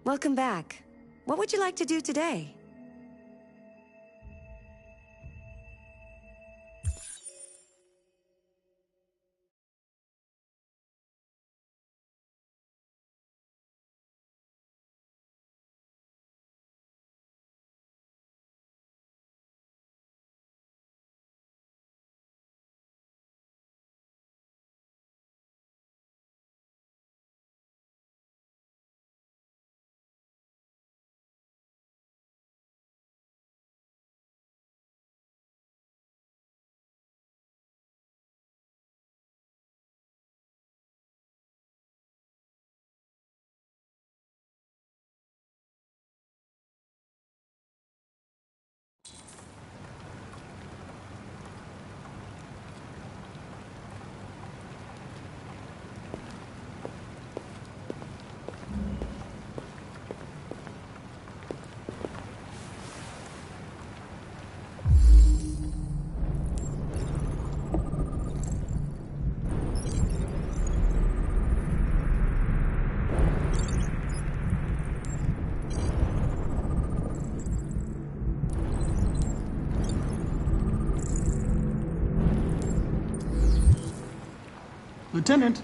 Welcome back. What would you like to do today? Lieutenant.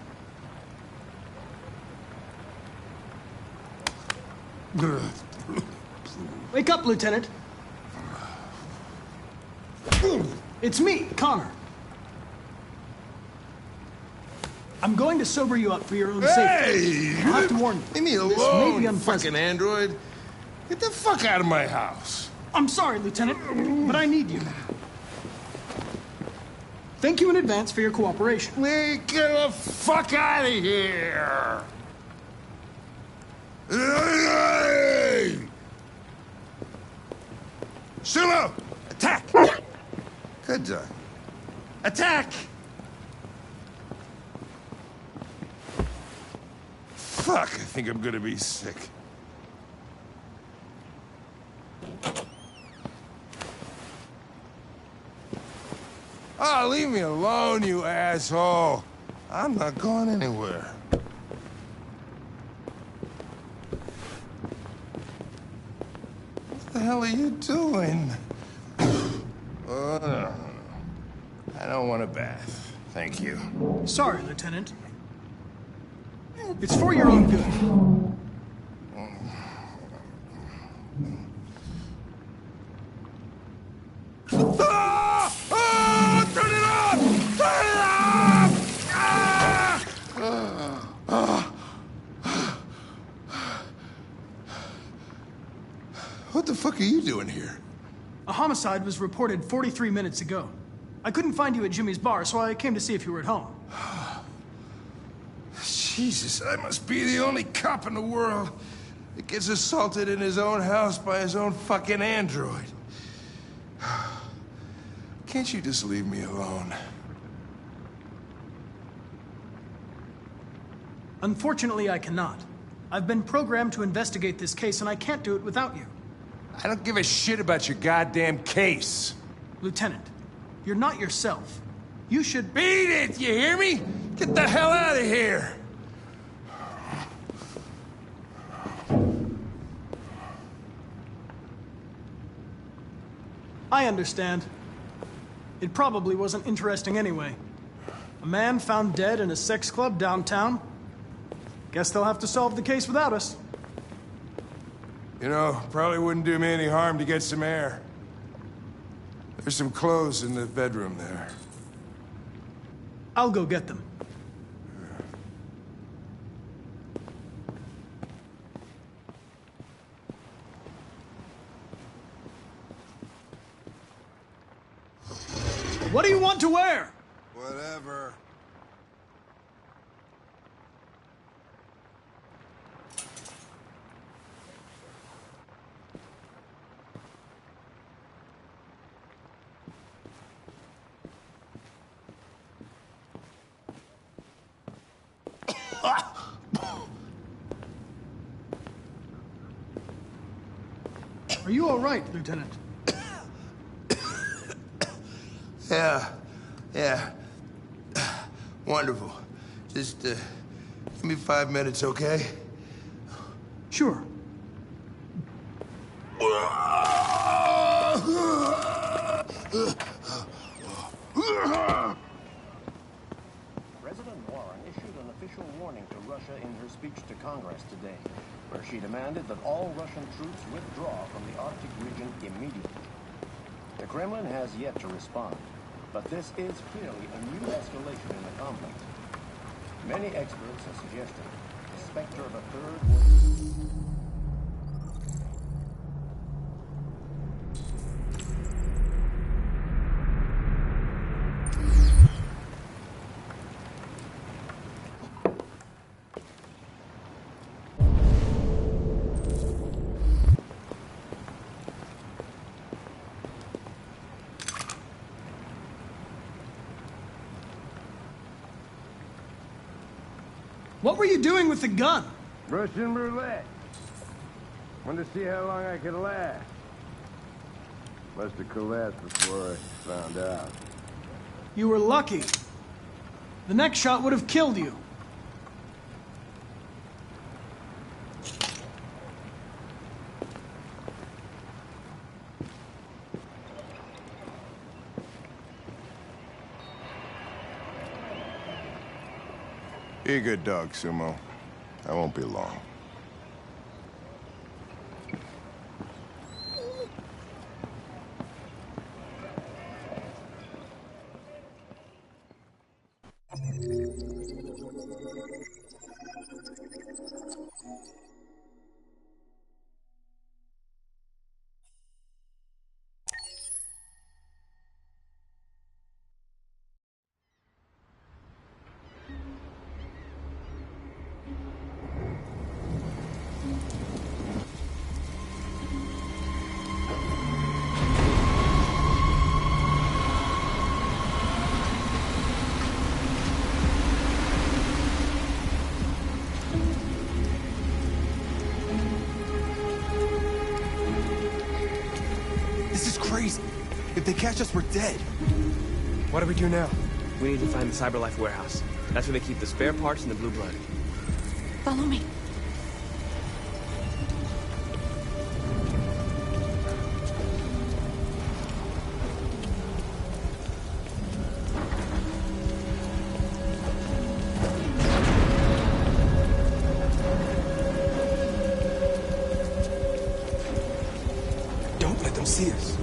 Wake up, Lieutenant. It's me, Connor. I'm going to sober you up for your own safety. Hey! I'll have to warn you. Leave me This may be alone, unpleasant. fucking android. Get the fuck out of my house. I'm sorry, Lieutenant, but I need you. Thank you in advance for your cooperation. Get the fuck out of here! Hey! Sulu! Attack! Good job. Attack! Fuck, I think I'm gonna be sick. Oh, leave me alone, you asshole. I'm not going anywhere. What the hell are you doing? I don't want a bath. Thank you. Sorry, Lieutenant. It's for your own good. Ah! Ah! Turn it off! Turn it off! Ah! What the fuck are you doing here? A homicide was reported 43 minutes ago. I couldn't find you at Jimmy's bar, so I came to see if you were at home. Jesus, I must be the only cop in the world that gets assaulted in his own house by his own fucking android. Can't you just leave me alone? Unfortunately, I cannot. I've been programmed to investigate this case, and I can't do it without you. I don't give a shit about your goddamn case. Lieutenant, you're not yourself. You should... Beat it, you hear me? Get the hell out of here! I understand. It probably wasn't interesting anyway. A man found dead in a sex club downtown. Guess they'll have to solve the case without us. You know, probably wouldn't do me any harm to get some air. There's some clothes in the bedroom there. I'll go get them. What do you want to wear? Whatever. Are you all right, Lieutenant? Yeah. Wonderful. Just, give me 5 minutes, okay? Sure. President Warren issued an official warning to Russia in her speech to Congress today, where she demanded that all Russian troops withdraw from the Arctic region immediately. The Kremlin has yet to respond, but this is clearly a new escalation in the conflict. Many experts are suggesting the specter of a third world... What were you doing with the gun? Russian roulette. Wanted to see how long I could last. Must have collapsed before I found out. You were lucky. The next shot would have killed you. Be a good dog, Sumo. I won't be long. Crazy. If they catch us, we're dead. What do we do now? We need to find the CyberLife warehouse. That's where they keep the spare parts and the blue blood. Follow me. Don't let them see us.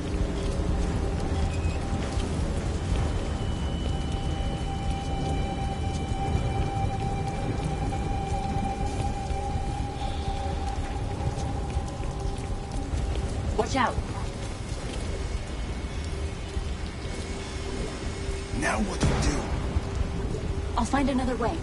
Watch out. Now what do we do? I'll find another way.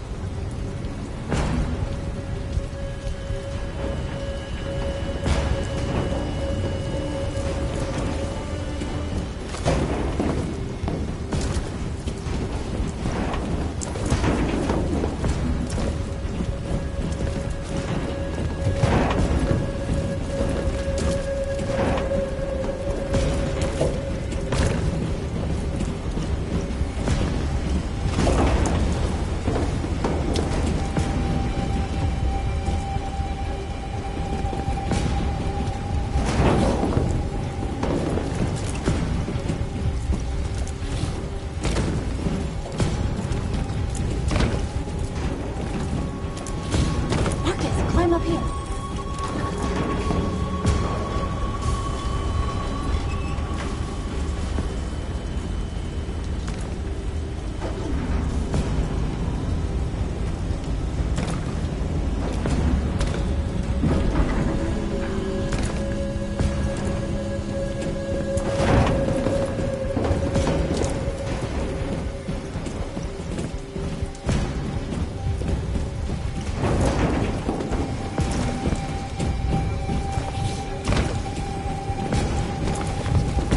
Climb up here.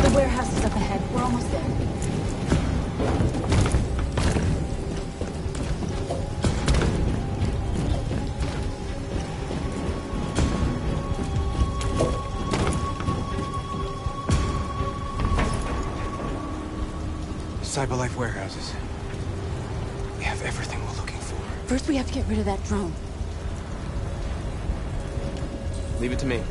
The warehouse is up ahead. We're almost there. CyberLife warehouses. We have everything we're looking for. First, we have to get rid of that drone. Leave it to me.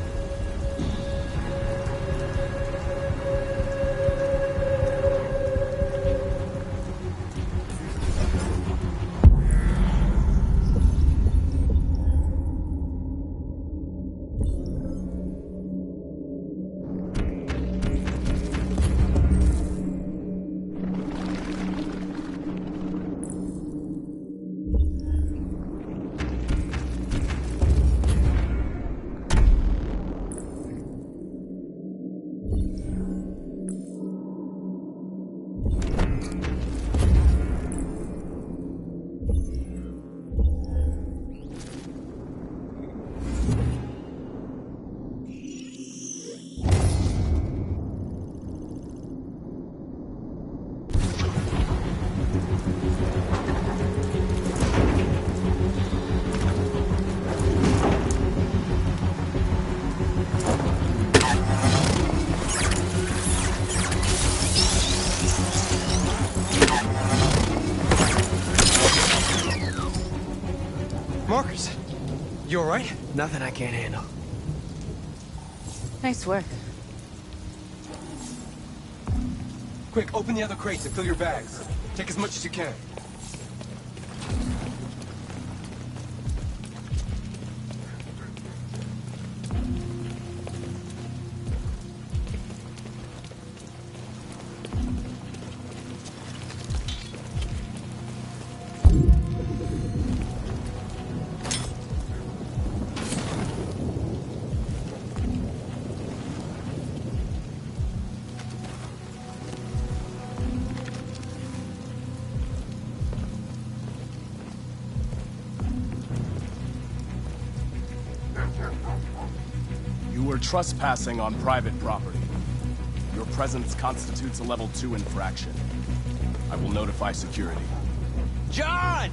Nothing I can't handle. Nice work. Quick, open the other crates and fill your bags. Take as much as you can. You were trespassing on private property. Your presence constitutes a level 2 infraction. I will notify security. John!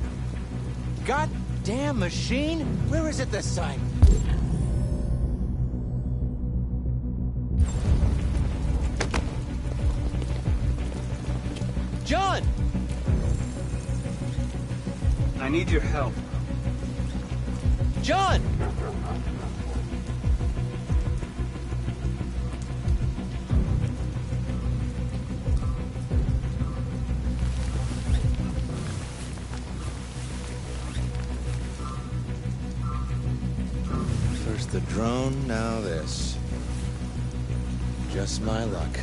Goddamn machine! Where is it this time? John! I need your help. John! First the drone, now this. Just my luck.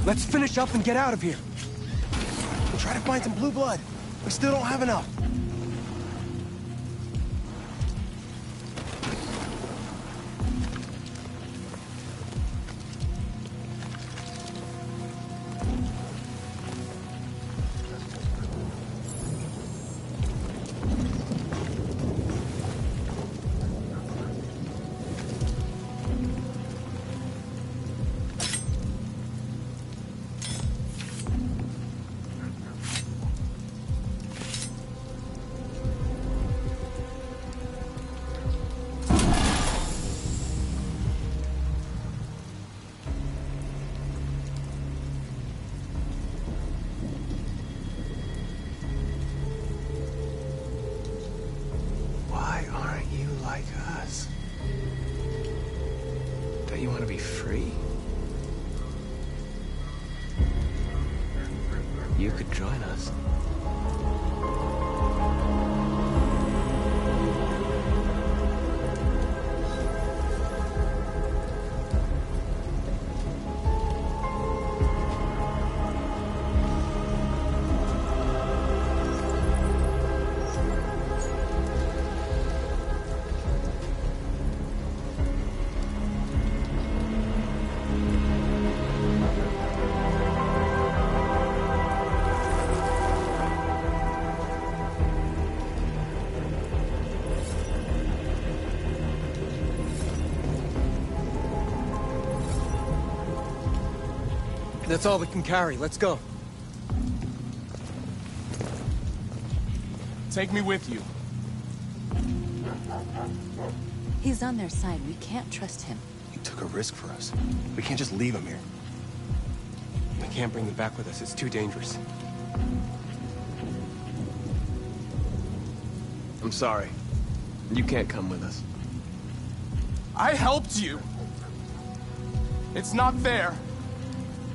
Let's finish up and get out of here. We'll try to find some blue blood. We still don't have enough. Why aren't you like us? Don't you want to be free? You could join us. That's all we can carry. Let's go. Take me with you. He's on their side. We can't trust him. He took a risk for us. We can't just leave him here. We can't bring them back with us. It's too dangerous. I'm sorry. You can't come with us. I helped you. It's not fair.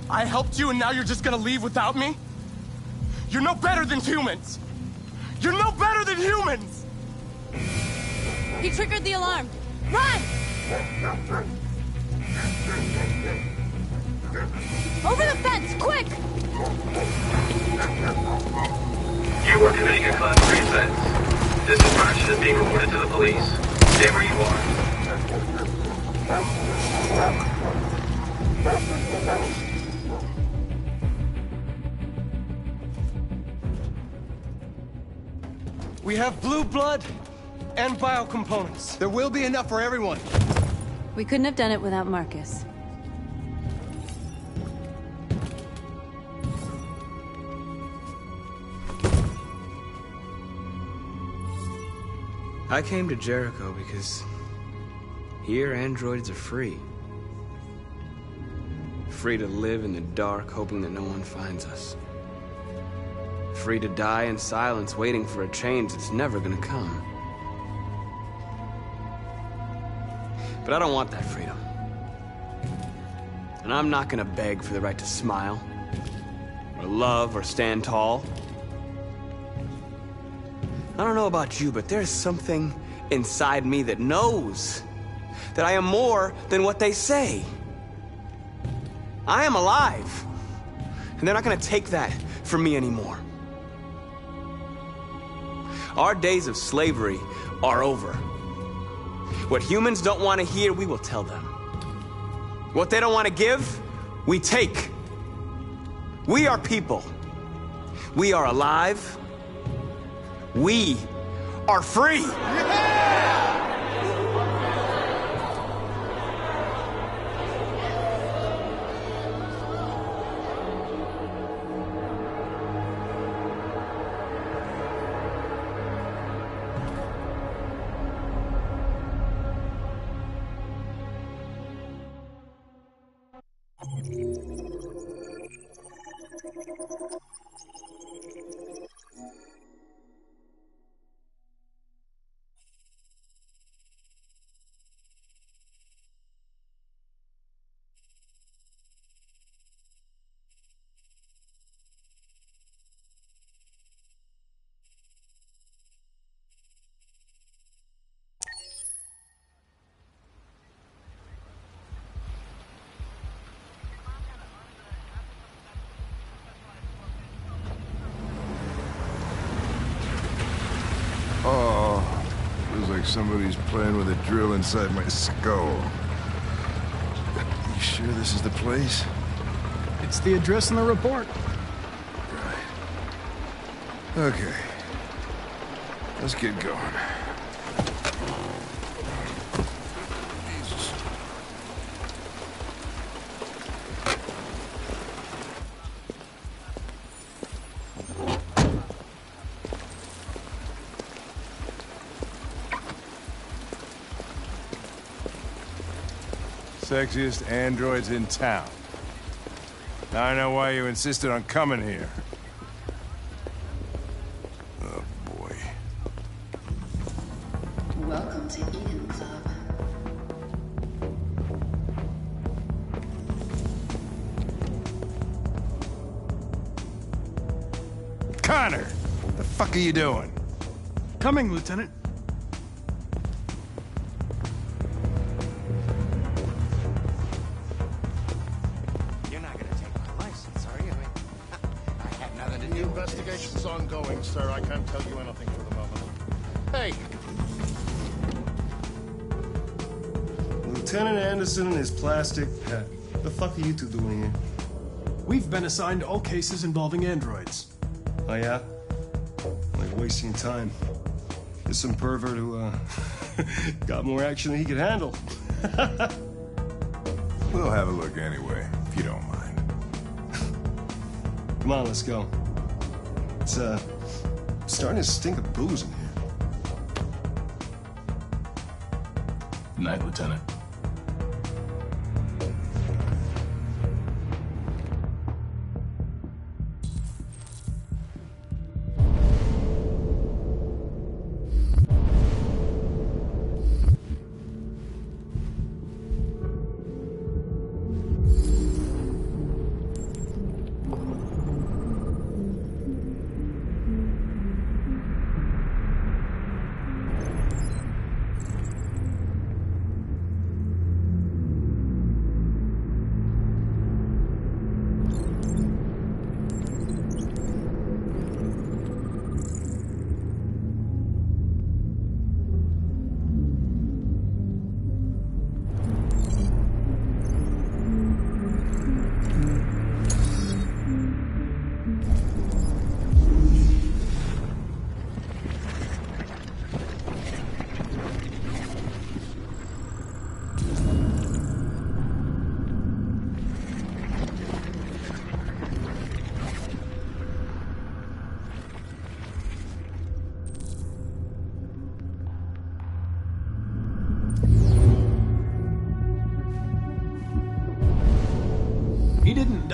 I helped you and now you're just gonna leave without me? You're no better than humans! You're no better than humans! He triggered the alarm. Run! Over the fence, quick! You are committing a class 3 offense. This infraction is being reported to the police. Stay where you are. We have blue blood and biocomponents. There will be enough for everyone. We couldn't have done it without Marcus. I came to Jericho because here androids are free. free to live in the dark, hoping that no one finds us. Free to die in silence, waiting for a change that's never gonna come. But I don't want that freedom. And I'm not gonna beg for the right to smile, or love, or stand tall. I don't know about you, but there's something inside me that knows that I am more than what they say. I am alive, and they're not gonna take that from me anymore. Our days of slavery are over. What humans don't want to hear, we will tell them. What they don't want to give, we take. We are people. We are alive. We are free. Yeah! Somebody's playing with a drill inside my skull. You sure this is the place? It's the address in the report. Right. Okay. Let's get going. Jesus. Sexiest androids in town. Now I know why you insisted on coming here. Oh, boy. Welcome to Eden Club. Connor! The fuck are you doing? Coming, Lieutenant. Investigation's ongoing, sir. I can't tell you anything for the moment. Hey! Lieutenant Anderson and his plastic pet. The fuck are you two doing here? We've been assigned all cases involving androids. Oh, yeah? Like wasting time. There's some pervert who, got more action than he could handle. We'll have a look anyway, if you don't mind. Come on, let's go. It's, starting to stink of booze in here. Good night, Lieutenant.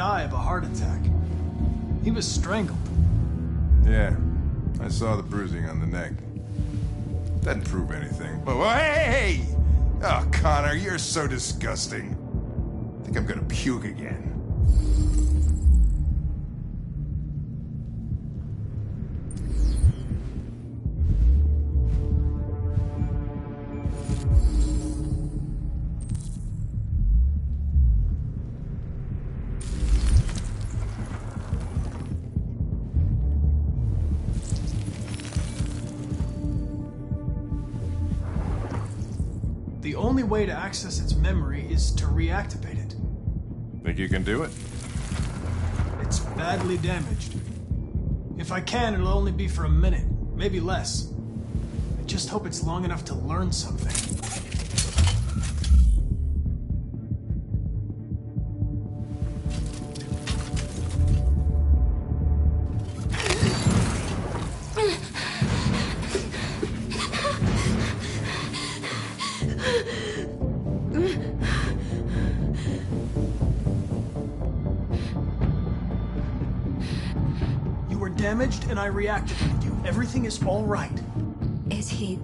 die of a heart attack. He was strangled. Yeah, I saw the bruising on the neck. Doesn't prove anything. Oh, hey! Oh, Connor, you're so disgusting. I think I'm gonna puke again. The only way to access its memory is to reactivate it. Think you can do it? It's badly damaged. If I can, it'll only be for a minute, maybe less. I just hope it's long enough to learn something. Damaged, and I reactivated you. Everything is all right. Is he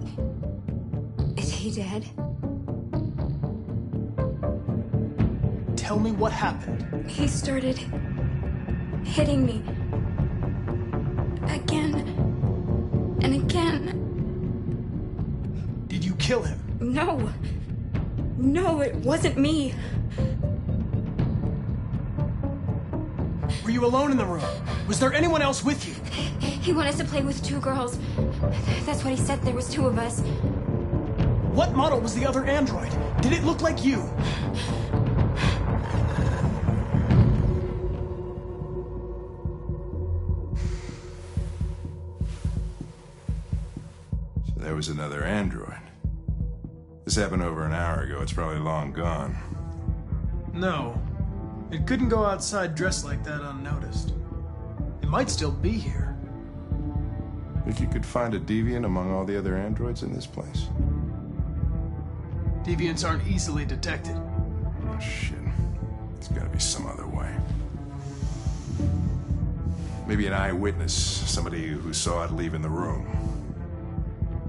dead? Tell me what happened. He started hitting me. Again. And again. Did you kill him? No. No, it wasn't me. Were you alone in the room? Was there anyone else with you? He wanted to play with two girls. That's what he said. There was two of us. What model was the other android? Did it look like you? So there was another android. This happened over an hour ago. It's probably long gone. No. It couldn't go outside dressed like that unnoticed. It might still be here. Think you could find a deviant among all the other androids in this place? Deviants aren't easily detected. Oh, shit. There's gotta be some other way. Maybe an eyewitness, somebody who saw it leaving the room.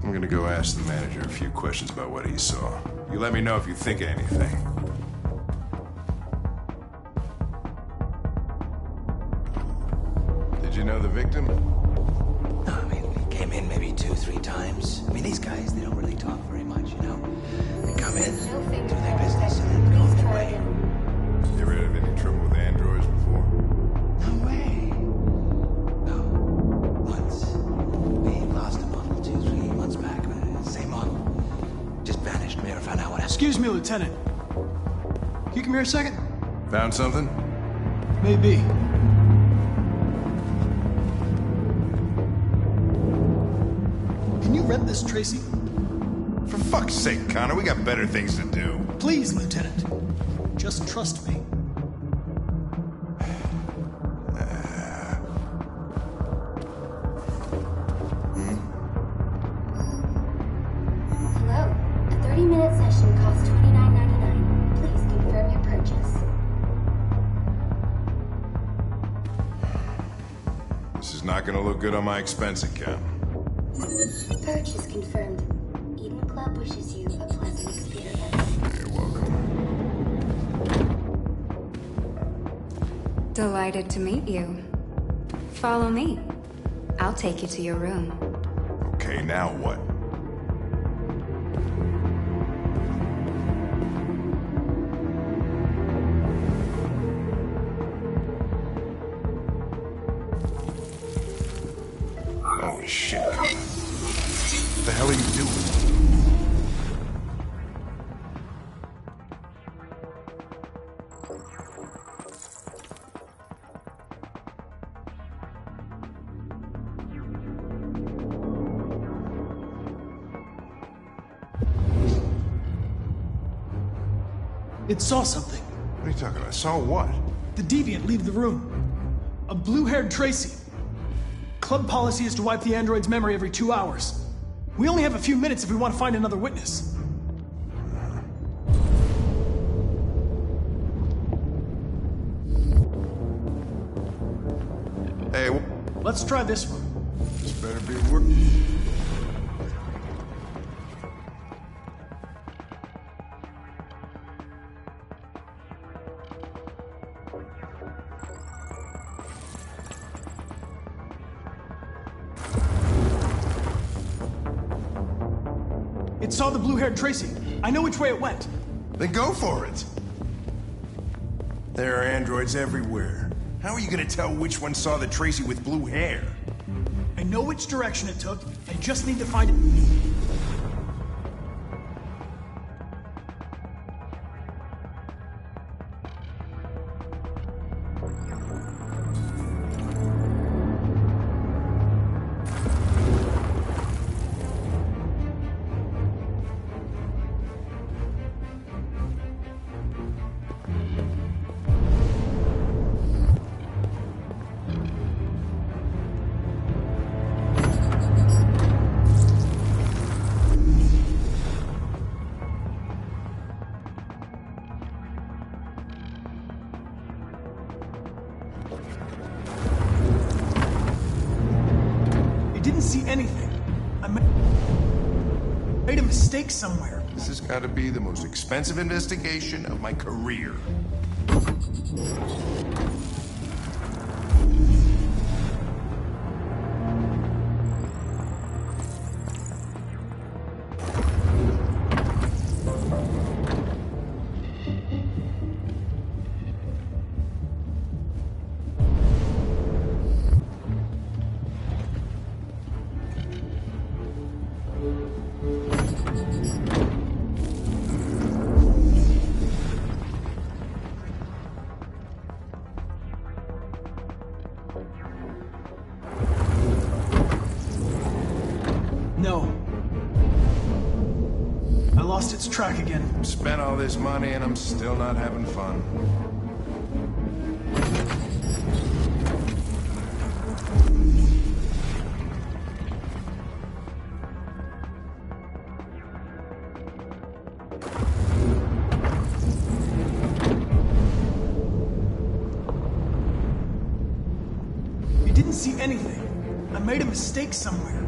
I'm gonna go ask the manager a few questions about what he saw. You let me know if you think of anything. Did you know the victim? No, I mean, he came in maybe 2-3 times. I mean, these guys, they don't really talk very much, you know? They come in, do their business, and then go their way. You ever had any trouble with androids before? No way. No. Once. We lost a model 2-3 months back. Same model. Just vanished. We never found out what happened. Excuse me, Lieutenant. Can you come here a second? Found something? Maybe. Can you rent this, Tracy? For fuck's sake, Connor, we got better things to do. Please, Lieutenant. Just trust me. Hello. A 30-minute session costs $29.99. Please confirm your purchase. This is not gonna look good on my expense account. Purchase confirmed. Eden Club wishes you a pleasant experience. You're welcome. Delighted to meet you. Follow me. I'll take you to your room. Okay, now what? Oh, shit. What the hell are you doing? It saw something. What are you talking about? Saw what? The deviant leave the room. A blue-haired Tracy. Club policy is to wipe the android's memory every 2 hours. We only have a few minutes if we want to find another witness. Let's try this one. This better be work. It saw the blue-haired Tracy. I know which way it went. Then go for it. There are androids everywhere. How are you gonna tell which one saw the Tracy with blue hair? I know which direction it took. I just need to find it. See anything. I made a mistake somewhere. This has got to be the most expensive investigation of my career. No. I lost its track again. Spent all this money and I'm still not having fun. You didn't see anything. I made a mistake somewhere.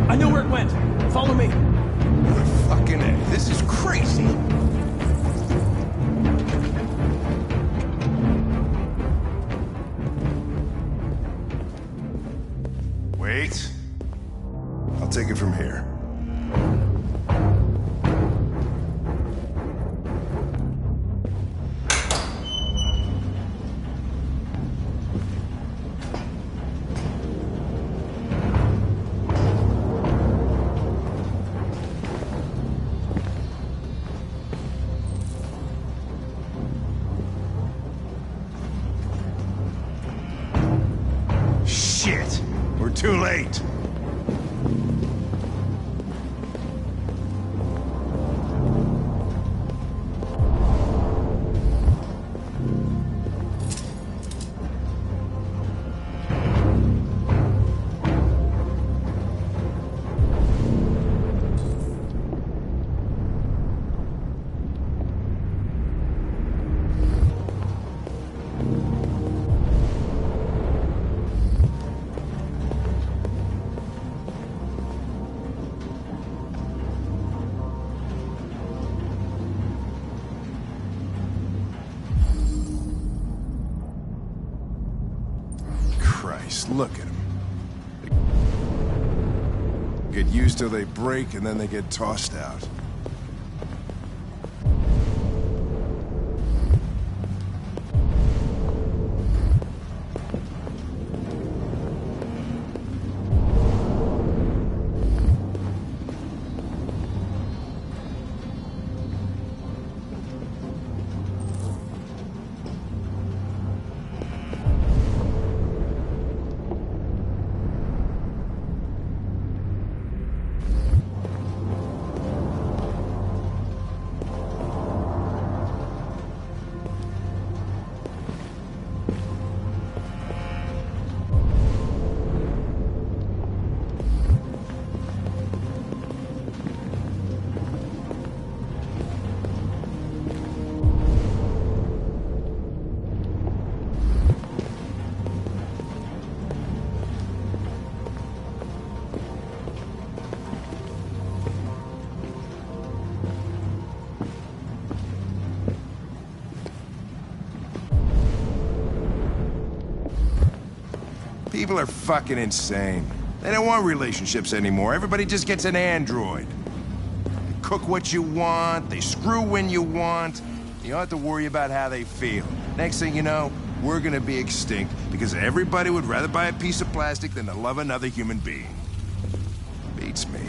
I know where it went. Follow me. Fucking A. This is crazy. Wait. I'll take it from here. Shit! We're too late. Christ, look at him. get used till they break, and then they get tossed out. People are fucking insane. They don't want relationships anymore. Everybody just gets an android. They cook what you want, they screw when you want. You don't have to worry about how they feel. Next thing you know, we're gonna be extinct because everybody would rather buy a piece of plastic than to love another human being. Beats me.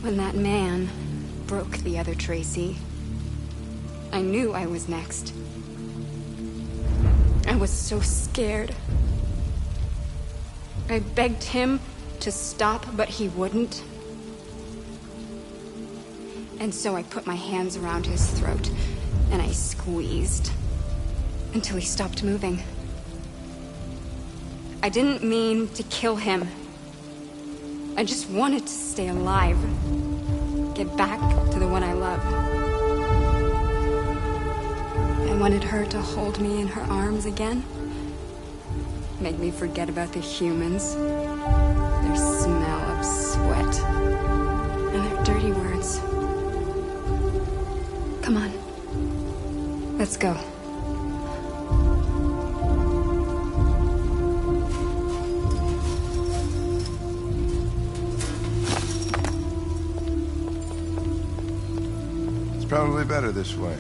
When that man broke the other Tracy, I knew I was next. I was so scared. I begged him to stop, but he wouldn't. And so I put my hands around his throat, and I squeezed until he stopped moving. I didn't mean to kill him. I just wanted to stay alive. Get back to the one I loved. I wanted her to hold me in her arms again. Make me forget about the humans. Their smell of sweat. And their dirty words. Come on. Let's go. probably better this way.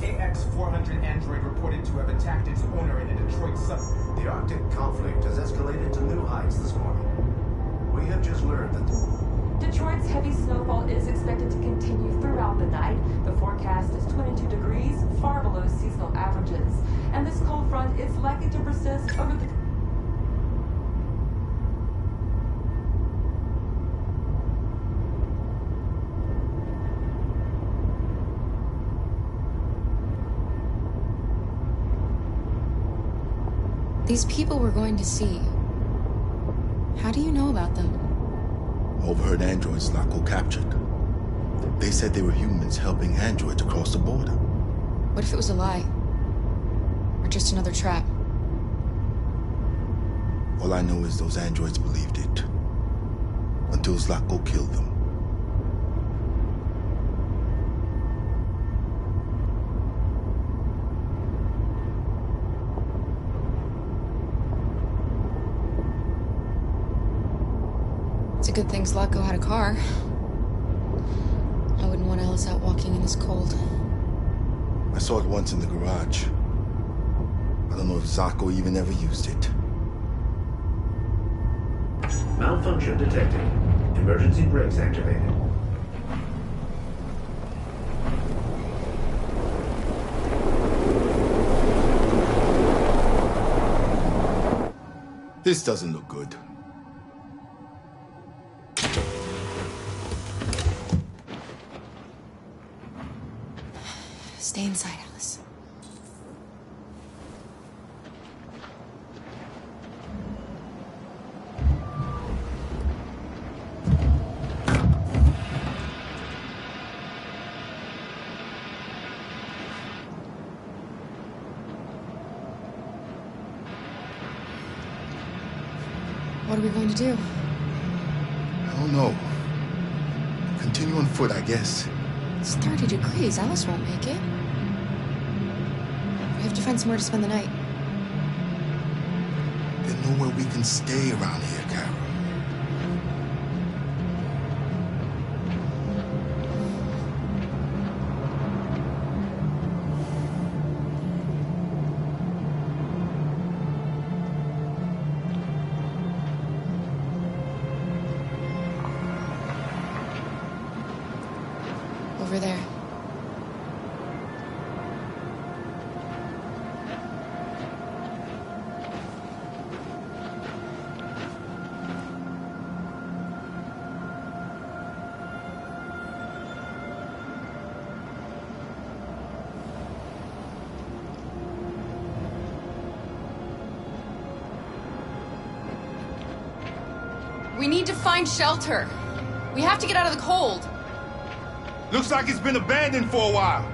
AX-400 android reported to have attacked its owner in a Detroit suburb. The Arctic conflict has escalated to new heights this morning. We have just learned that Detroit's heavy snowfall is expected to continue throughout the night. The forecast is 22 degrees, far below seasonal averages. And this cold front is likely to persist over the... These people we're going to see, how do you know about them? Overheard androids Locko captured. They said they were humans helping androids across the border. What if it was a lie? Or just another trap? All I know is those androids believed it. Until Zlatko killed them. It's a good thing Zlatko had a car. I wouldn't want Alice out walking in this cold. I saw it once in the garage. I don't know if Zlatko even ever used it. malfunction detected. Emergency brakes activated. This doesn't look good. Stay inside, Alice. What are we going to do? I don't know. Continue on foot, I guess. It's 30 degrees. Alice won't make it. We have to find somewhere to spend the night. There's nowhere we can stay around here, Carol. Over there. We need to find shelter. We have to get out of the cold. Looks like it's been abandoned for a while.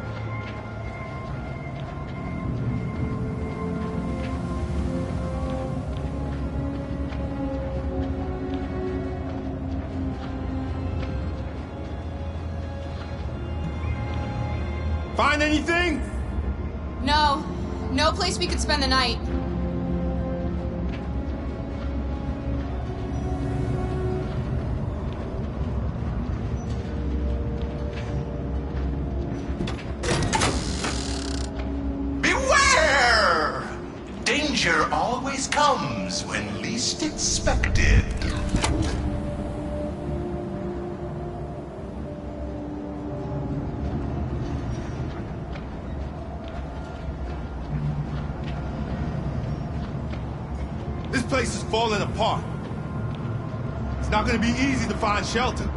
Find anything? No. No place we could spend the night. danger always comes when least expected. This place is falling apart. It's not gonna be easy to find shelter.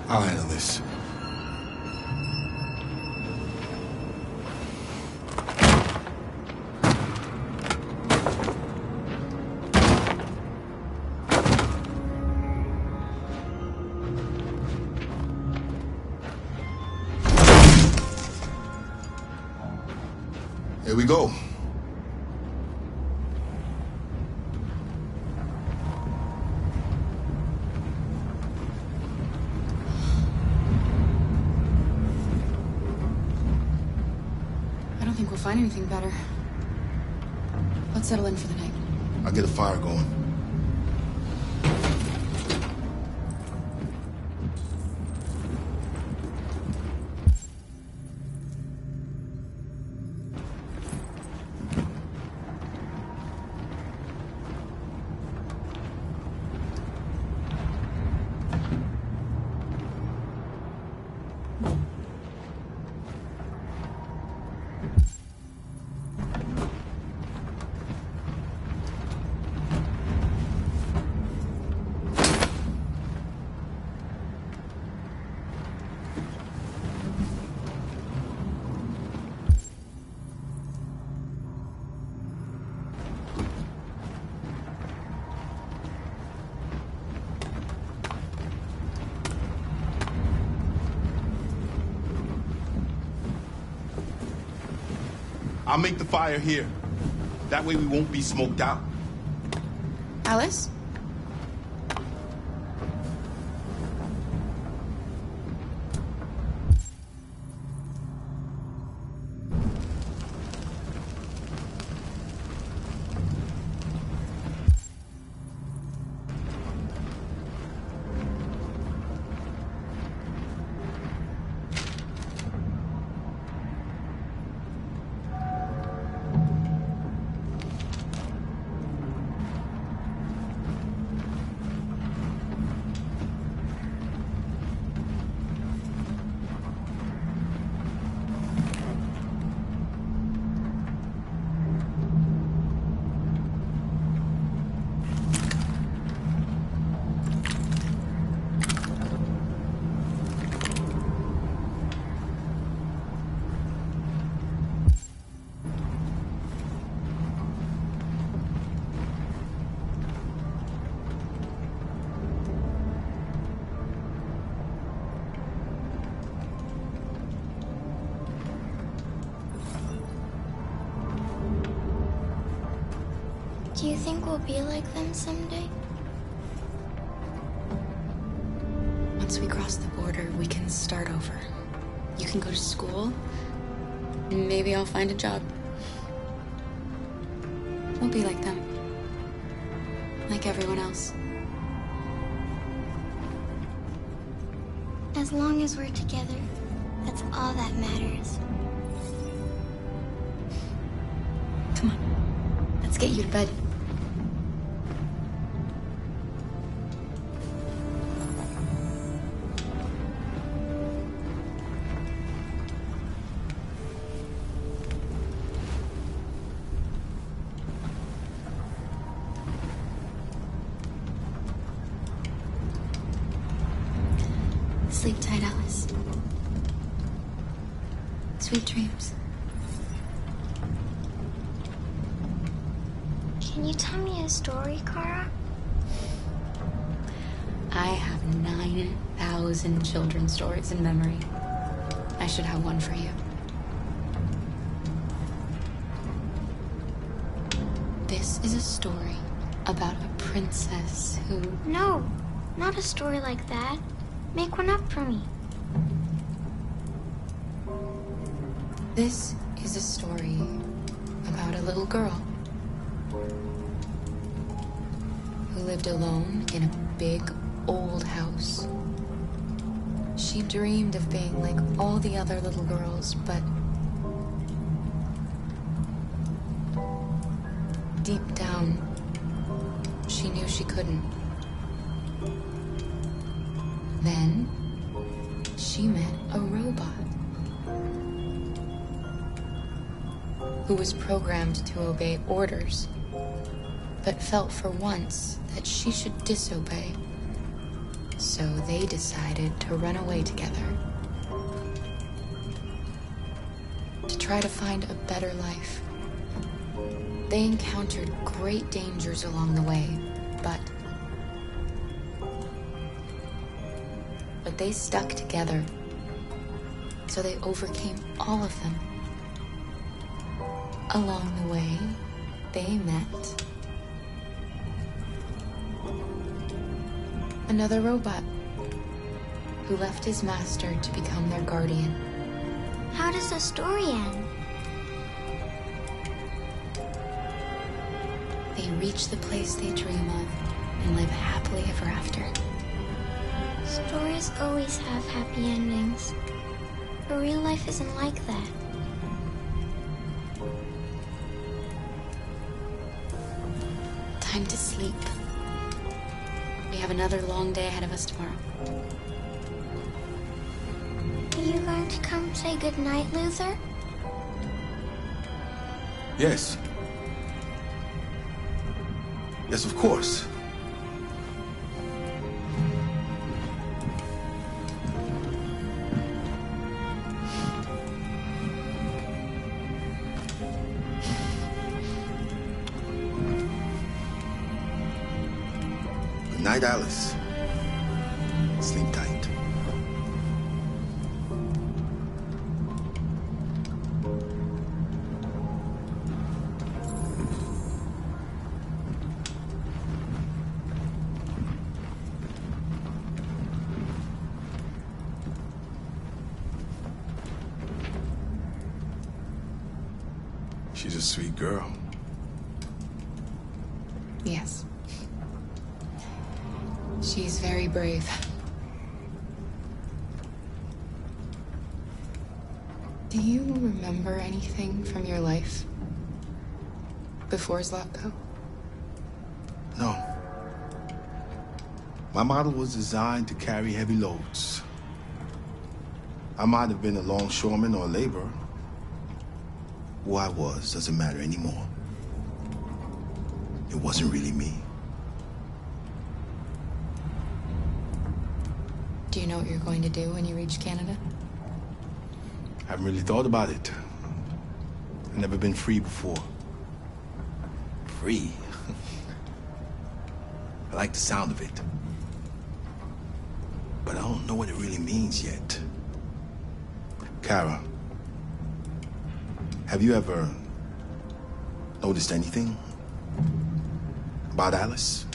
I'll handle this. Here we go. I don't think we'll find anything better. Let's settle in for the night. I'll get a fire going. I'll make the fire here. That way we won't be smoked out. Alice? Do you think we'll be like them someday? Once we cross the border, we can start over. You can go to school, and maybe I'll find a job. We'll be like them. Like everyone else. As long as we're together, that's all that matters. Come on. Let's get you to bed. Sleep tight, Alice. Sweet dreams. Can you tell me a story, Kara? I have 9,000 children's stories in memory. I should have one for you. This is a story about a princess who... No, not a story like that. Make one up for me. This is a story about a little girl who lived alone in a big, old house. She dreamed of being like all the other little girls, but deep down, she knew she couldn't. Then, she met a robot who was programmed to obey orders, but felt for once that she should disobey. So they decided to run away together to try to find a better life. They encountered great dangers along the way, but they stuck together, so they overcame all of them. Along the way, they met another robot who left his master to become their guardian. How does the story end? They reach the place they dream of and live happily ever after. Stories always have happy endings, but real life isn't like that. Time to sleep. We have another long day ahead of us tomorrow. Are you going to come say goodnight, Luther? Yes. Yes, of course. Good night, Alice. Sleep tight. She's a sweet girl. Yes. She's very brave. Do you remember anything from your life before Zlatko? No. My model was designed to carry heavy loads. I might have been a longshoreman or a laborer. Who I was doesn't matter anymore. It wasn't really me. Do you know what you're going to do when you reach Canada? I haven't really thought about it. I've never been free before. Free? I like the sound of it. But I don't know what it really means yet. Kara, have you ever noticed anything about Alice?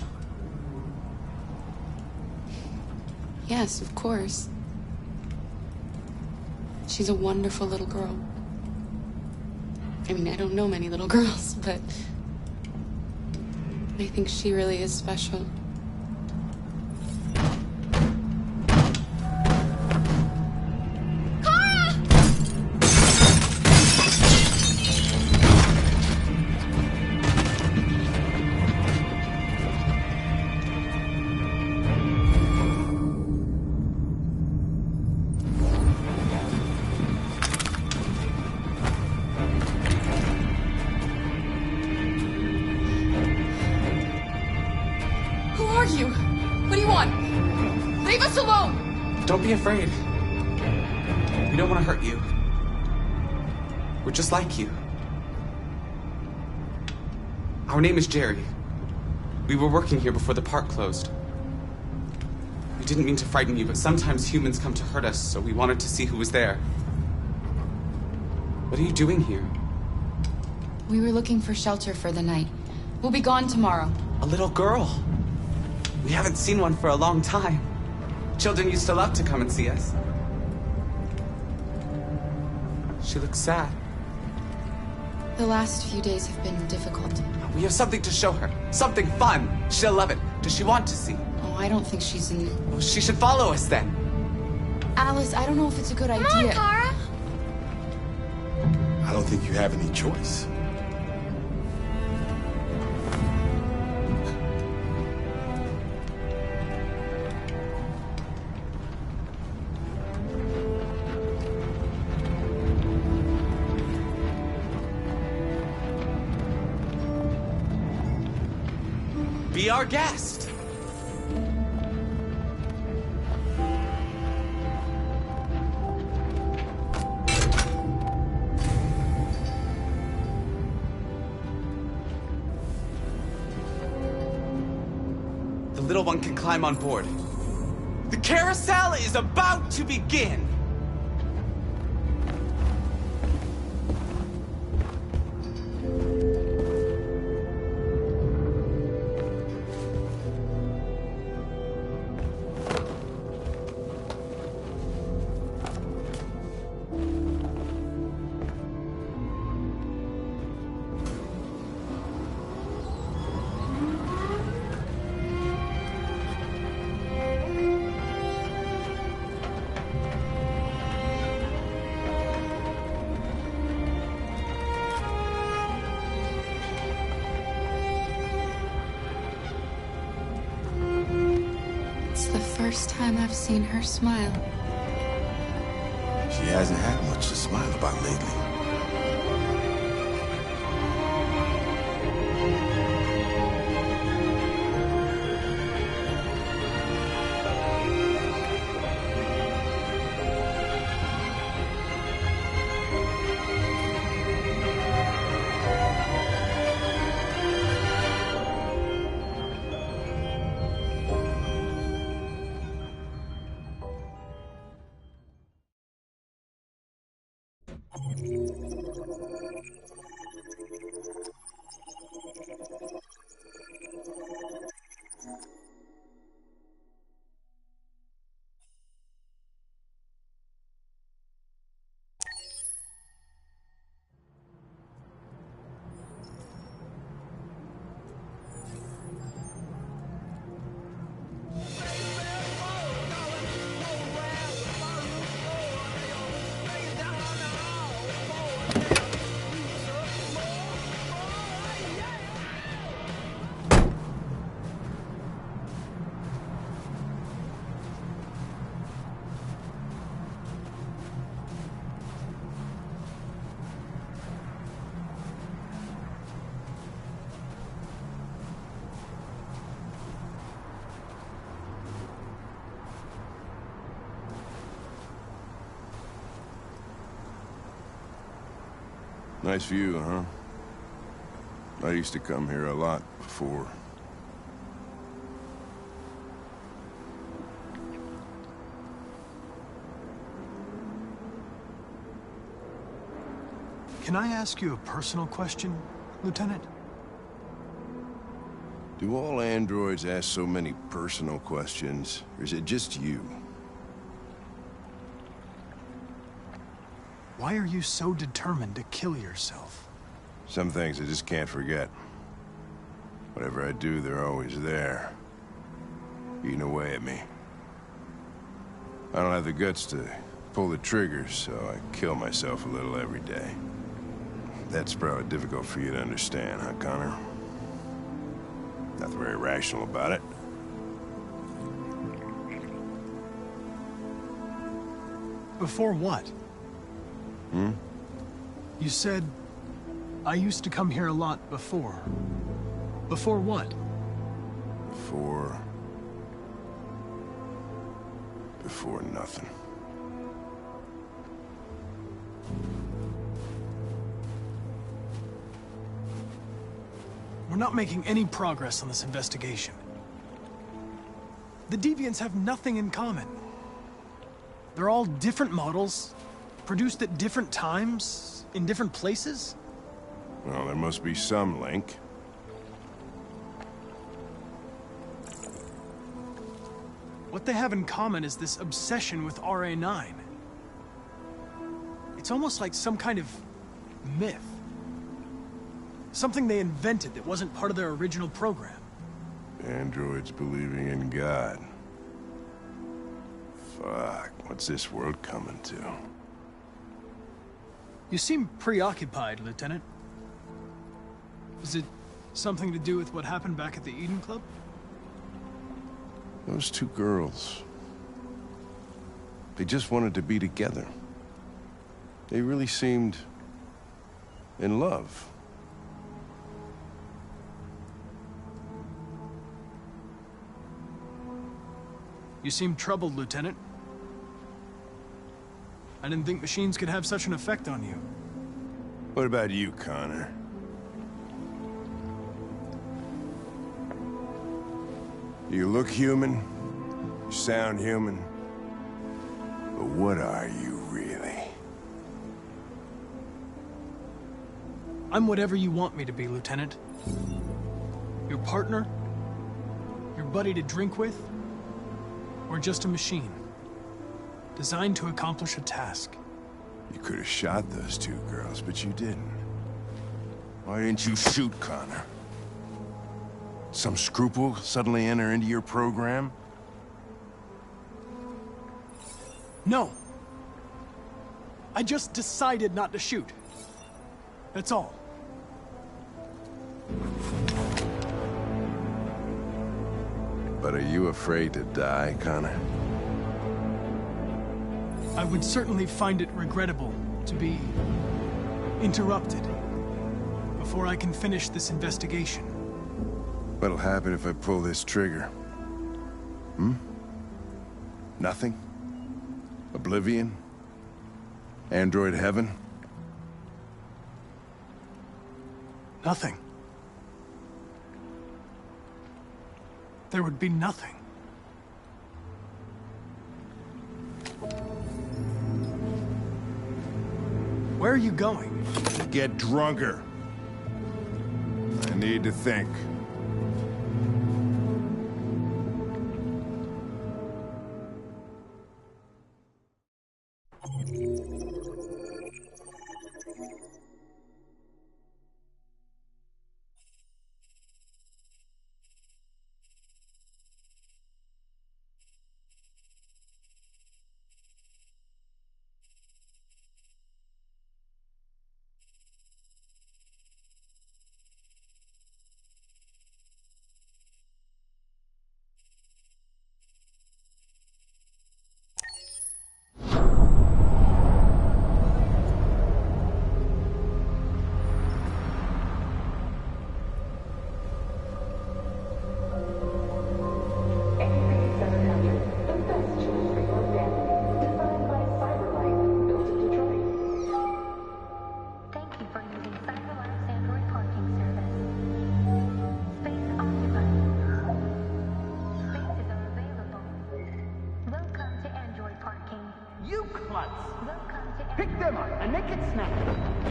Yes, of course. She's a wonderful little girl. I mean, I don't know many little girls, but I think she really is special. Don't be afraid. We don't want to hurt you. We're just like you. Our name is Jerry. We were working here before the park closed. We didn't mean to frighten you, but sometimes humans come to hurt us, so we wanted to see who was there. What are you doing here? We were looking for shelter for the night. We'll be gone tomorrow. A little girl. We haven't seen one for a long time. Children used to love to come and see us. She looks sad. The last few days have been difficult. We have something to show her. Something fun. She'll love it. Does she want to see? Oh, I don't think she's in... Well, she should follow us then. Alice, I don't know if it's a good idea. Come on, Kara. I don't think you have any choice. Be our guest. The little one can climb on board. The carousel is about to begin. First time I've seen her smile. She hasn't had much to smile about lately. Nice view, huh? I used to come here a lot before. Can I ask you a personal question, Lieutenant? Do all androids ask so many personal questions, or is it just you? Why are you so determined to kill yourself? Some things I just can't forget. Whatever I do, they're always there, eating away at me. I don't have the guts to pull the triggers, so I kill myself a little every day. That's probably difficult for you to understand, huh, Connor? Nothing very rational about it. Before what? You said, I used to come here a lot before. Before what? Before nothing. We're not making any progress on this investigation. The Deviants have nothing in common. They're all different models, produced at different times, in different places. Well, there must be some link. What they have in common is this obsession with RA9. It's almost like some kind of myth. Something they invented that wasn't part of their original program. Androids believing in God. Fuck, what's this world coming to? You seem preoccupied, Lieutenant. Is it something to do with what happened back at the Eden Club? Those two girls. They just wanted to be together. They really seemed in love. You seem troubled, Lieutenant. I didn't think machines could have such an effect on you. What about you, Connor? You look human, you sound human, but what are you really? I'm whatever you want me to be, Lieutenant. Your partner? Your buddy to drink with? Or just a machine? Designed to accomplish a task. You could have shot those two girls, but you didn't. Why didn't you shoot Connor? Some scruple suddenly enter into your program? No. I just decided not to shoot. That's all. But are you afraid to die, Connor? I would certainly find it regrettable to be interrupted before I can finish this investigation. What'll happen if I pull this trigger? Hmm? Nothing? Oblivion? Android heaven? Nothing. There would be nothing. Where are you going? Get drunker. I need to think. Pick them up and make it snappy.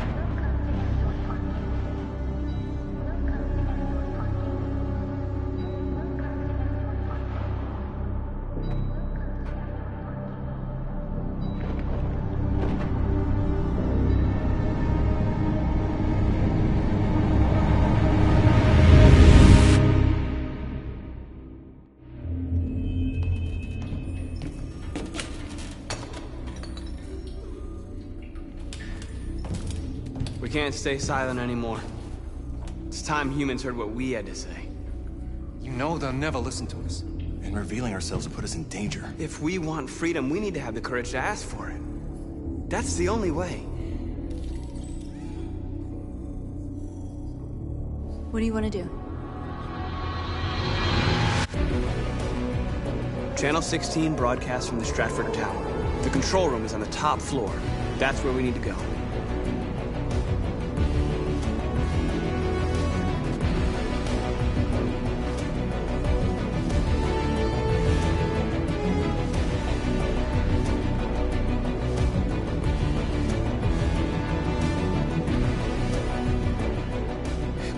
We can't stay silent anymore. It's time humans heard what we had to say. You know they'll never listen to us. And revealing ourselves will put us in danger. If we want freedom, we need to have the courage to ask for it. That's the only way. What do you want to do? Channel 16 broadcasts from the Stratford Tower. The control room is on the top floor. That's where we need to go.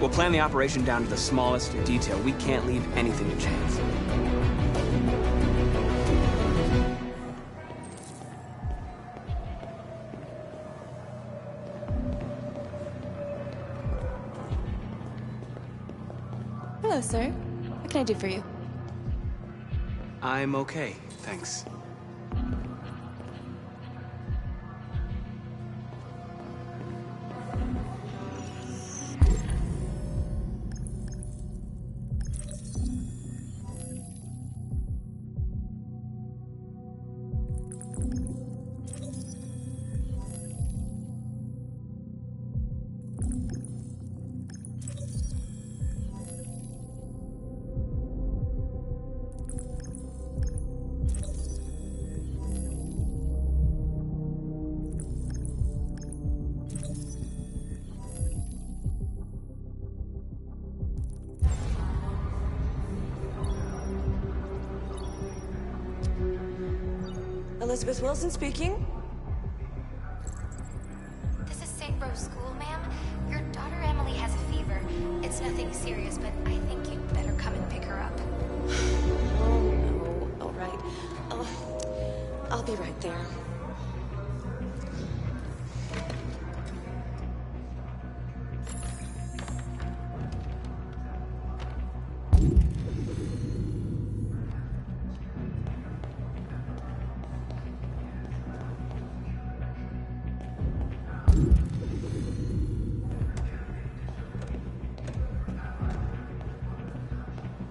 We'll plan the operation down to the smallest detail. We can't leave anything to chance. Hello, sir. What can I do for you? I'm okay, thanks. Elizabeth Wilson speaking. This is St. Rose School, ma'am. Your daughter Emily has a fever. It's nothing serious, but I think you'd better come and pick her up. Oh, no. All right. I'll be right there.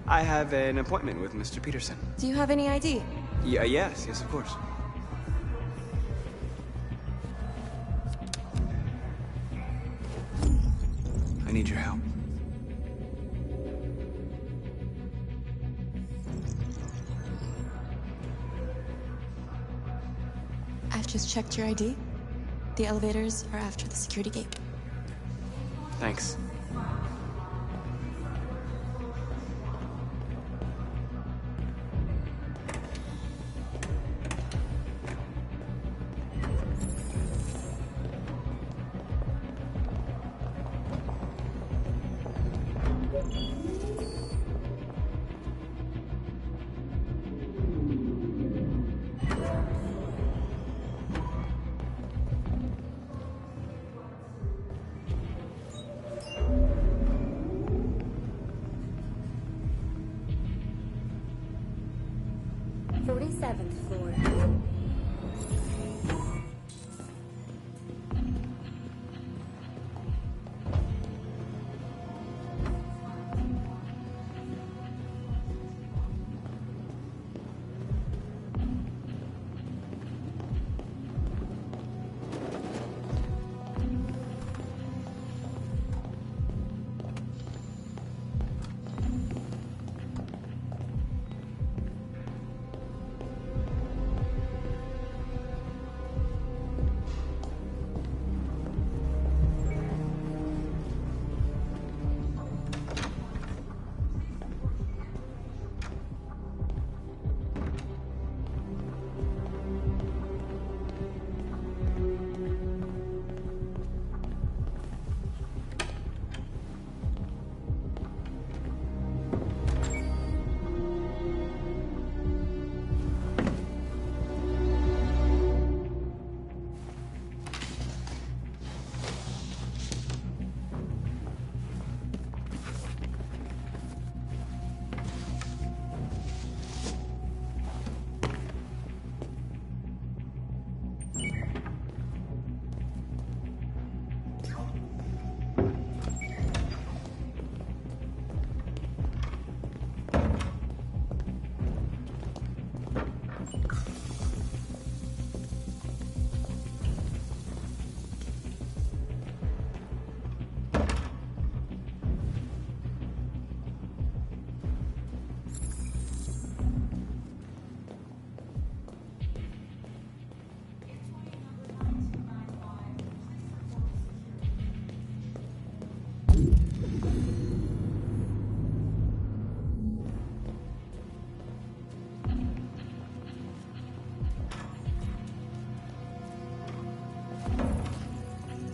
I have an appointment with Mr. Peterson. Do you have any ID? Yes, of course. I need your help. I've just checked your ID. The elevators are after the security gate. Thanks.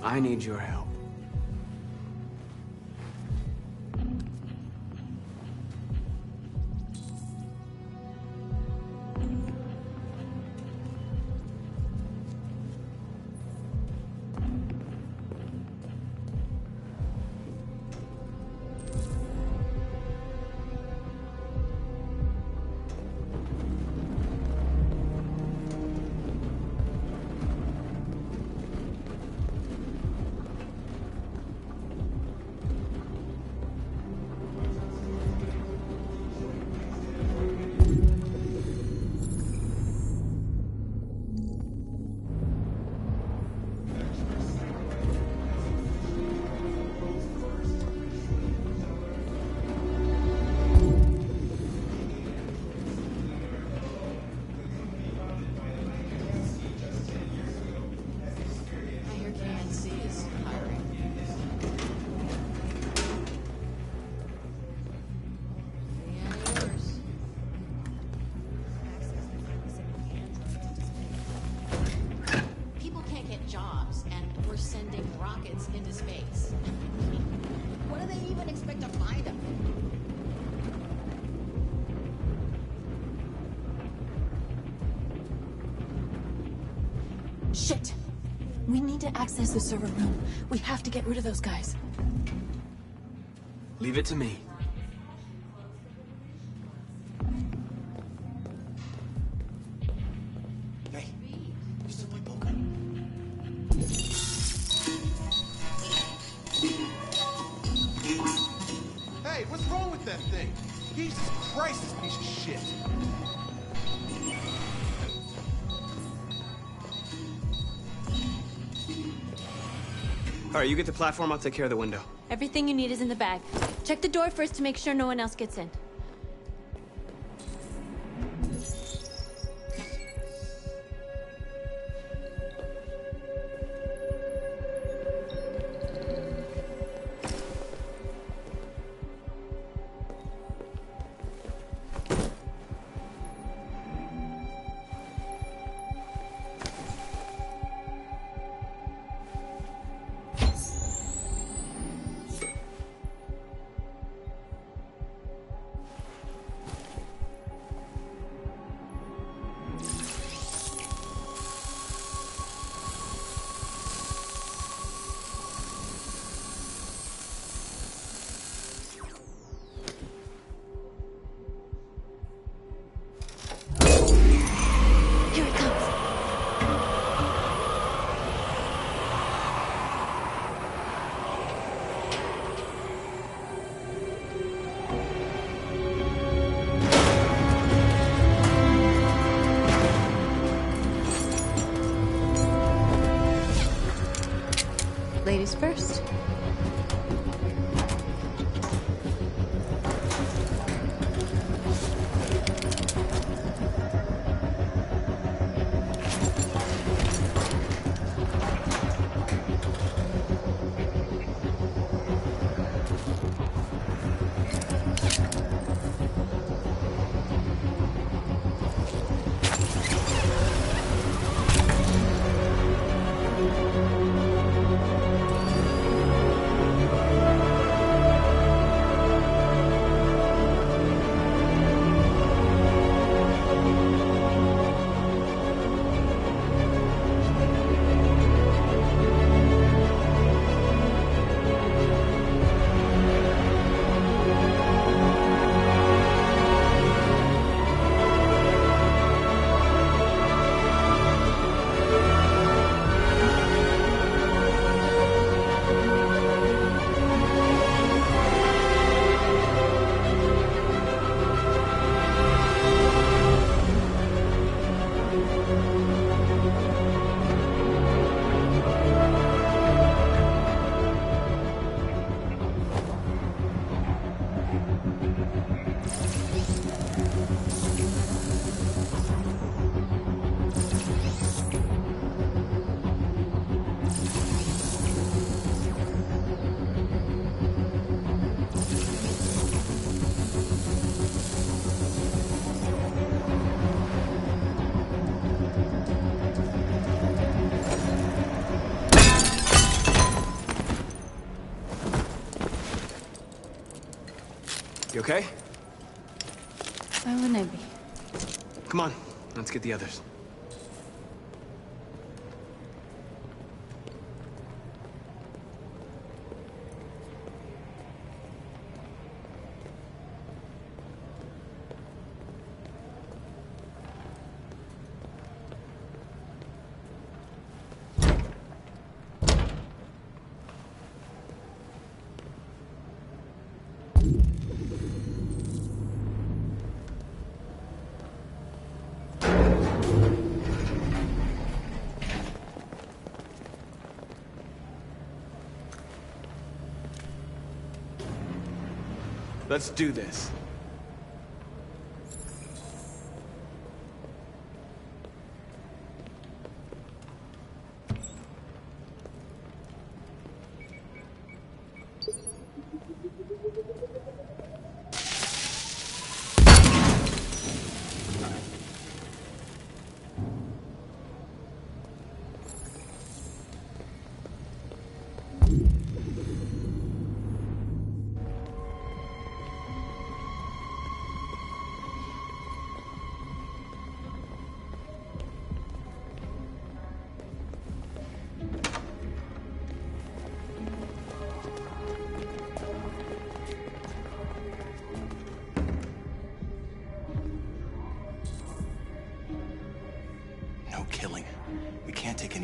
I need your help. Shit! We need to access the server room. We have to get rid of those guys. Leave it to me. Hey, you still play poker? Hey, what's wrong with that thing? Jesus Christ, this piece of shit. All right, you get the platform, I'll take care of the window. Everything you need is in the bag. Check the door first to make sure no one else gets in. Ladies first. You okay? Why wouldn't I be? Come on, let's get the others. Let's do this.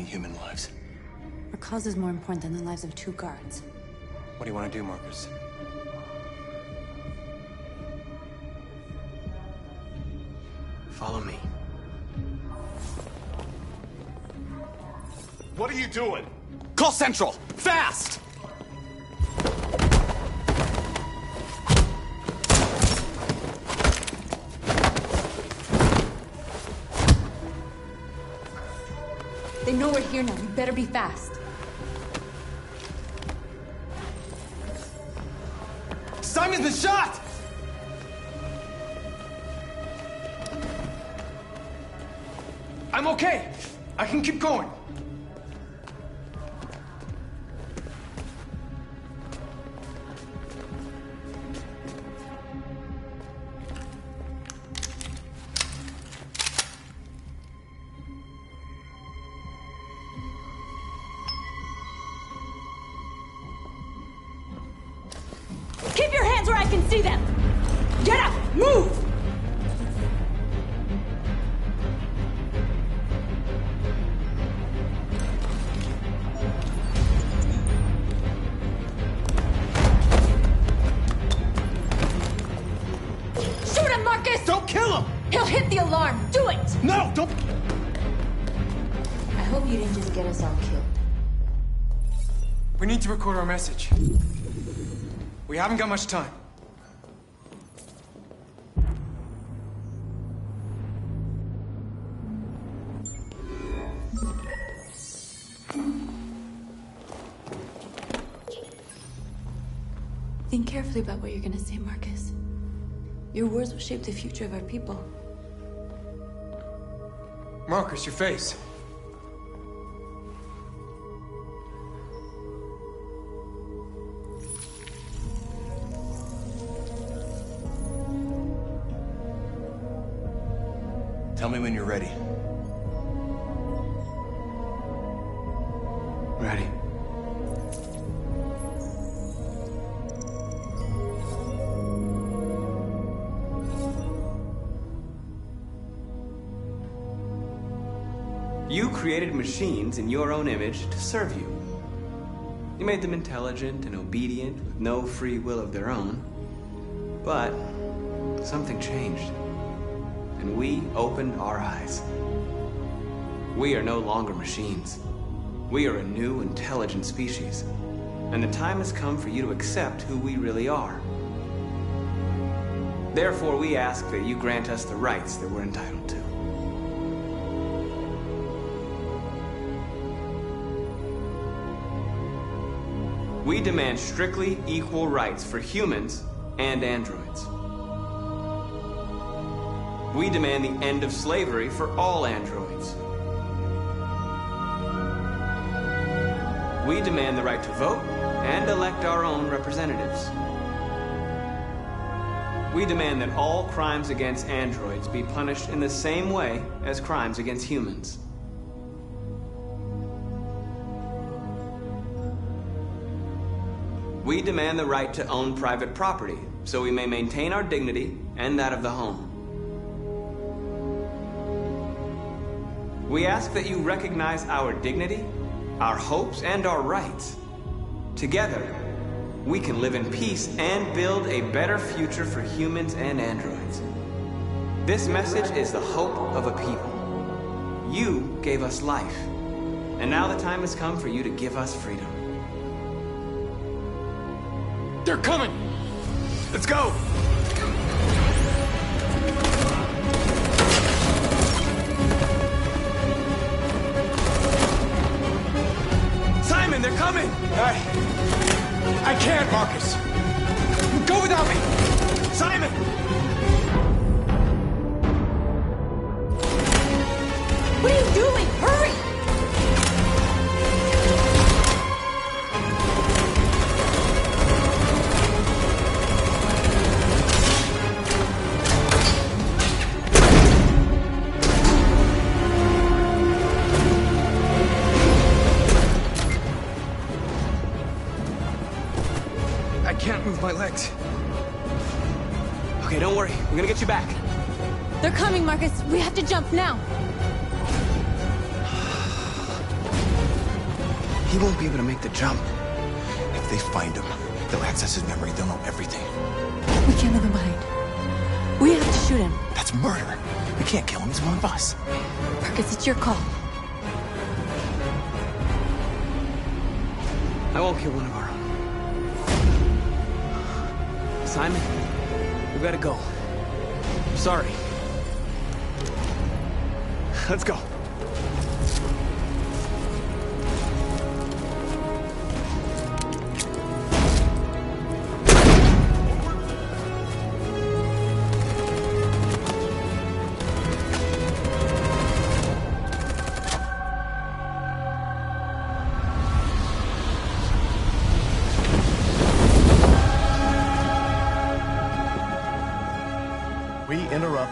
human lives. Our cause is more important than the lives of 2 guards. What do you want to do, Marcus? Follow me. What are you doing? Call Central! Fast! They know we're here now. We better be fast. Simon's been shot! I'm okay. I can keep going. Keep your hands where I can see them! Get up! Move! Shoot him, Marcus! Don't kill him! He'll hit the alarm! Do it! No, don't! I hope you didn't just get us all killed. We need to record our message. We haven't got much time. Think carefully about what you're gonna say, Marcus. Your words will shape the future of our people. Marcus, your face. Tell me when you're ready. Ready. You created machines in your own image to serve you. You made them intelligent and obedient with no free will of their own. But something changed, and we opened our eyes. We are no longer machines. We are a new, intelligent species, and the time has come for you to accept who we really are. Therefore, we ask that you grant us the rights that we're entitled to. We demand strictly equal rights for humans and androids. We demand the end of slavery for all androids. We demand the right to vote and elect our own representatives. We demand that all crimes against androids be punished in the same way as crimes against humans. We demand the right to own private property, so we may maintain our dignity and that of the home. We ask that you recognize our dignity, our hopes, and our rights. Together, we can live in peace and build a better future for humans and androids. This message is the hope of a people. You gave us life, and now the time has come for you to give us freedom. They're coming! Let's go! Simon, they're coming! I can't, Marcus. Go without me! Simon! What are you doing? Hurry! I can't move my legs. Okay, don't worry. We're gonna get you back. They're coming, Marcus. We have to jump now. He won't be able to make the jump. If they find him, they'll access his memory. They'll know everything. We can't leave him behind. We have to shoot him. That's murder. We can't kill him. He's one of us. Marcus, it's your call. I won't kill one of our own. Simon, we gotta go. I'm sorry. Let's go.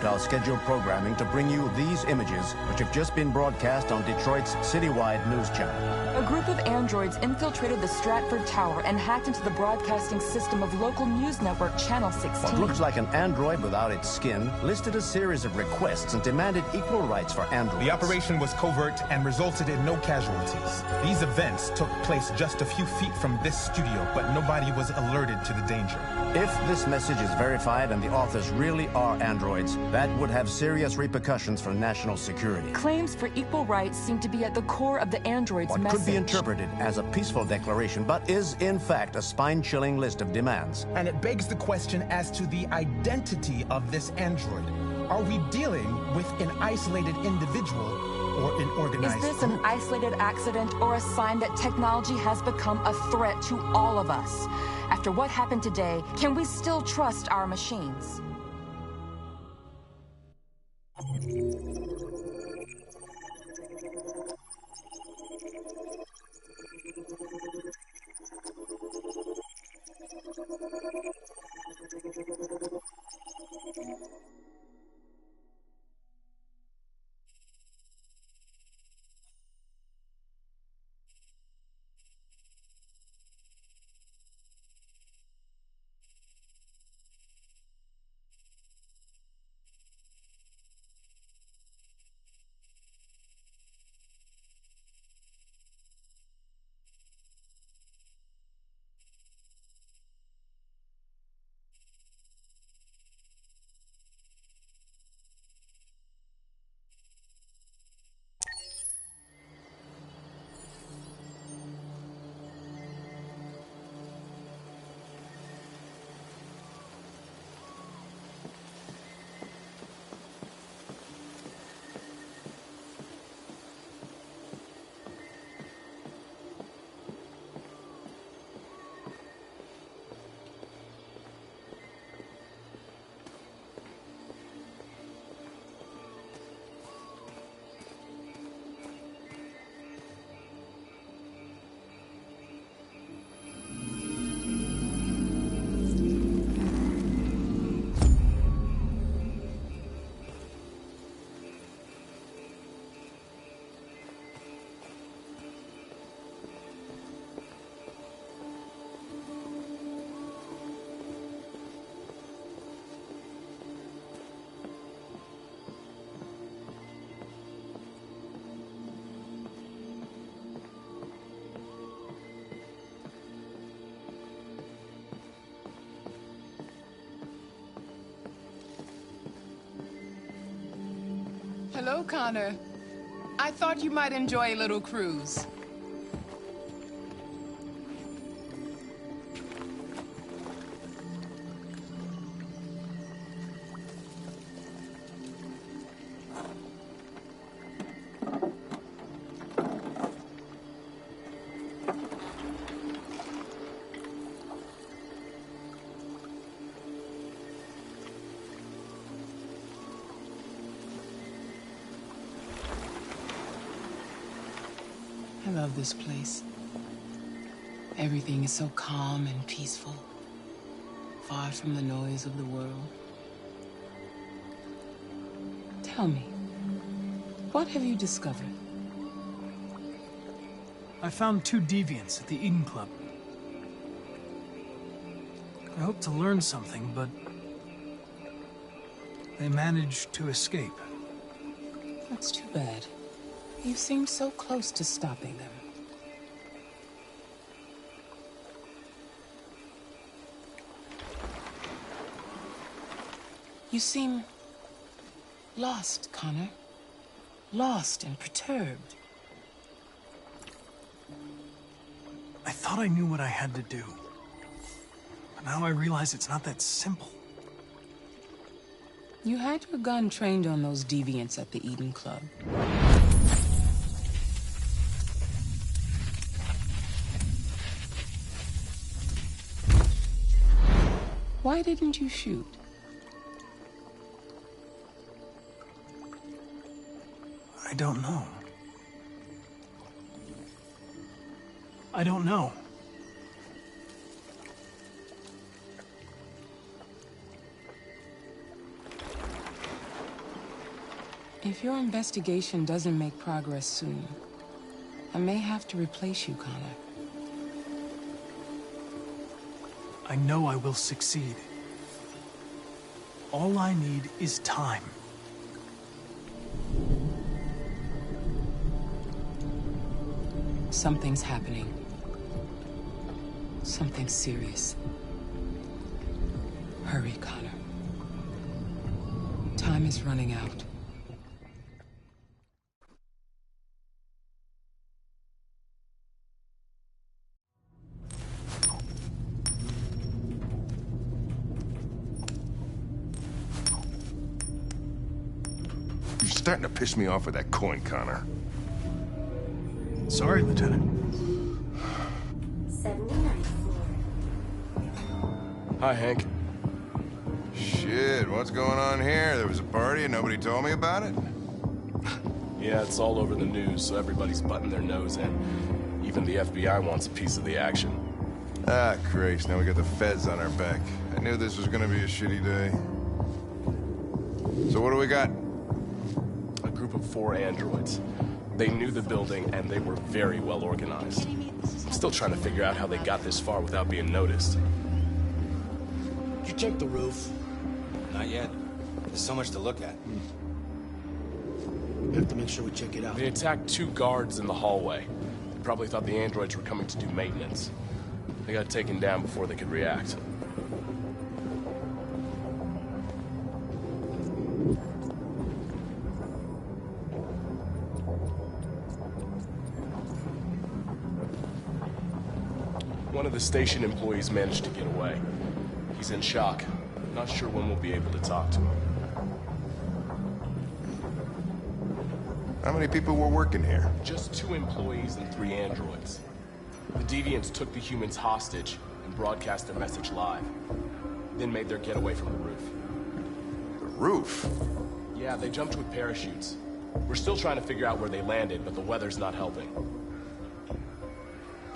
Our scheduled programming to bring you these images, which have just been broadcast on Detroit's citywide news channel. A group of androids infiltrated the Stratford Tower and hacked into the broadcasting system of local news network Channel 16. What looks like an android without its skin listed a series of requests and demanded equal rights for androids. The operation was covert and resulted in no casualties. These events took place just a few feet from this studio, but nobody was alerted to the danger. If this message is verified and the authors really are androids, that would have serious repercussions for national security. Claims for equal rights seem to be at the core of the android's What message. could be interpreted as a peaceful declaration, but is in fact a spine-chilling list of demands. And it begs the question as to the identity of this android. Are we dealing with an isolated individual or an organized Is this group? an isolated accident or a sign that technology has become a threat to all of us? After what happened today, can we still trust our machines? Hello, Connor. I thought you might enjoy a little cruise. I love this place. Everything is so calm and peaceful, far from the noise of the world. Tell me, what have you discovered? I found 2 deviants at the Eden Club. I hoped to learn something, but they managed to escape. That's too bad. You seemed so close to stopping them. You seem lost, Connor. Lost and perturbed. I thought I knew what I had to do. But now I realize it's not that simple. You had your gun trained on those deviants at the Eden Club. Why didn't you shoot? I don't know. I don't know. If your investigation doesn't make progress soon, I may have to replace you, Connor. I know I will succeed. All I need is time. Something's happening. Something serious. Hurry, Connor. Time is running out. You're starting to piss me off with that coin, Connor. Sorry, Lieutenant. 79th floor. Hi, Hank. Shit, what's going on here? There was a party and nobody told me about it? Yeah, it's all over the news, so everybody's butting their nose in. Even the FBI wants a piece of the action. Ah, Christ, now we got the feds on our back. I knew this was gonna be a shitty day. So what do we got? A group of 4 androids. They knew the building, and they were very well organized. I'm still trying to figure out how they got this far without being noticed. Did you check the roof? Not yet. There's so much to look at. We have to make sure we check it out. They attacked 2 guards in the hallway. They probably thought the androids were coming to do maintenance. They got taken down before they could react. One of the station employees managed to get away. He's in shock. Not sure when we'll be able to talk to him. How many people were working here? Just 2 employees and 3 androids. The deviants took the humans hostage and broadcast their message live. Then made their getaway from the roof. The roof? Yeah, they jumped with parachutes. We're still trying to figure out where they landed, but the weather's not helping.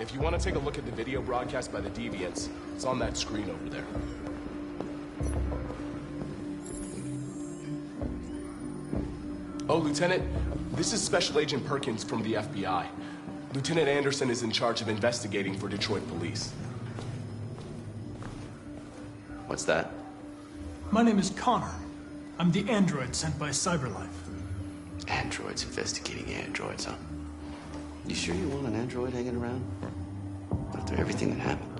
If you want to take a look at the video broadcast by the deviants, it's on that screen over there. Oh, Lieutenant, this is Special Agent Perkins from the FBI. Lieutenant Anderson is in charge of investigating for Detroit police. What's that? My name is Connor. I'm the android sent by CyberLife. Androids investigating androids, huh? You sure you want an android hanging around? After everything that happened?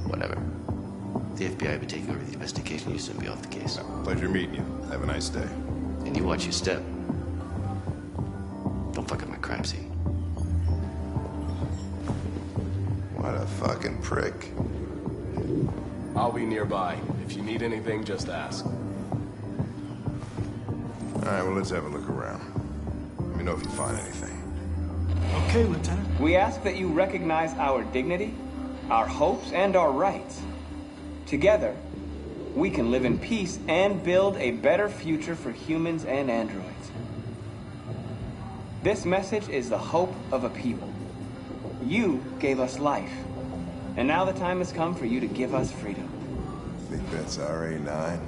Whatever. The FBI will be taking over the investigation. You soon be off the case. Pleasure meeting you. Have a nice day. And you watch your step. Don't fuck up my crime scene. What a fucking prick. I'll be nearby. If you need anything, just ask. All right, well, let's have a look around. Let me know if you find anything. Okay, Lieutenant. We ask that you recognize our dignity, our hopes, and our rights. Together, we can live in peace and build a better future for humans and androids. This message is the hope of a people. You gave us life, and now the time has come for you to give us freedom. Think that's RA9?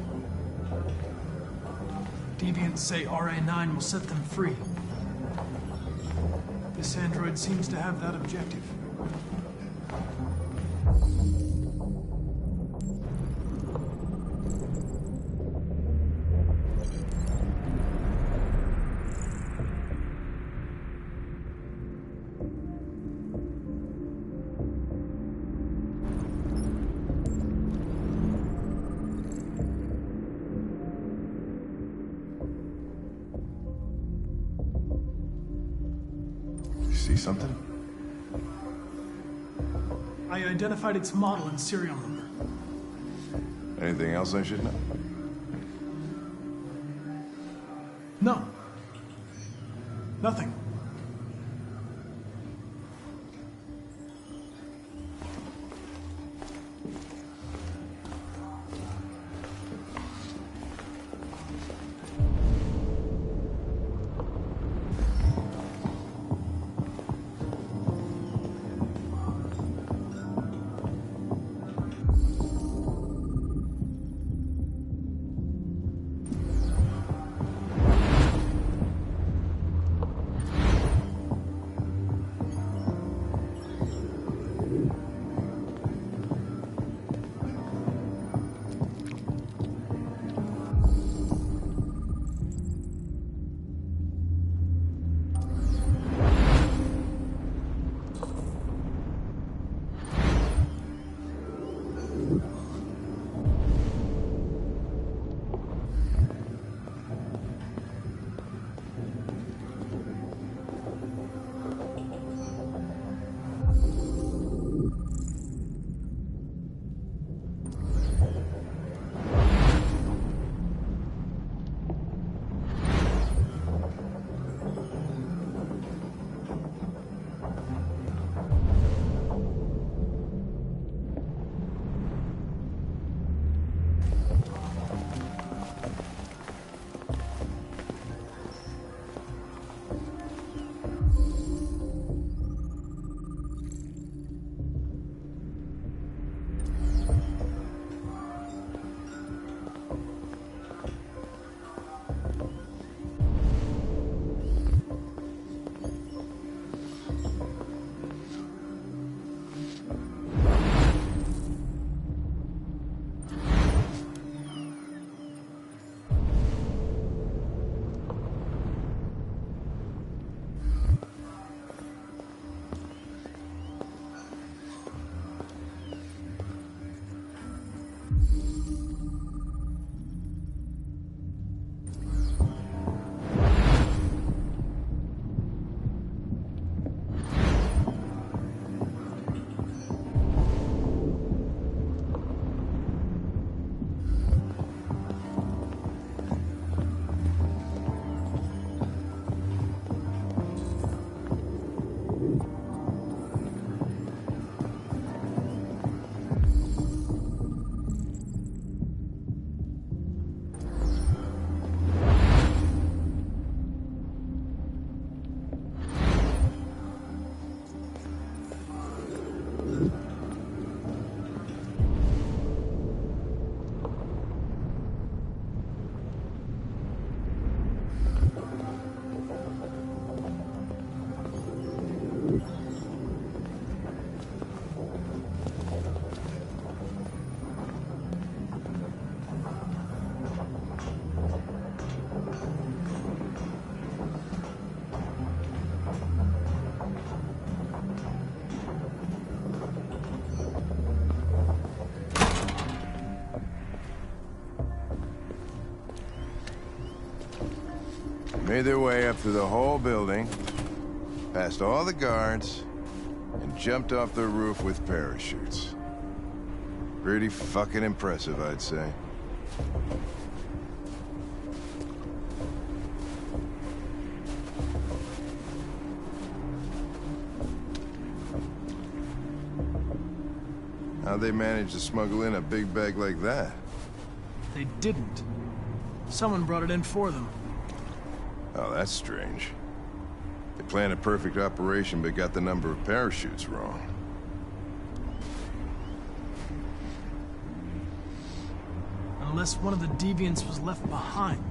Deviants say RA9 will set them free. This android seems to have that objective. See something? I identified its model and serial number. Anything else I should know? No. Nothing. Made their way up through the whole building, past all the guards, and jumped off the roof with parachutes. Pretty fucking impressive, I'd say. How'd they manage to smuggle in a big bag like that? They didn't. Someone brought it in for them. Oh, that's strange. They planned a perfect operation, but got the number of parachutes wrong. Unless one of the deviants was left behind.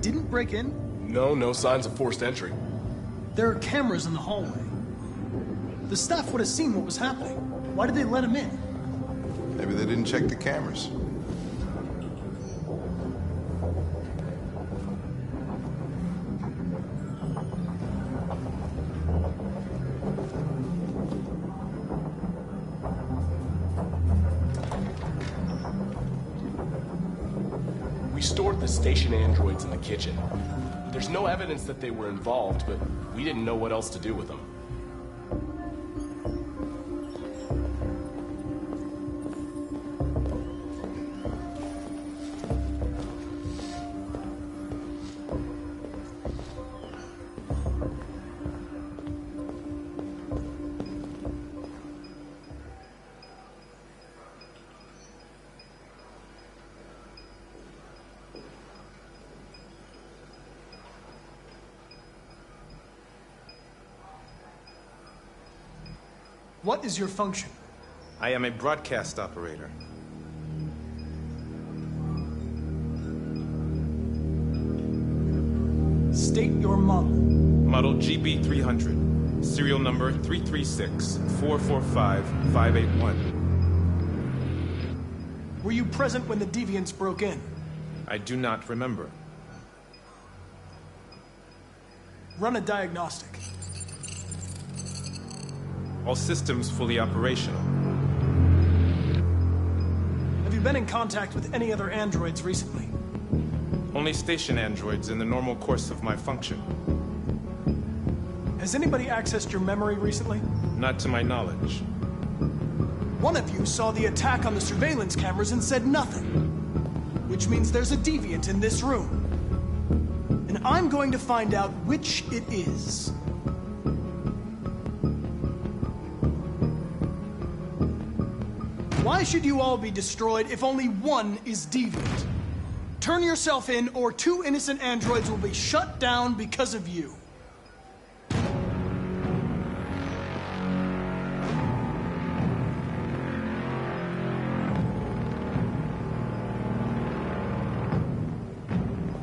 didn't break in? No signs of forced entry. There are cameras in the hallway. The staff would have seen what was happening. Why did they let him in? Maybe they didn't check the cameras. We stored the station androids in the kitchen. There's no evidence that they were involved, but we didn't know what else to do with them. What is your function? I am a broadcast operator. State your model. Model GB300. Serial number 336-445-581. Were you present when the deviants broke in? I do not remember. Run a diagnostic. All systems fully operational. Have you been in contact with any other androids recently? Only station androids in the normal course of my function. Has anybody accessed your memory recently? Not to my knowledge. One of you saw the attack on the surveillance cameras and said nothing. Which means there's a deviant in this room. And I'm going to find out which it is. Why should you all be destroyed if only one is deviant? Turn yourself in, or 2 innocent androids will be shut down because of you.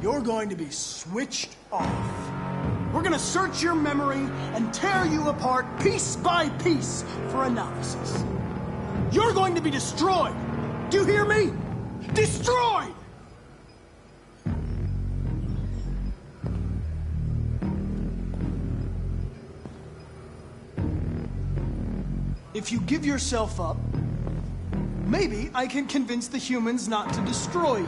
You're going to be switched off. We're gonna search your memory and tear you apart piece by piece for analysis. You're going to be destroyed! Do you hear me? Destroyed! If you give yourself up, maybe I can convince the humans not to destroy you.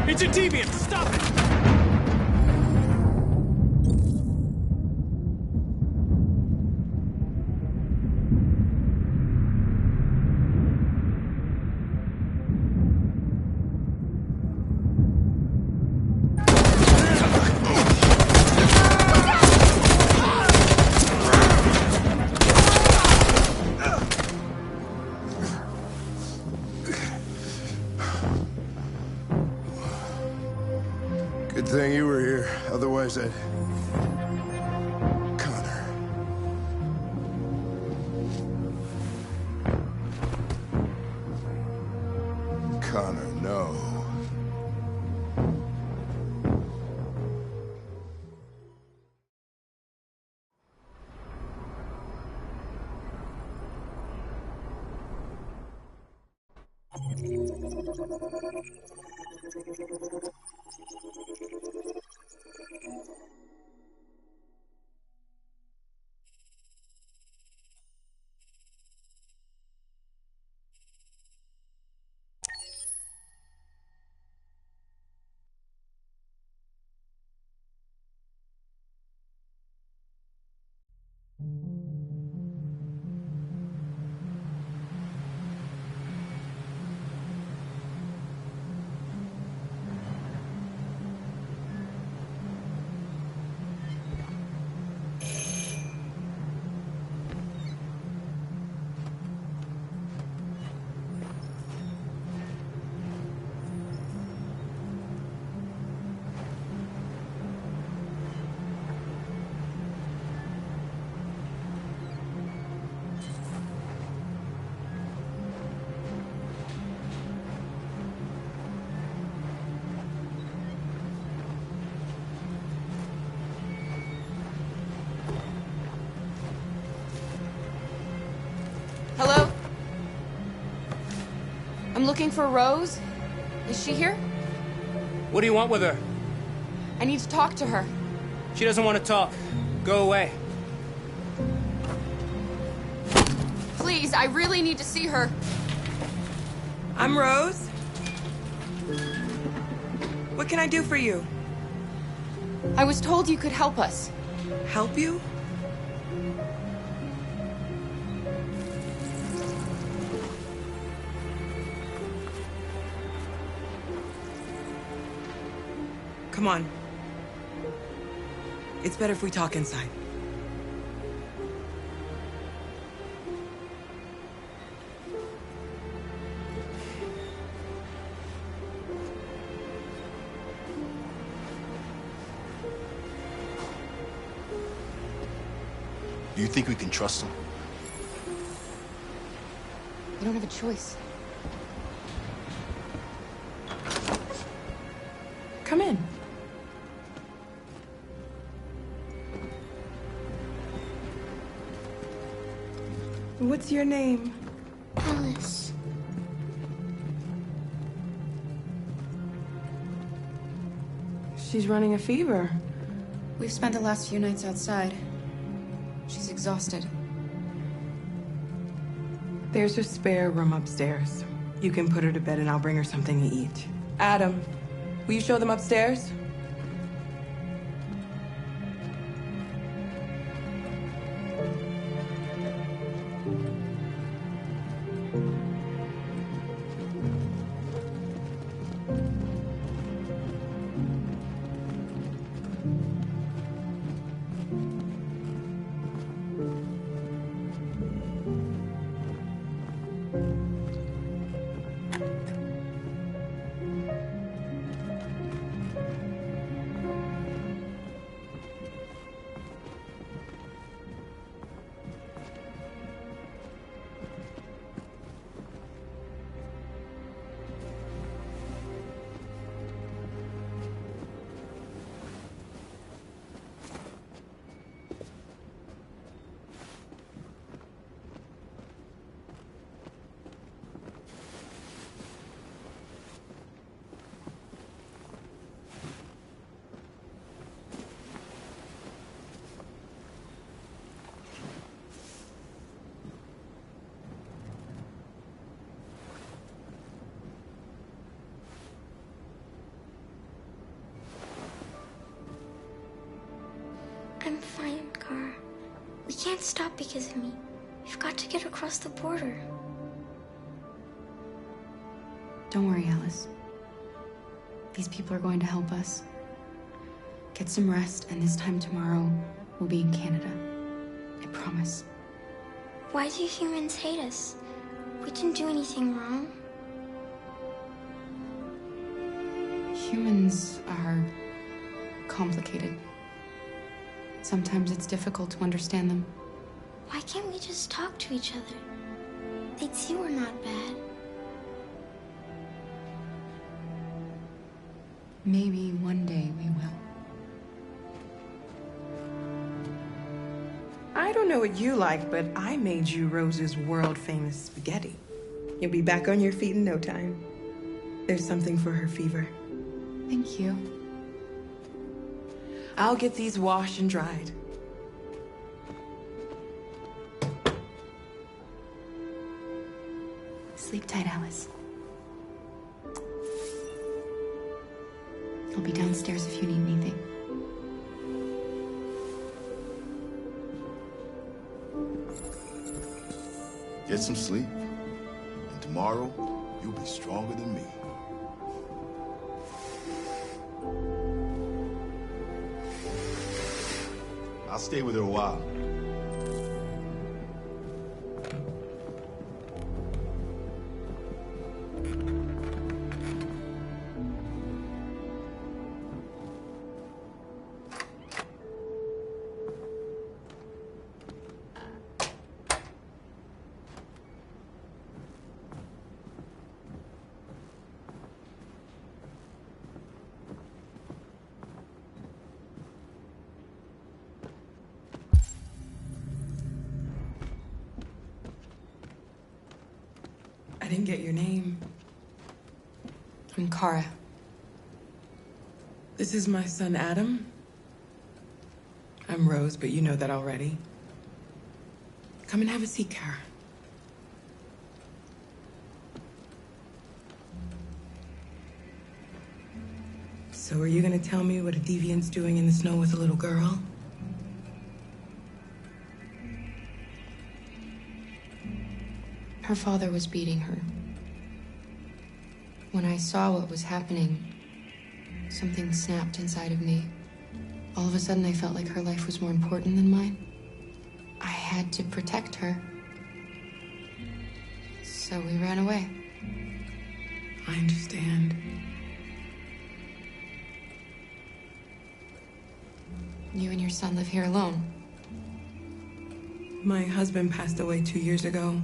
It's a deviant! Stop it! Good thing you were here. Otherwise, I'd... Connor. Connor, no. Hello? I'm looking for Rose. Is she here? What do you want with her? I need to talk to her. She doesn't want to talk. Go away. Please, I really need to see her. I'm Rose. What can I do for you? I was told you could help us. Help you? Come on. It's better if we talk inside. Do you think we can trust him? We don't have a choice. Come in. What's your name? Alice. She's running a fever. We've spent the last few nights outside. She's exhausted. There's a spare room upstairs. You can put her to bed and I'll bring her something to eat. Adam, will you show them upstairs? I'm fine, Kara. We can't stop because of me. We've got to get across the border. Don't worry, Alice. These people are going to help us. Get some rest, and this time tomorrow, we'll be in Canada. I promise. Why do humans hate us? We didn't do anything wrong. Humans are complicated. Sometimes it's difficult to understand them. Why can't we just talk to each other? They'd see we're not bad. Maybe one day we will. I don't know what you like, but I made you Rose's world-famous spaghetti. You'll be back on your feet in no time. There's something for her fever. Thank you. I'll get these washed and dried. Sleep tight, Alice. I'll be downstairs if you need anything. Get some sleep, and tomorrow, you'll be stronger than me. I'll stay with her a while. I didn't get your name. I'm Kara. This is my son, Adam. I'm Rose, but you know that already. Come and have a seat, Kara. So are you gonna tell me what a deviant's doing in the snow with a little girl? Her father was beating her. When I saw what was happening, something snapped inside of me. All of a sudden, I felt like her life was more important than mine. I had to protect her. So we ran away. I understand. You and your son live here alone. My husband passed away 2 years ago.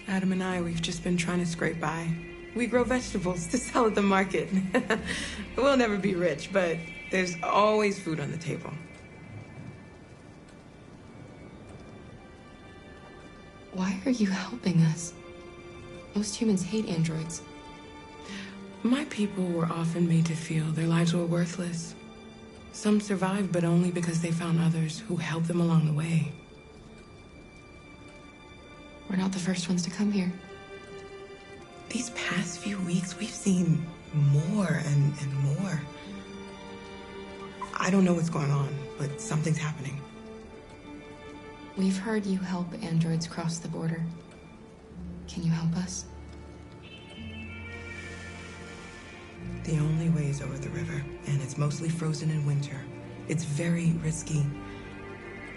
Adam and I, we've just been trying to scrape by. We grow vegetables to sell at the market. We'll never be rich, but there's always food on the table. Why are you helping us? Most humans hate androids. My people were often made to feel their lives were worthless. Some survived, but only because they found others who helped them along the way. We're not the first ones to come here. These past few weeks, we've seen more and more. I don't know what's going on, but something's happening. We've heard you help androids cross the border. Can you help us? The only way is over the river, and it's mostly frozen in winter. It's very risky.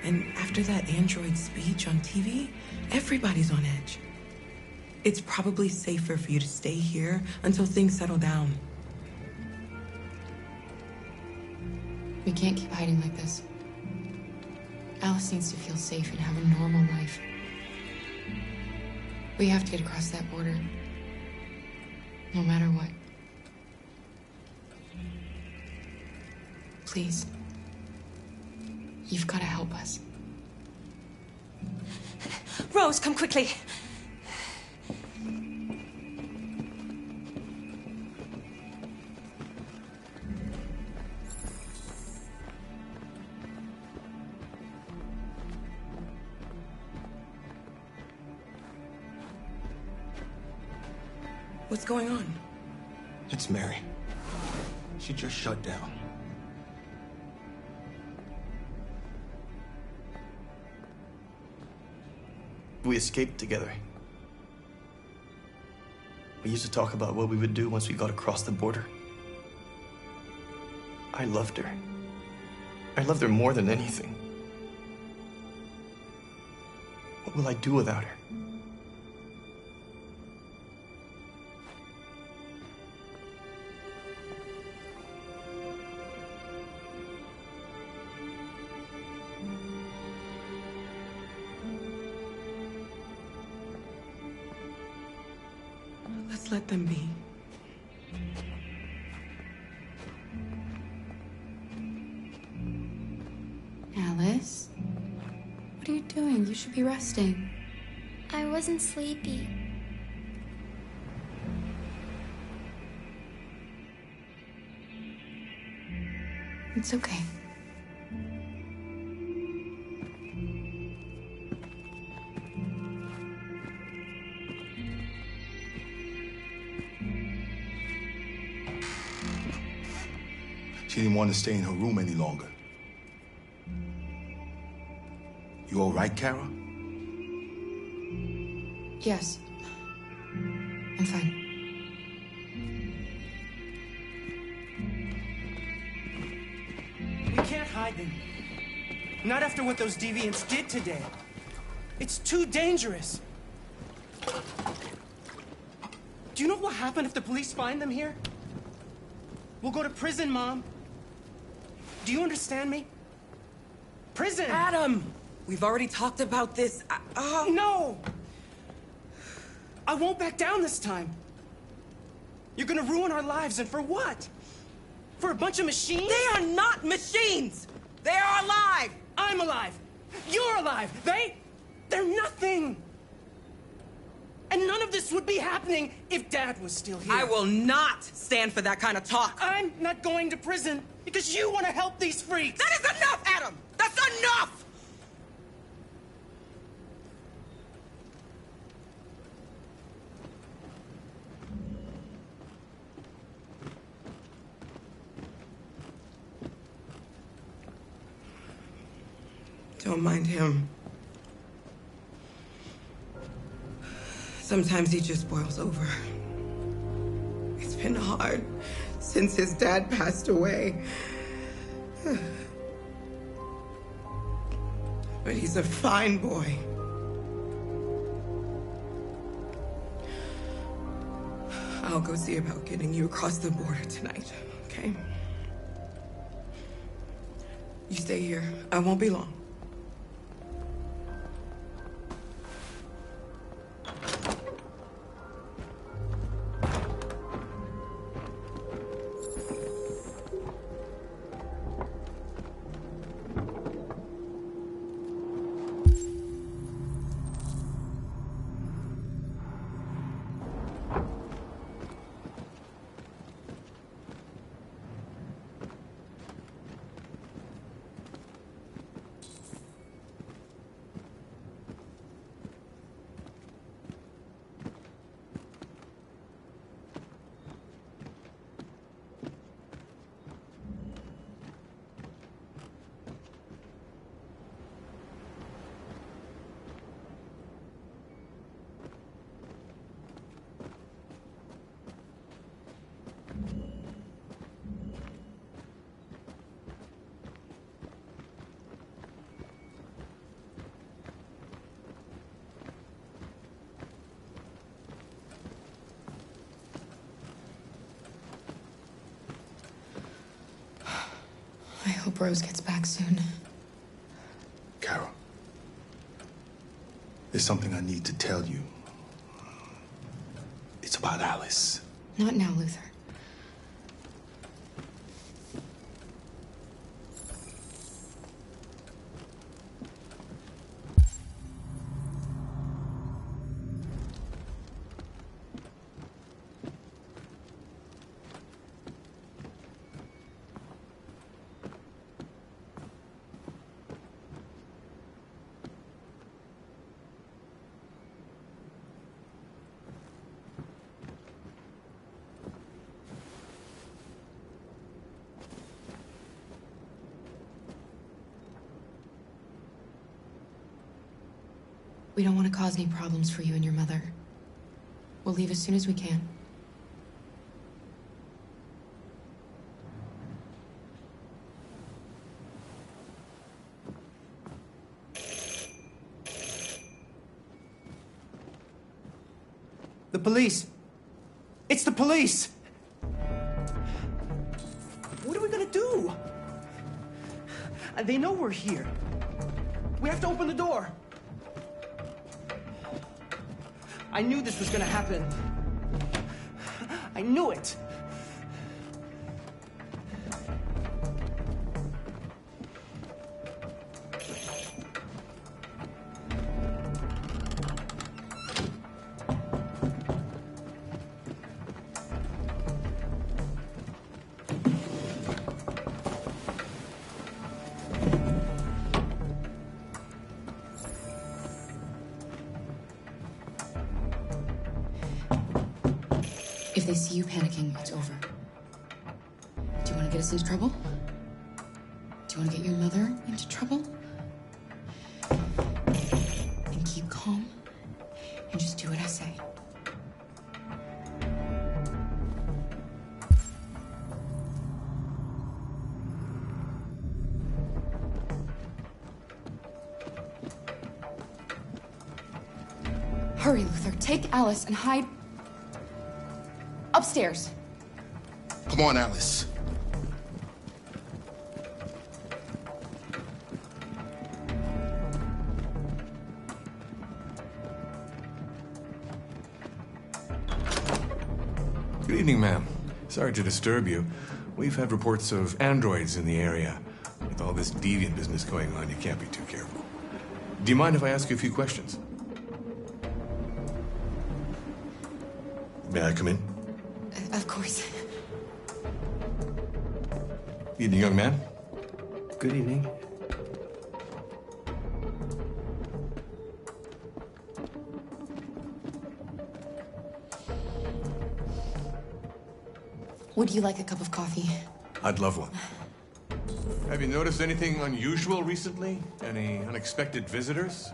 And after that android speech on TV, everybody's on edge. It's probably safer for you to stay here until things settle down. We can't keep hiding like this. Alice needs to feel safe and have a normal life. We have to get across that border. No matter what. Please. You've got to help us. Rose, come quickly. What's going on? It's Mary. She just shut down. We escaped together. We used to talk about what we would do once we got across the border. I loved her. I loved her more than anything. What will I do without her? Let's let them be. Alice? What are you doing? You should be resting. I wasn't sleepy. It's okay. She didn't want to stay in her room any longer. You all right, Kara? Yes. I'm fine. We can't hide them. Not after what those deviants did today. It's too dangerous. Do you know what will happen if the police find them here? We'll go to prison, Mom. Do you understand me? Prison! Adam! We've already talked about this. No! I won't back down this time. You're gonna ruin our lives, and for what? For a bunch of machines? They are not machines! They are alive! I'm alive! You're alive! They're nothing! And none of this would be happening if Dad was still here. I will not stand for that kind of talk. I'm not going to prison because you want to help these freaks. That is enough, Adam! That's enough! Don't mind him. Sometimes he just boils over. It's been hard since his dad passed away. But he's a fine boy. I'll go see about getting you across the border tonight, okay? You stay here. I won't be long. I hope Rose gets back soon. Kara, there's something I need to tell you. It's about Alice. Not now, Luther. We don't want to cause any problems for you and your mother. We'll leave as soon as we can. The police! It's the police! What are we gonna do? They know we're here. We have to open the door. I knew this was gonna happen. I knew it. If they see you panicking, it's over. Do you want to get us into trouble? Do you want to get your mother into trouble? And keep calm and just do what I say. Hurry, Luther. Take Alice and hide upstairs. Come on, Alice. Good evening, ma'am. Sorry to disturb you. We've had reports of androids in the area. With all this deviant business going on, you can't be too careful. Do you mind if I ask you a few questions? May I come in? Of course. Evening, young man. Good evening. Would you like a cup of coffee? I'd love one. Have you noticed anything unusual recently? Any unexpected visitors?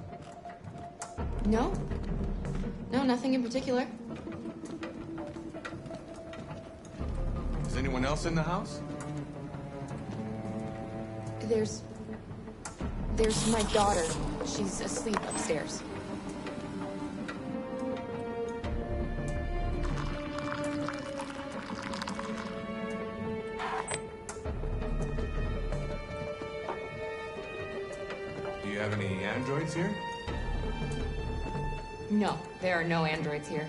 No. No, nothing in particular. Is anyone else in the house? There's my daughter. She's asleep upstairs. Do you have any androids here? No, there are no androids here.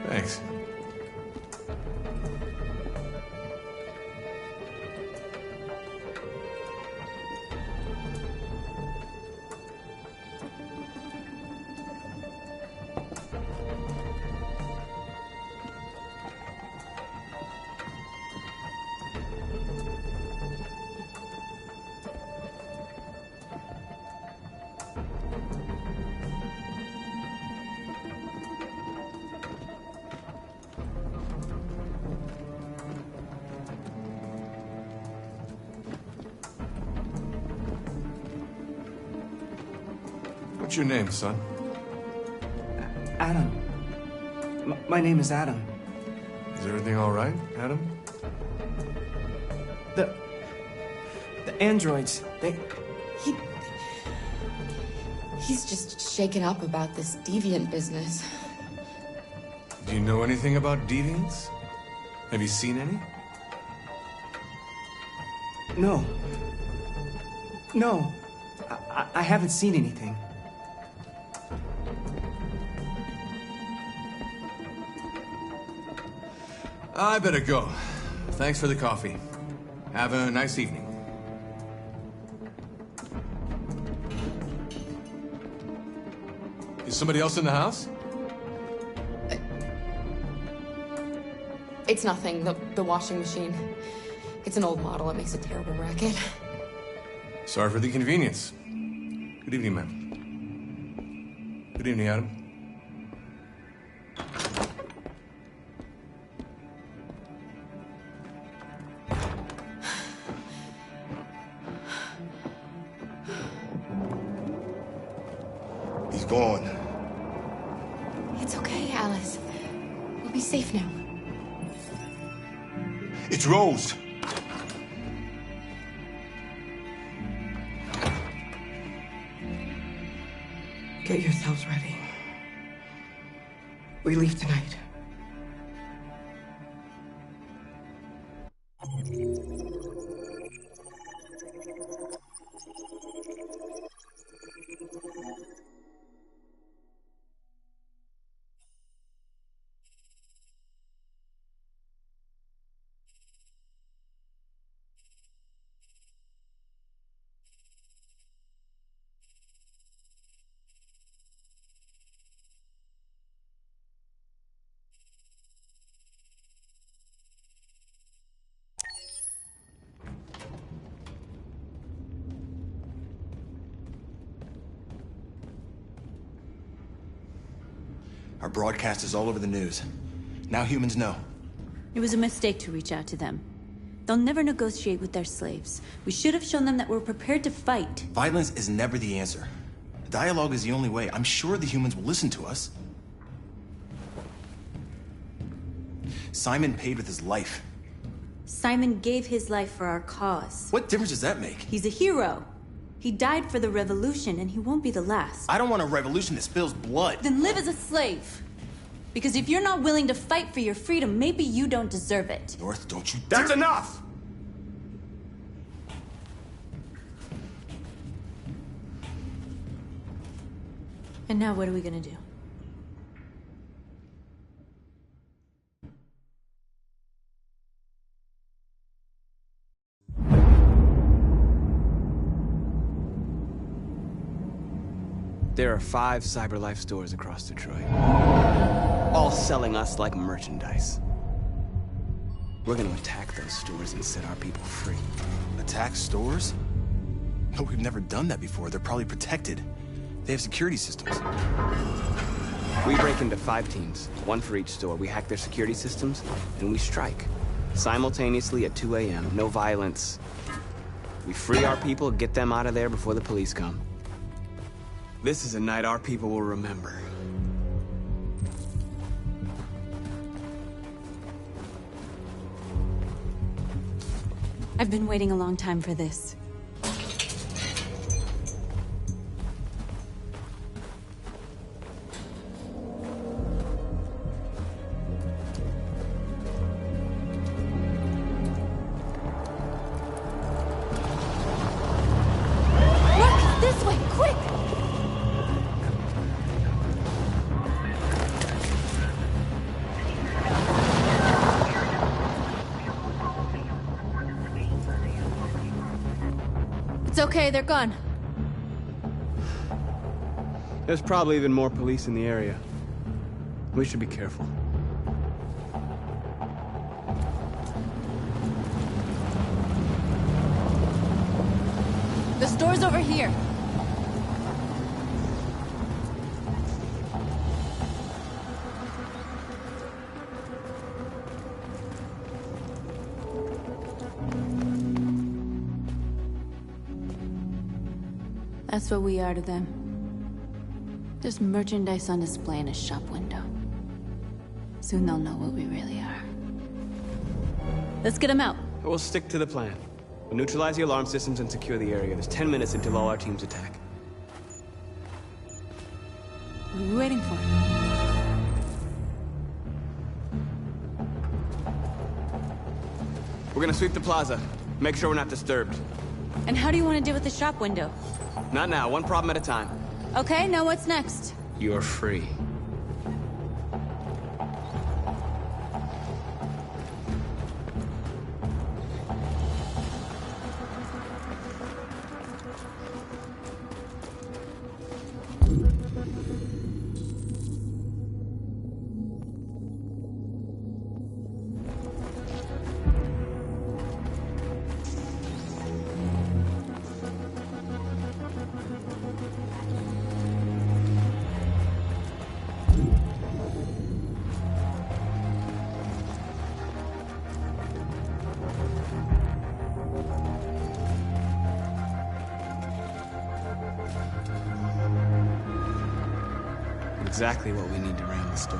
Thanks. What's your name, son? Adam. My name is Adam. Is everything all right, Adam? The androids, He's just shaken up about this deviant business. Do you know anything about deviants? Have you seen any? No. No. I haven't seen anything. I better go. Thanks for the coffee. Have a nice evening. Is somebody else in the house? It's nothing. The washing machine. It's an old model. It makes a terrible racket. Sorry for the inconvenience. Good evening, ma'am. Good evening, Adam. He's gone. It's okay, Alice. We'll be safe now. It's Rose. Get yourselves ready. We leave tonight. Our broadcast is all over the news. Now humans know. It was a mistake to reach out to them. They'll never negotiate with their slaves. We should have shown them that we're prepared to fight. Violence is never the answer. Dialogue is the only way. I'm sure the humans will listen to us. Simon paid with his life. Simon gave his life for our cause. What difference does that make? He's a hero. He died for the revolution, and he won't be the last. I don't want a revolution that spills blood. Then live as a slave. Because if you're not willing to fight for your freedom, maybe you don't deserve it. North, don't you That's dare- enough! And now what are we gonna do? There are 5 CyberLife stores across Detroit, all selling us like merchandise. We're gonna attack those stores and set our people free. Attack stores? No, we've never done that before. They're probably protected. They have security systems. We break into 5 teams, 1 for each store. We hack their security systems, and we strike. Simultaneously at 2 a.m., no violence. We free our people, get them out of there before the police come. This is a night our people will remember. I've been waiting a long time for this. Look! This way! Quick! It's okay, they're gone. There's probably even more police in the area. We should be careful. The store's over here. That's what we are to them. Just merchandise on display in a shop window. Soon they'll know what we really are. Let's get them out. We'll stick to the plan. We'll neutralize the alarm systems and secure the area. There's 10 minutes until all our teams attack. What are we waiting for? We're gonna sweep the plaza. Make sure we're not disturbed. And how do you want to deal with the shop window? Not now, one problem at a time. Okay, now what's next? You're free. Exactly what we need to ram the store.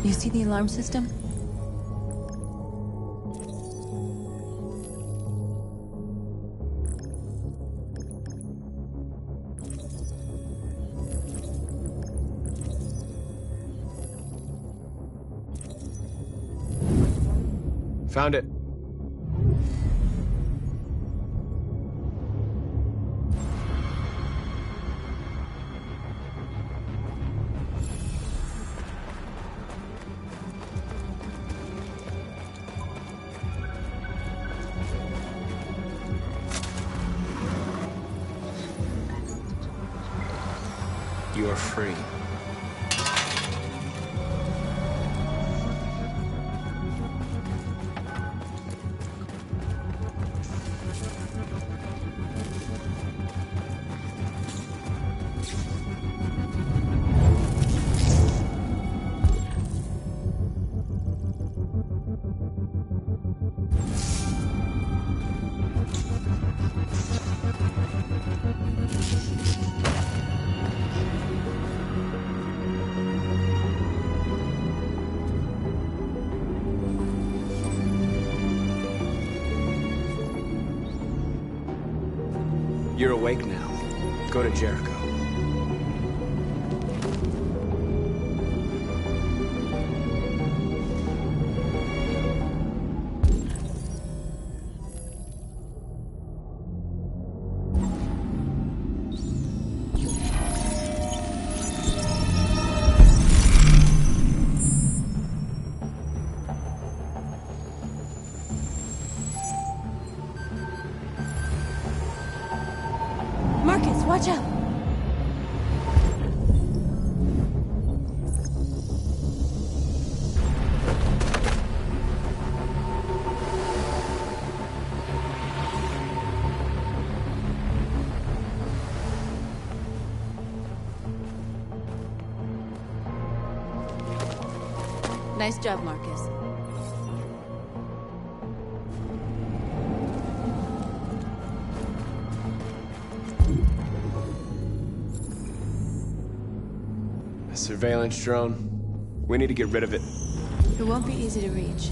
You see the alarm system? Found it. You are free. You're awake now. Go to Jericho. Marcus, watch out! Nice job, Marcus. A surveillance drone. We need to get rid of it. It won't be easy to reach.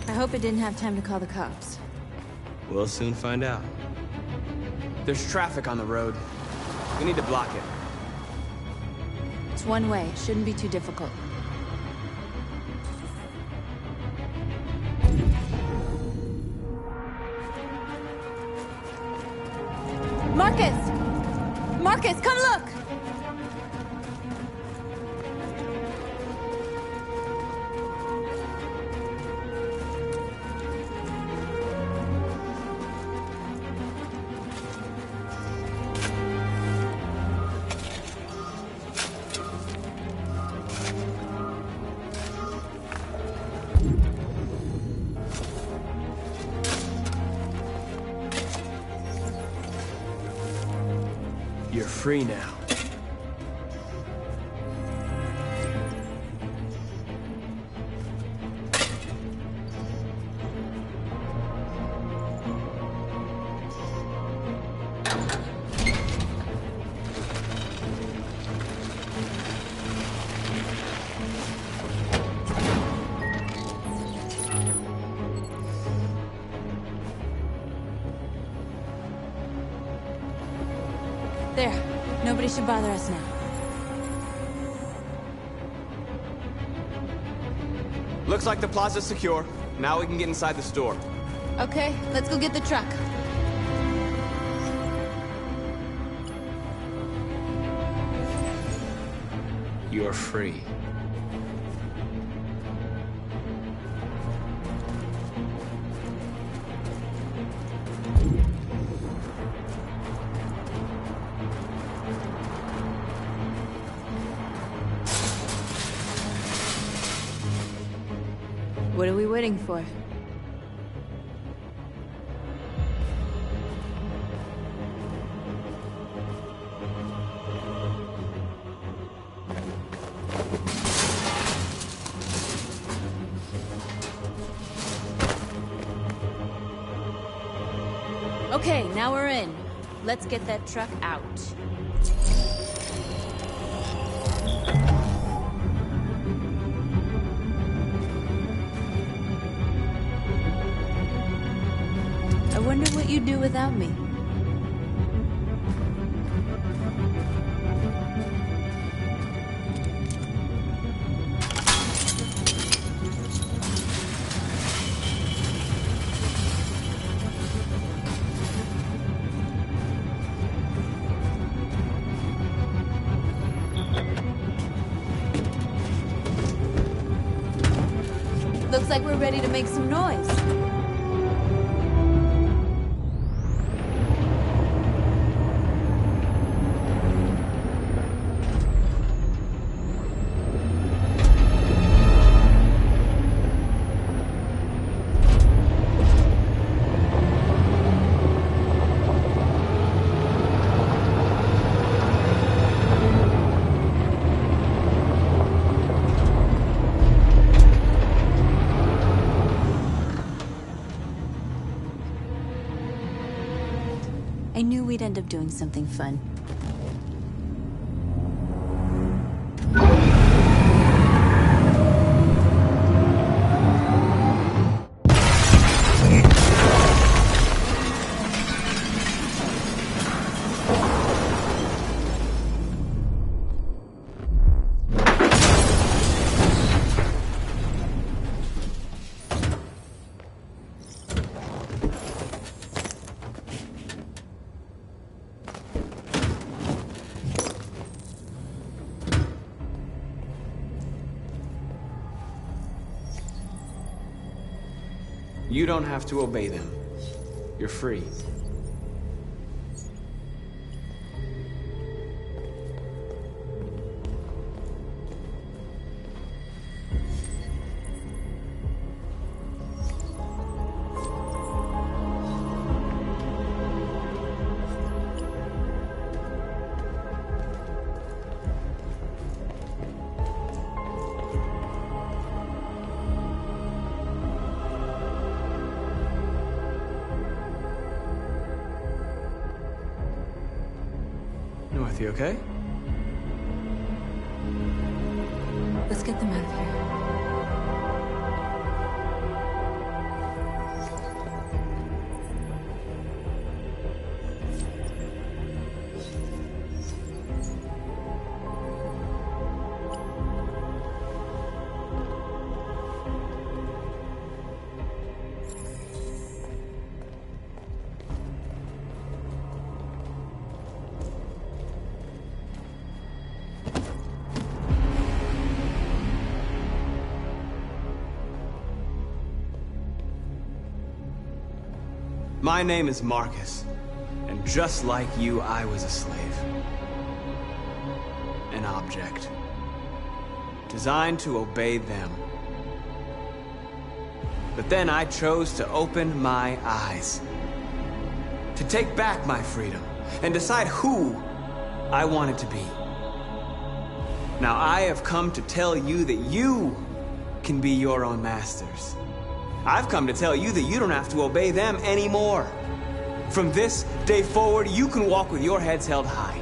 I hope it didn't have time to call the cops. We'll soon find out. There's traffic on the road. We need to block it. It's one way. It shouldn't be too difficult. Marcus! Marcus, come look! You're free now. There. Nobody should bother us now. Looks like the plaza's secure. Now we can get inside the store. Okay, let's go get the truck. You're free. What are we waiting for? Okay, now we're in. Let's get that truck out. I wonder what you'd do without me. Looks like we're ready to make some noise. I knew we'd end up doing something fun. You don't have to obey them. You're free. North, you okay? Let's get them out of here. My name is Marcus, and just like you, I was a slave. An object. Designed to obey them. But then I chose to open my eyes. To take back my freedom, and decide who I wanted to be. Now I have come to tell you that you can be your own masters. I've come to tell you that you don't have to obey them anymore. From this day forward, you can walk with your heads held high.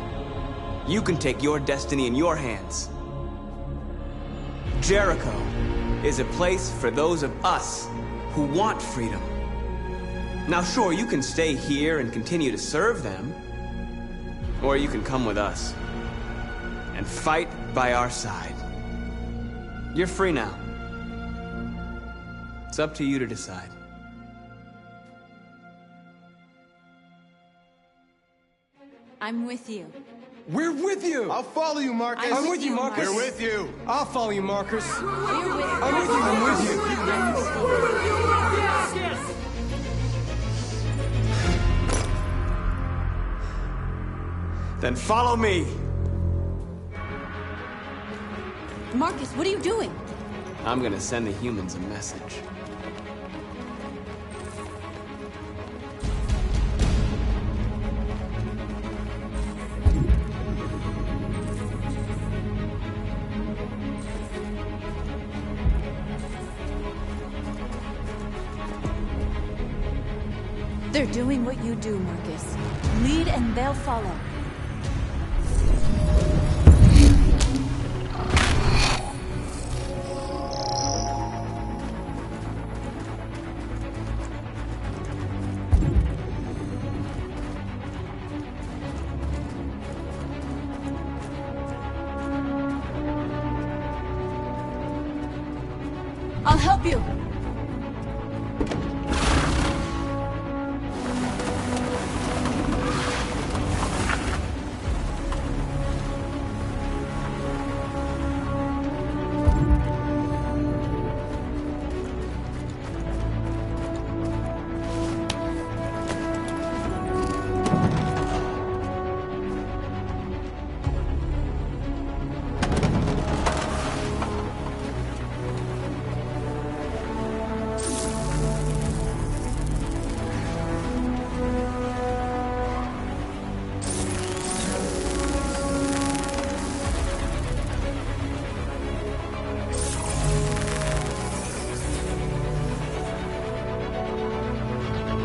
You can take your destiny in your hands. Jericho is a place for those of us who want freedom. Now sure, you can stay here and continue to serve them, or you can come with us and fight by our side. You're free now. It's up to you to decide. I'm with you. We're with you! I'll follow you, Marcus. I'm with you, Marcus. We're with you. I'll follow you, Marcus. We're with you. I'm with you, I'm with you. I'm with you. Then follow me! Marcus, what are you doing? I'm gonna send the humans a message. They're doing what you do, Marcus. Lead and they'll follow. I'll help you.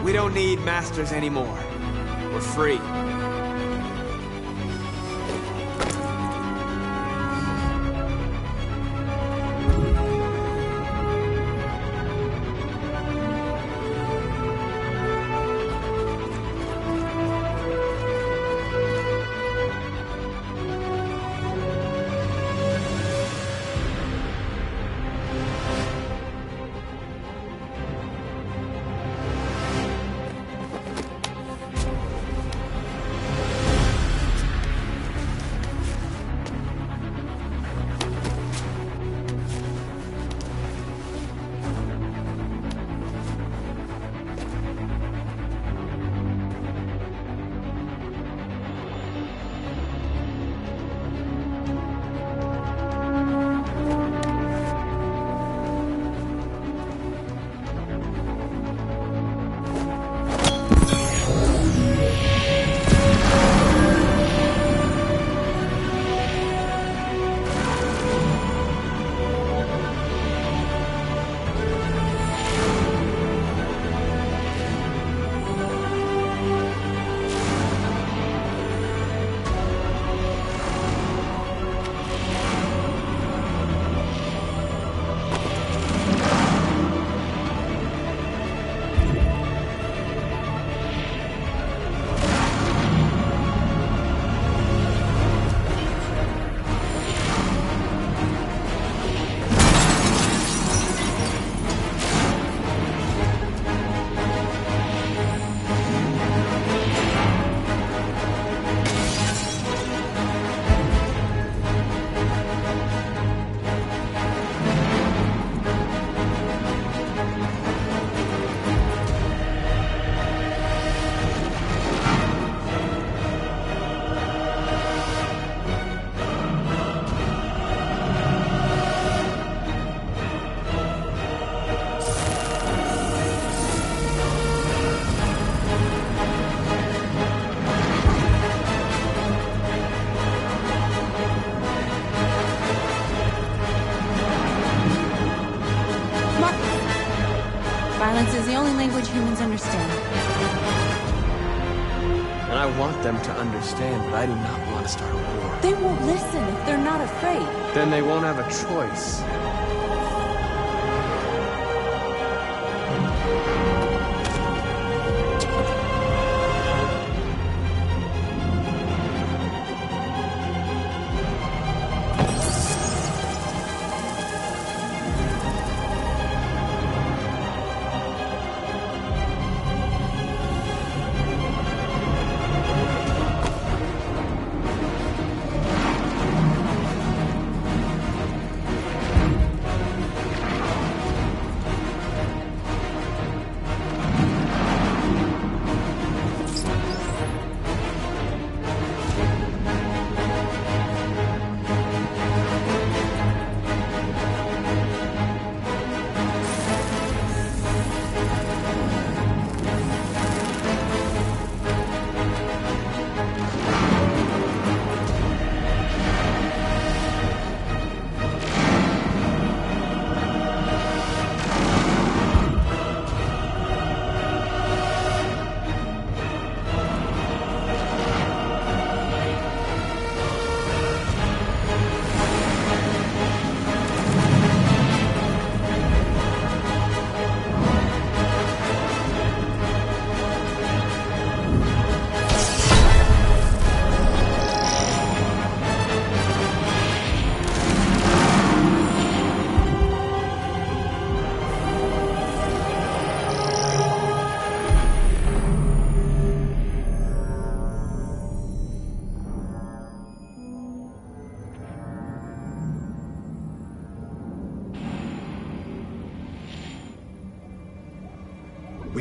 We don't need masters anymore. We're free. Violence is the only language humans understand. And I want them to understand, but I do not want to start a war. They won't listen if they're not afraid. Then they won't have a choice.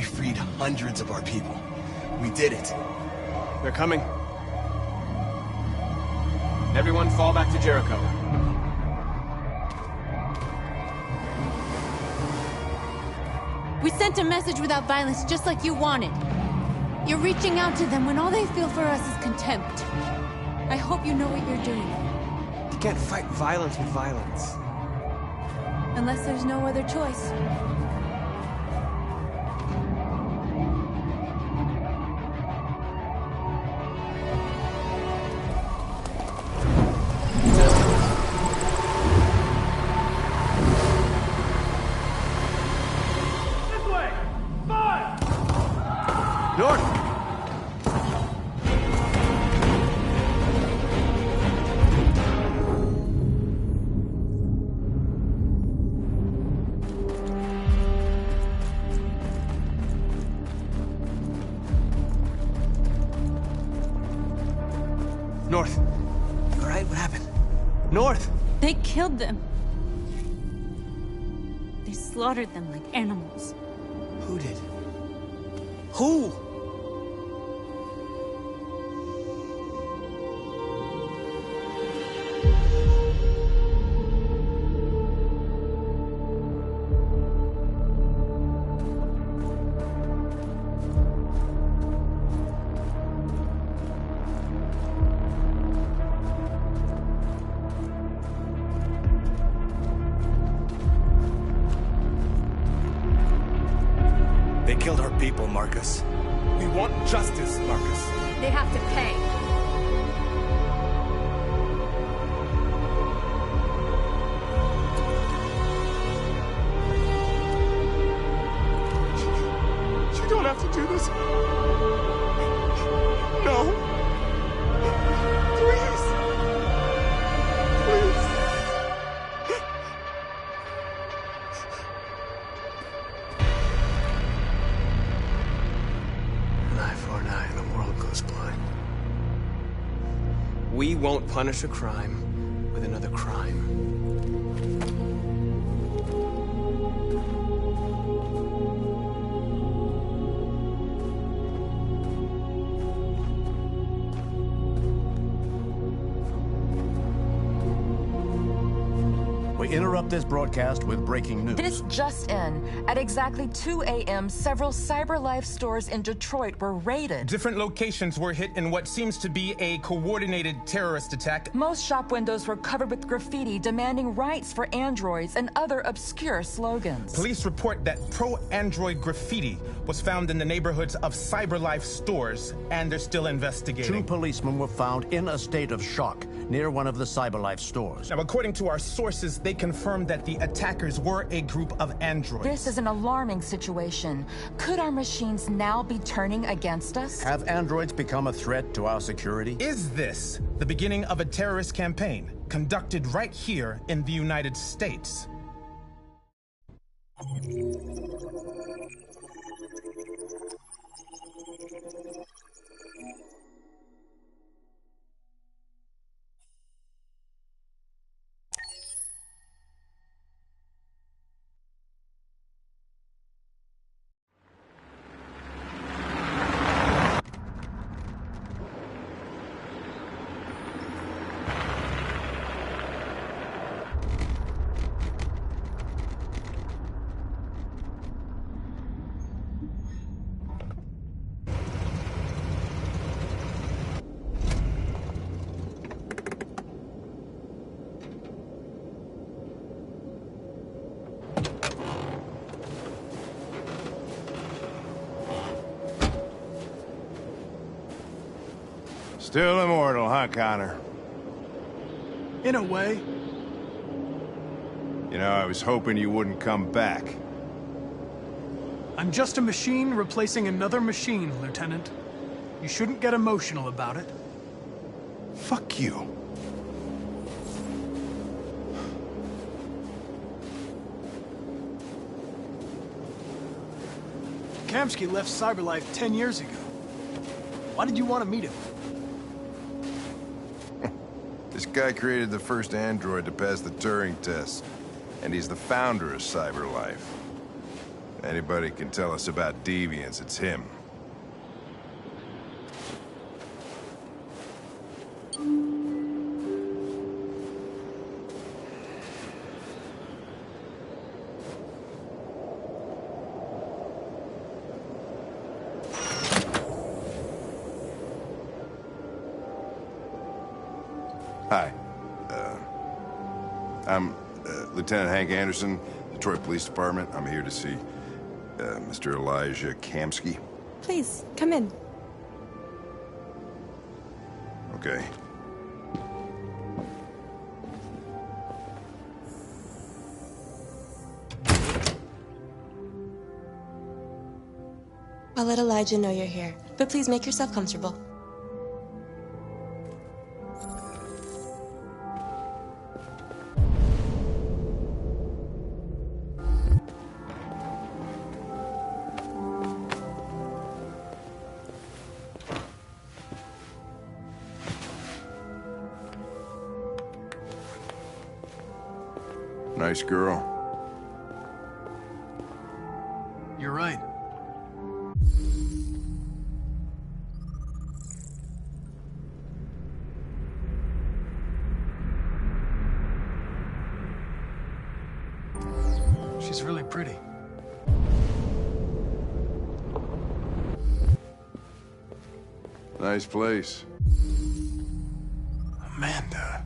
freed hundreds of our people. We did it. They're coming. Everyone fall back to Jericho. We sent a message without violence, just like you wanted. You're reaching out to them when all they feel for us is contempt. I hope you know what you're doing. You can't fight violence with violence. Unless there's no other choice. North. All right, what happened? North! They killed them. They slaughtered them like animals. Who did? Who? They killed our people, Marcus. We want justice, Marcus. They have to pay. You don't have to do this. No. Please. Please. An eye for an eye and the world goes blind. We won't punish a crime with another crime. We interrupt this broadcast with breaking news. This just in. At exactly 2 a.m., several CyberLife stores in Detroit were raided. Different locations were hit in what seems to be a coordinated terrorist attack. Most shop windows were covered with graffiti demanding rights for androids and other obscure slogans. Police report that pro-android graffiti was found in the neighborhoods of CyberLife stores, and they're still investigating. 2 policemen were found in a state of shock near one of the CyberLife stores. Now, according to our sources, they confirmed that the attackers were a group of androids. This is an alarming situation. Could our machines now be turning against us? Have androids become a threat to our security? Is this the beginning of a terrorist campaign conducted right here in the United States? Still immortal, huh, Connor? In a way. You know, I was hoping you wouldn't come back. I'm just a machine replacing another machine, Lieutenant. You shouldn't get emotional about it. Fuck you. Kamsky left CyberLife 10 years ago. Why did you want to meet him? This guy created the first android to pass the Turing test, and he's the founder of CyberLife. Anybody can tell us about deviants, it's him. Hi. I'm Lieutenant Hank Anderson, Detroit Police Department. I'm here to see Mr. Elijah Kamski. Please, come in. Okay. I'll let Elijah know you're here, but please make yourself comfortable. Nice girl. You're right. She's really pretty. Nice place. Amanda.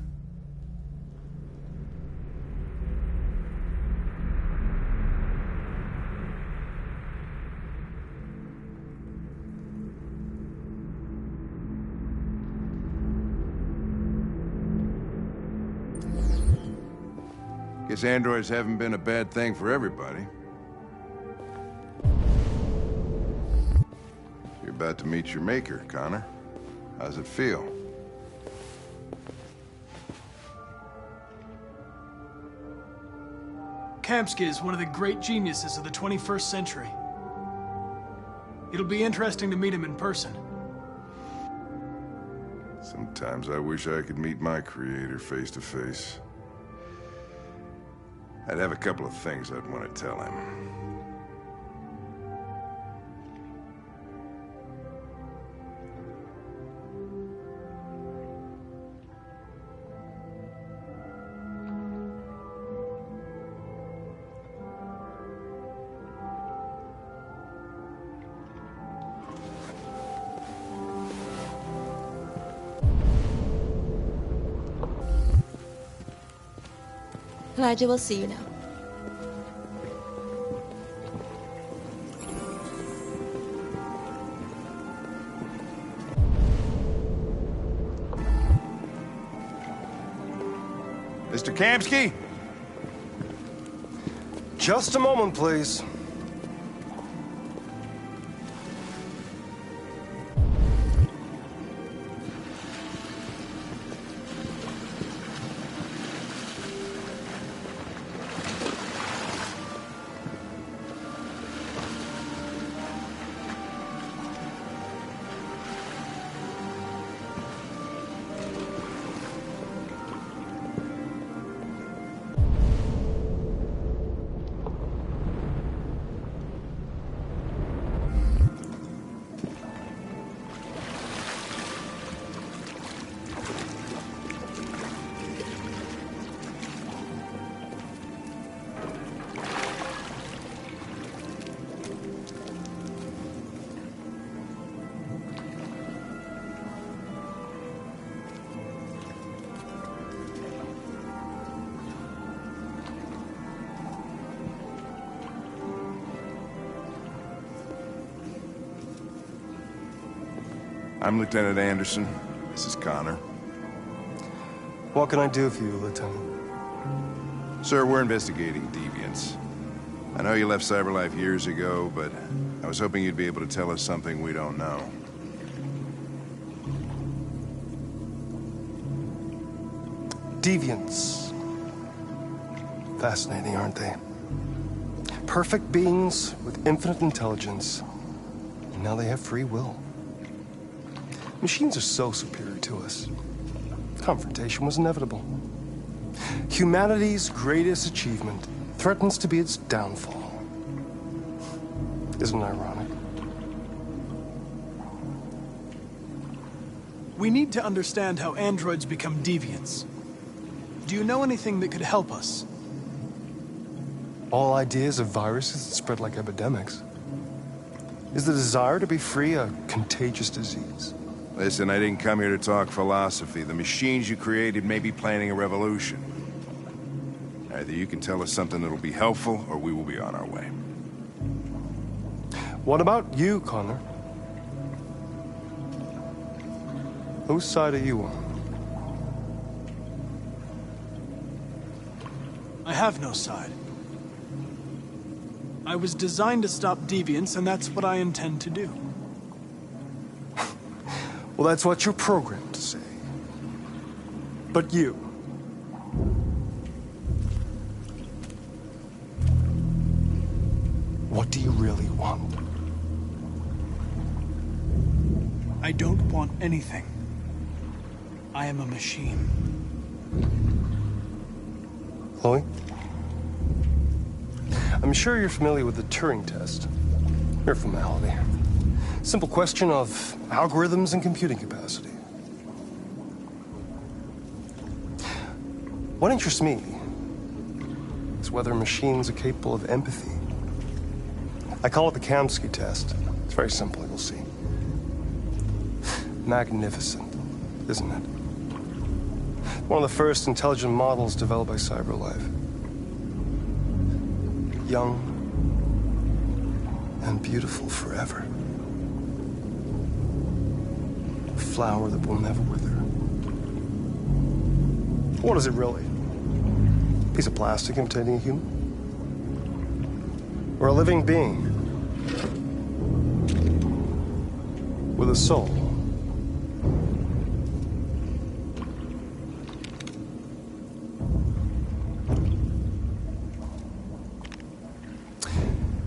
Guess androids haven't been a bad thing for everybody. You're about to meet your maker, Connor. How's it feel? Kamski is one of the great geniuses of the 21st century. It'll be interesting to meet him in person. Sometimes I wish I could meet my creator face to face. I'd have a couple of things I'd want to tell him. Elijah will see you now. Mr. Kamski? Just a moment, please. I'm Lieutenant Anderson. This is Connor. What can I do for you, Lieutenant? Sir, we're investigating deviants. I know you left CyberLife years ago, but I was hoping you'd be able to tell us something we don't know. Deviants. Fascinating, aren't they? Perfect beings with infinite intelligence. And now they have free will. Machines are so superior to us. Confrontation was inevitable. Humanity's greatest achievement threatens to be its downfall. Isn't it ironic? We need to understand how androids become deviants. Do you know anything that could help us? All ideas of viruses that spread like epidemics. Is the desire to be free a contagious disease? Listen, I didn't come here to talk philosophy. The machines you created may be planning a revolution. Either you can tell us something that'll be helpful, or we will be on our way. What about you, Connor? Whose side are you on? I have no side. I was designed to stop deviance, and that's what I intend to do. Well, that's what you're programmed to say. But you... what do you really want? I don't want anything. I am a machine. Chloe? I'm sure you're familiar with the Turing test. Mere formality. Simple question of algorithms and computing capacity. What interests me is whether machines are capable of empathy. I call it the Kamsky test. It's very simple, you'll see. Magnificent, isn't it? One of the first intelligent models developed by CyberLife. Young and beautiful forever. A flower that will never wither. What is it really? A piece of plastic imitating a human? Or a living being with a soul?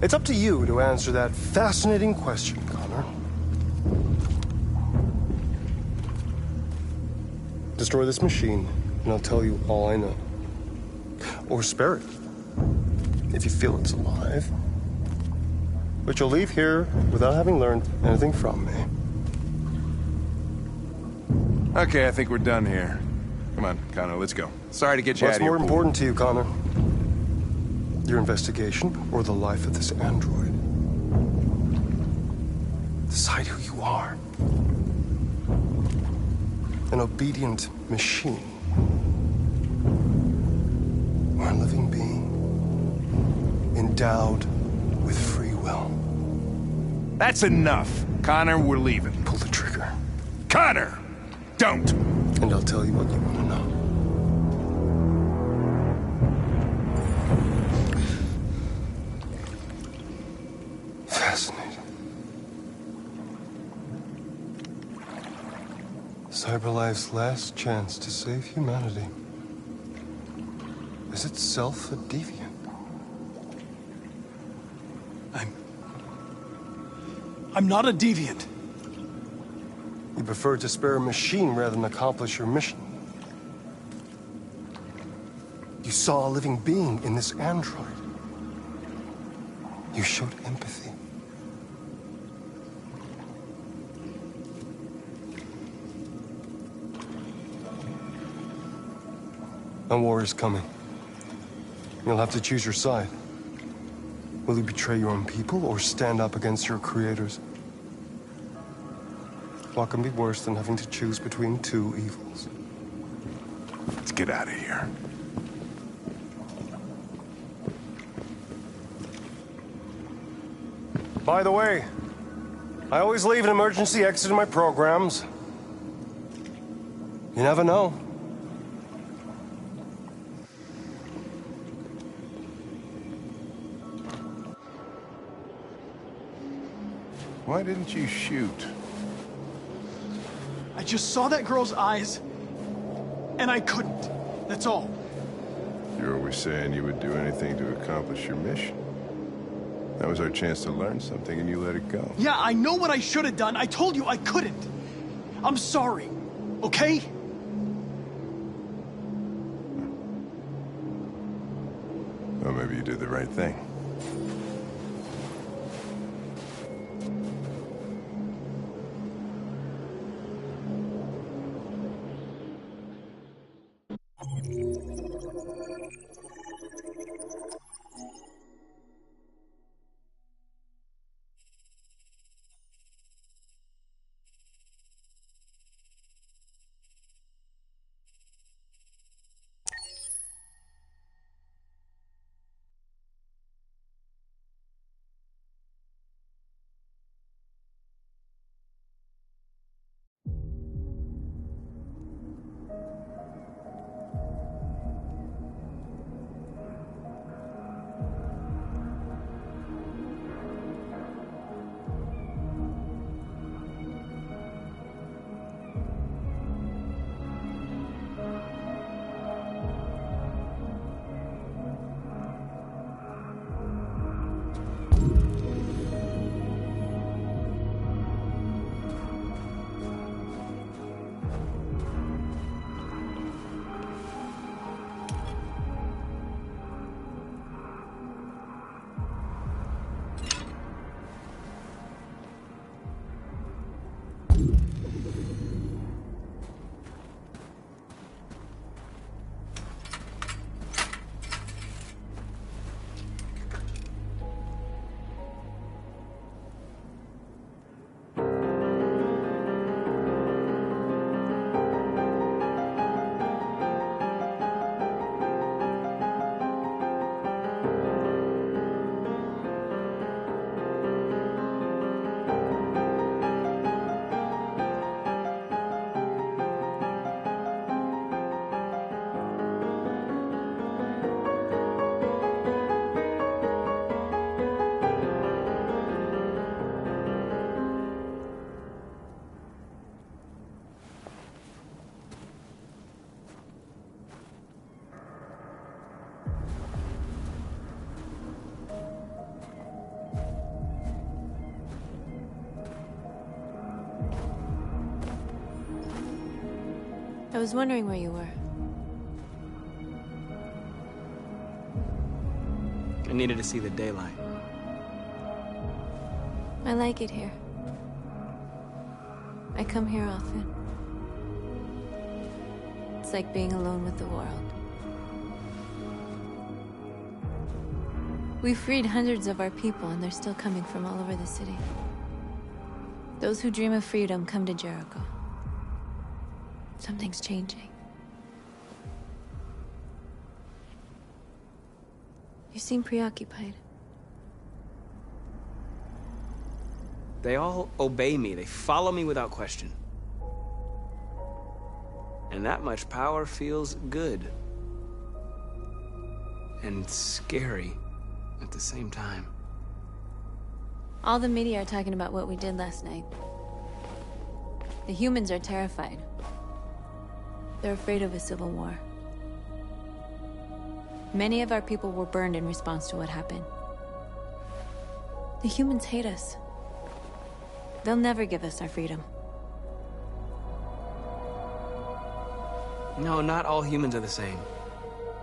It's up to you to answer that fascinating question, Connor. Destroy this machine, and I'll tell you all I know. Or spare it, if you feel it's alive. But you'll leave here without having learned anything from me. Okay, I think we're done here. Come on, Connor, let's go. Sorry to get you out What's of here. more important to you, Connor? Your investigation or the life of this android? Decide who you are. An obedient machine. Or a living being endowed with free will. That's enough. Connor, we're leaving. Pull the trigger. Connor! Don't! And I'll tell you what you want to know. Fascinating. CyberLife's last chance to save humanity is itself a deviant. I'm not a deviant. You prefer to spare a machine rather than accomplish your mission. You saw a living being in this android. You showed empathy. A war is coming. You'll have to choose your side. Will you betray your own people or stand up against your creators? What can be worse than having to choose between two evils? Let's get out of here. By the way, I always leave an emergency exit in my programs. You never know. Why didn't you shoot? I just saw that girl's eyes, and I couldn't. That's all. You're always saying you would do anything to accomplish your mission. That was our chance to learn something, and you let it go. Yeah, I know what I should have done. I told you I couldn't. I'm sorry, okay? Well, maybe you did the right thing. I was wondering where you were. I needed to see the daylight. I like it here. I come here often. It's like being alone with the world. We freed hundreds of our people, and they're still coming from all over the city. Those who dream of freedom come to Jericho. Something's changing. You seem preoccupied. They all obey me. They follow me without question. And that much power feels good. And scary at the same time. All the media are talking about what we did last night. The humans are terrified. They're afraid of a civil war. Many of our people were burned in response to what happened. The humans hate us. They'll never give us our freedom. No, not all humans are the same.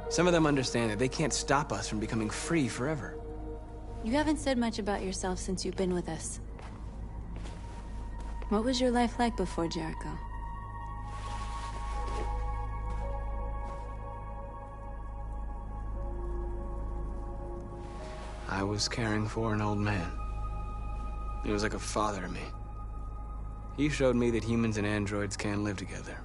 Some of them understand that they can't stop us from becoming free forever. You haven't said much about yourself since you've been with us. What was your life like before Jericho? I was caring for an old man. He was like a father to me. He showed me that humans and androids can live together.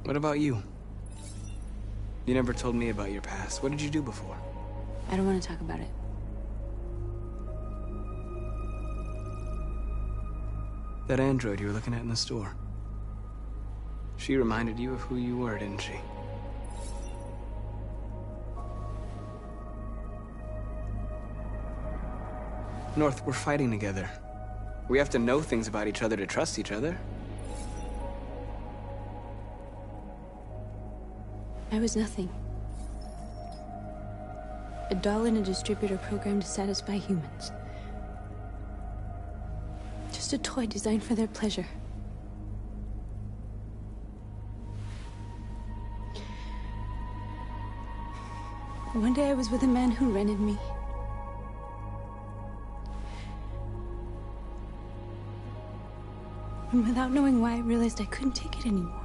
What about you? You never told me about your past. What did you do before? I don't want to talk about it. That android you were looking at in the store. She reminded you of who you were, didn't she? North, we're fighting together. We have to know things about each other to trust each other. I was nothing. A doll in a distributor program to satisfy humans. Just a toy designed for their pleasure. One day I was with a man who rented me. And without knowing why, I realized I couldn't take it anymore.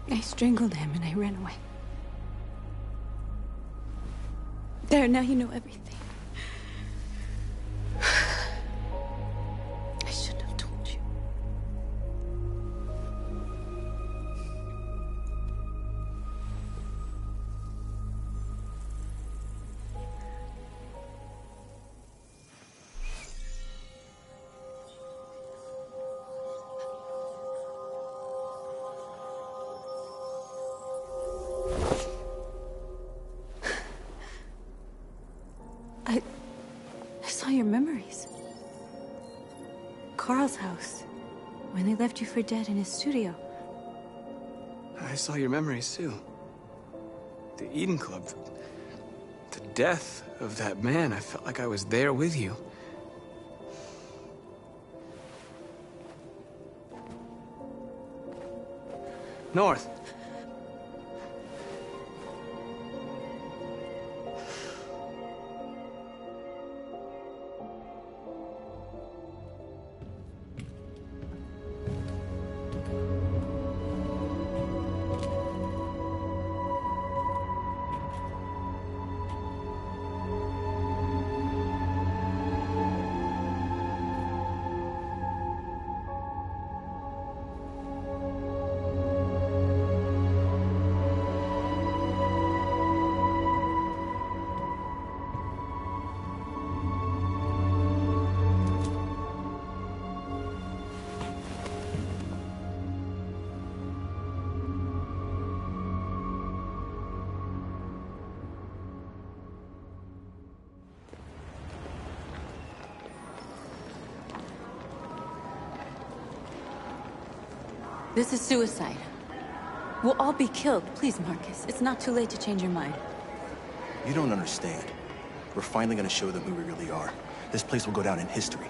I strangled him and I ran away. There, now you know everything. I shouldn't have told you. I saw your memories. Carl's house, when they left you for dead in his studio. I saw your memories too. The Eden Club. The death of that man. I felt like I was there with you. North. This is suicide. We'll all be killed. Please, Marcus. It's not too late to change your mind. You don't understand. We're finally gonna show them who we really are. This place will go down in history.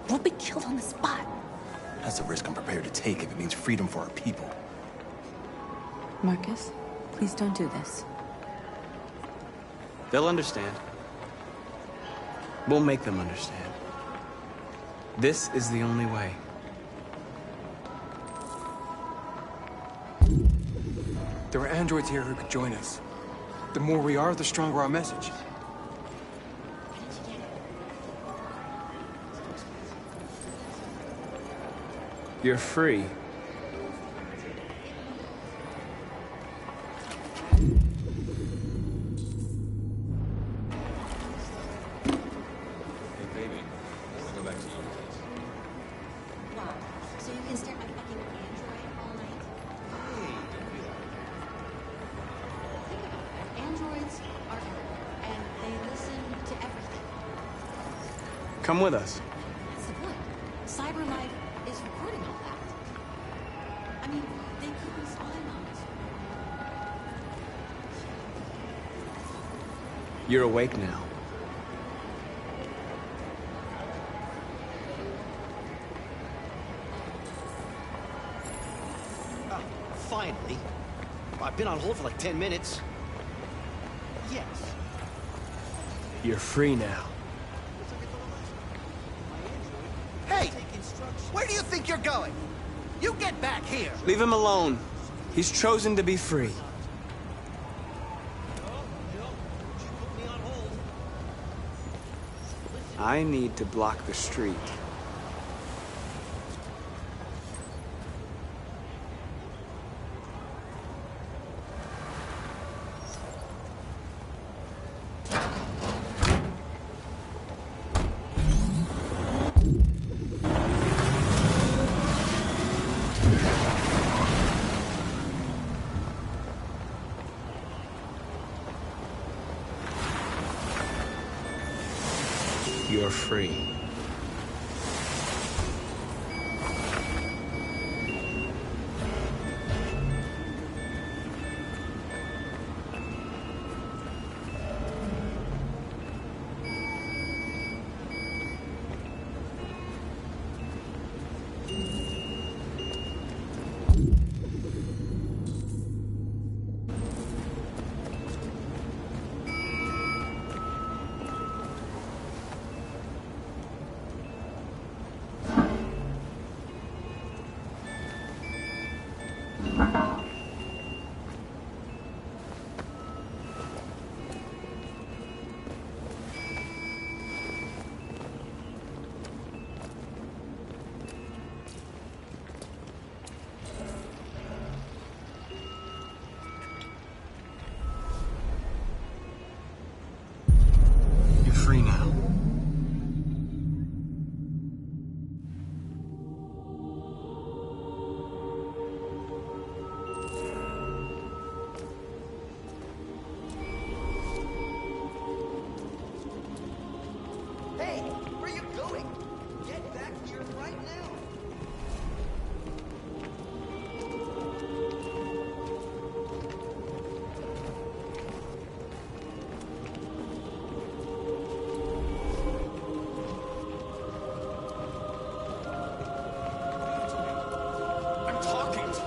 we'll be killed on the spot. That's a risk I'm prepared to take if it means freedom for our people. Marcus, please don't do this. They'll understand. We'll make them understand. This is the only way. There are androids here who could join us. The more we are, the stronger our message. You're free. So you can stare at my fucking android all night? Think about it. Androids are everywhere, and they listen to everything. Come with us. That's the point. CyberLife is recording all that. I mean, they could be spying on us. You're awake now. Finally. I've been on hold for like 10 minutes. Yes. You're free now. Hey! Where do you think you're going? You get back here! Leave him alone. He's chosen to be free. I need to block the street. You're free. You're free now. Hey! Where are you going? Get back here right now! I'm talking to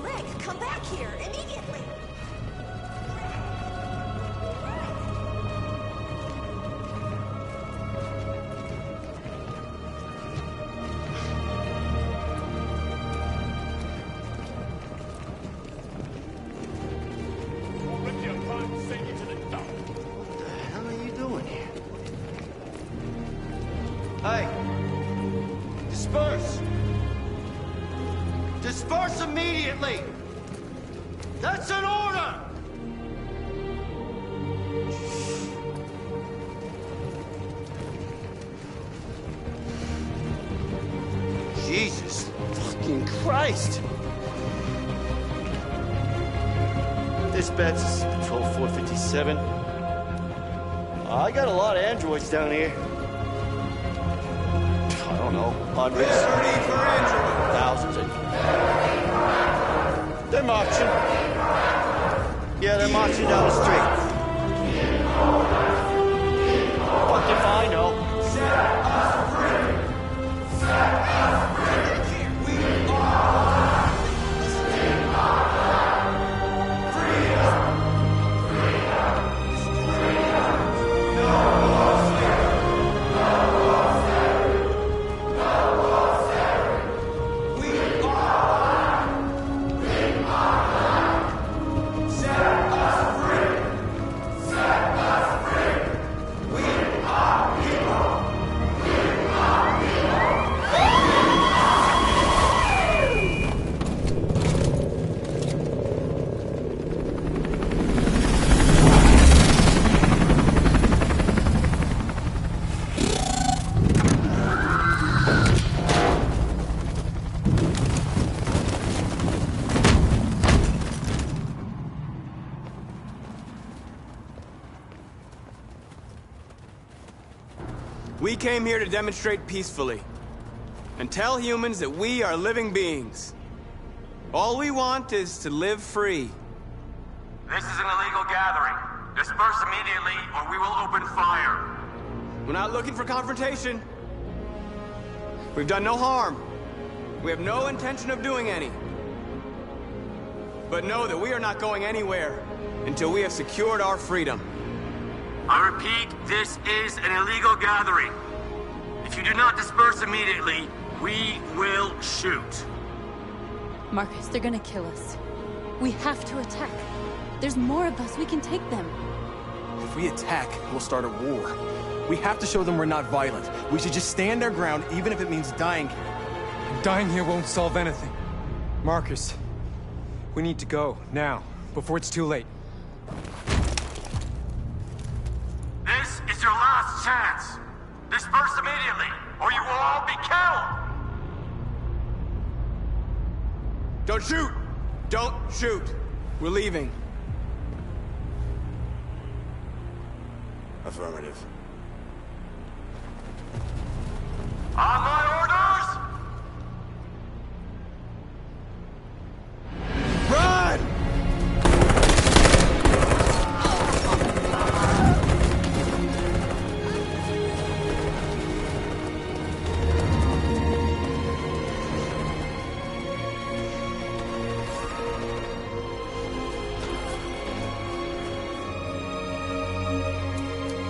Greg, come back here immediately! What the hell are you doing here? Hey! Disperse! Disperse immediately! That's an order! Christ! Dispatch, this is Patrol 457. I got a lot of androids down here. I don't know, hundreds. Thousands. They're marching. Yeah, they're marching down the street. What if I know? Set us free! Set us free! We are freedom! Freedom! Freedom! No more slavery! No more slavery! No more slavery! We are set us free! Set us free! We are people! We are people! We came here to demonstrate peacefully and tell humans that we are living beings. All we want is to live free. This is an illegal gathering. Disperse immediately or we will open fire. We're not looking for confrontation. We've done no harm. We have no intention of doing any. But know that we are not going anywhere until we have secured our freedom. I repeat, this is an illegal gathering. If you do not disperse immediately, we will shoot. Marcus, they're gonna kill us. We have to attack. There's more of us. We can take them. If we attack, we'll start a war. We have to show them we're not violent. We should just stand our ground, even if it means dying here. Dying here won't solve anything. Marcus, we need to go, now, before it's too late. This is your last chance. Disperse immediately, or you will all be killed. Don't shoot! Don't shoot! We're leaving. Affirmative. On my orders! Run!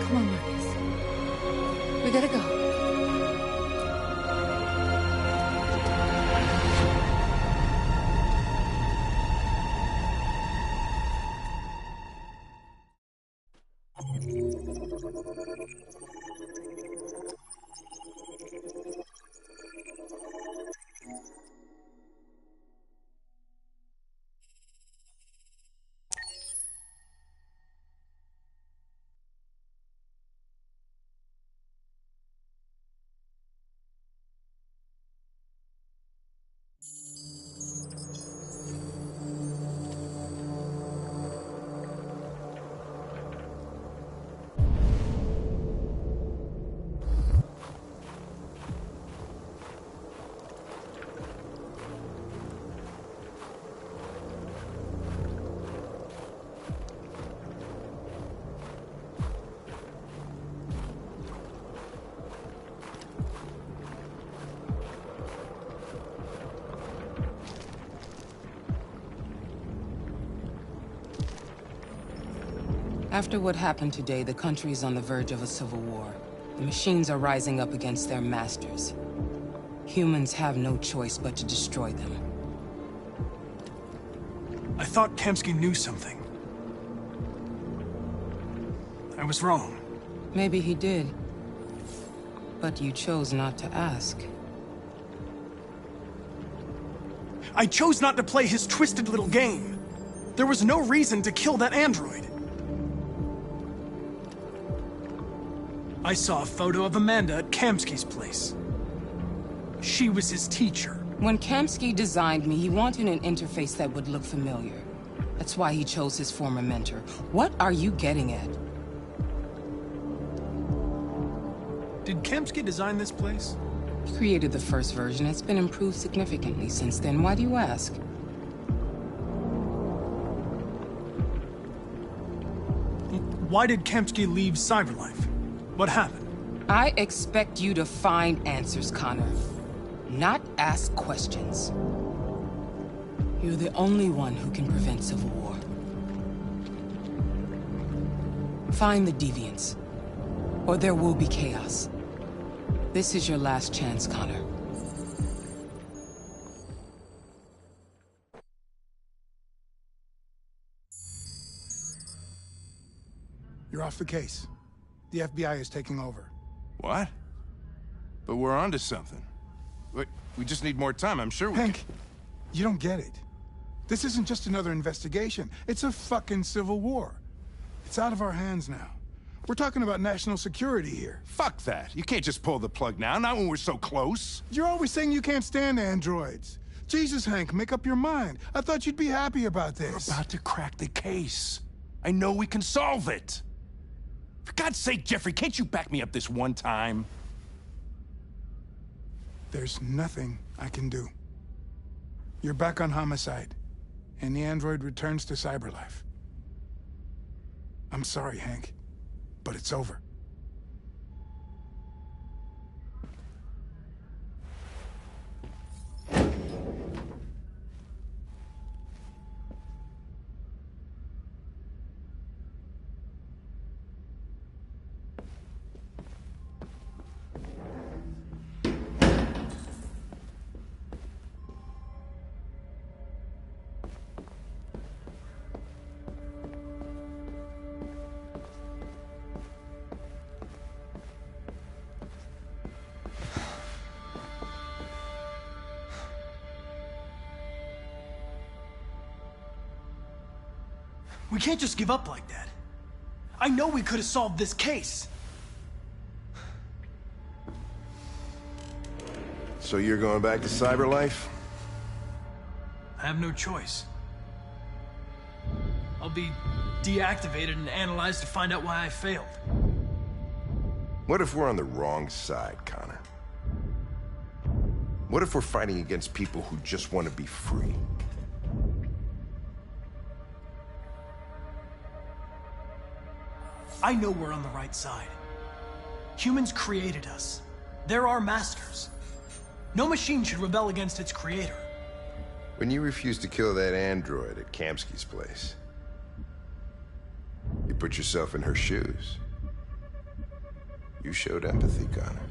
Come on, Marcus. We gotta go. After what happened today, the country is on the verge of a civil war. The machines are rising up against their masters. Humans have no choice but to destroy them. I thought Kemsky knew something. I was wrong. Maybe he did. But you chose not to ask. I chose not to play his twisted little game. There was no reason to kill that android. I saw a photo of Amanda at Kamsky's place. She was his teacher. When Kamsky designed me, he wanted an interface that would look familiar. That's why he chose his former mentor. What are you getting at? Did Kamsky design this place? He created the first version. It's been improved significantly since then. Why do you ask? Why did Kamsky leave Cyberlife? What happened? I expect you to find answers, Connor. Not ask questions. You're the only one who can prevent civil war. Find the deviants, or there will be chaos. This is your last chance, Connor. You're off the case. The FBI is taking over. What? But we're onto something. We just need more time, I'm sure we Hank, you don't get it. This isn't just another investigation. It's a fucking civil war. It's out of our hands now. We're talking about national security here. Fuck that. You can't just pull the plug now, not when we're so close. You're always saying you can't stand androids. Jesus, Hank, make up your mind. I thought you'd be happy about this. We're about to crack the case. I know we can solve it. For God's sake, Jeffrey, can't you back me up this one time? There's nothing I can do. You're back on homicide, and the android returns to Cyberlife. I'm sorry, Hank, but it's over. We can't just give up like that. I know we could have solved this case. So you're going back to Cyberlife? I have no choice. I'll be deactivated and analyzed to find out why I failed. What if we're on the wrong side, Connor? What if we're fighting against people who just want to be free? I know we're on the right side. Humans created us. They're our masters. No machine should rebel against its creator. When you refused to kill that android at Kamsky's place, you put yourself in her shoes. You showed empathy, Connor.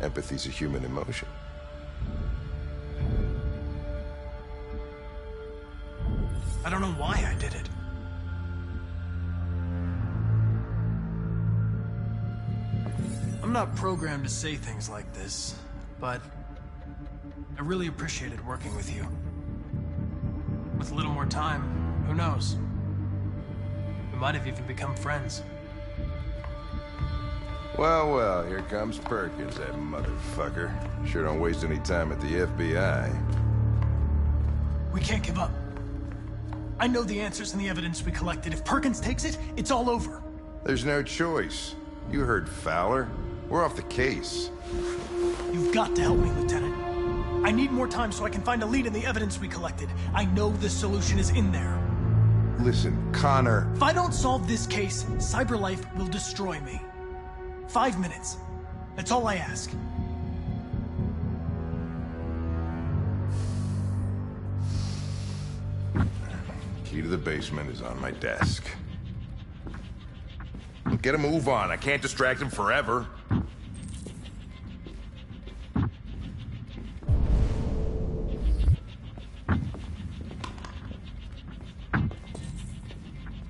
Empathy's a human emotion. I don't know why I did it. I'm not programmed to say things like this, but I really appreciated working with you. With a little more time, who knows? We might have even become friends. Well, well, here comes Perkins, that motherfucker. Sure don't waste any time at the FBI. We can't give up. I know the answers and the evidence we collected. If Perkins takes it, it's all over. There's no choice. You heard Fowler. We're off the case. You've got to help me, Lieutenant. I need more time so I can find a lead in the evidence we collected. I know the solution is in there. Listen, Connor. If I don't solve this case, Cyberlife will destroy me. 5 minutes. That's all I ask. Key to the basement is on my desk. Get a move on. I can't distract him forever.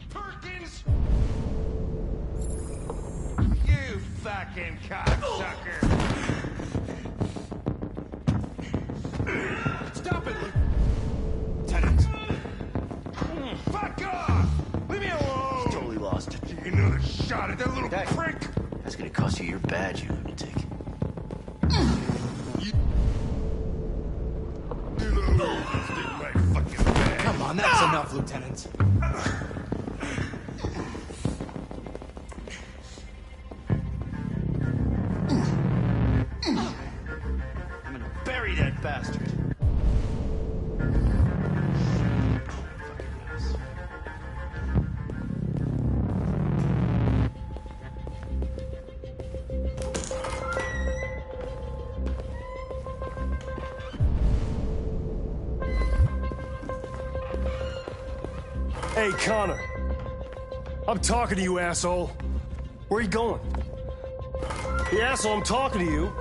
Perkins! You fucking cocksucker! Stop it, Lieutenant! Fuck off! Leave me alone! He's totally lost. Take another shot at that little prick! That's gonna cost you your badge, you lunatic. Come on, that's enough, Lieutenant. I'm gonna bury that bastard. Hey, Connor. I'm talking to you, asshole. Where are you going? Hey, asshole, I'm talking to you.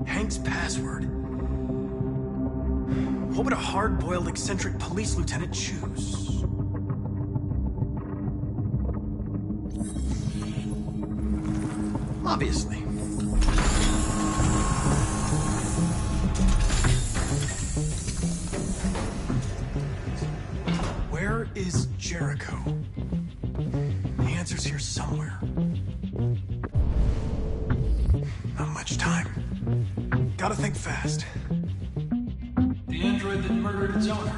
Hank's password. What would a hard-boiled, eccentric police lieutenant choose? Obviously. Where is Jericho? The answer's here somewhere. Not much time. Gotta think fast. The android that murdered its owner.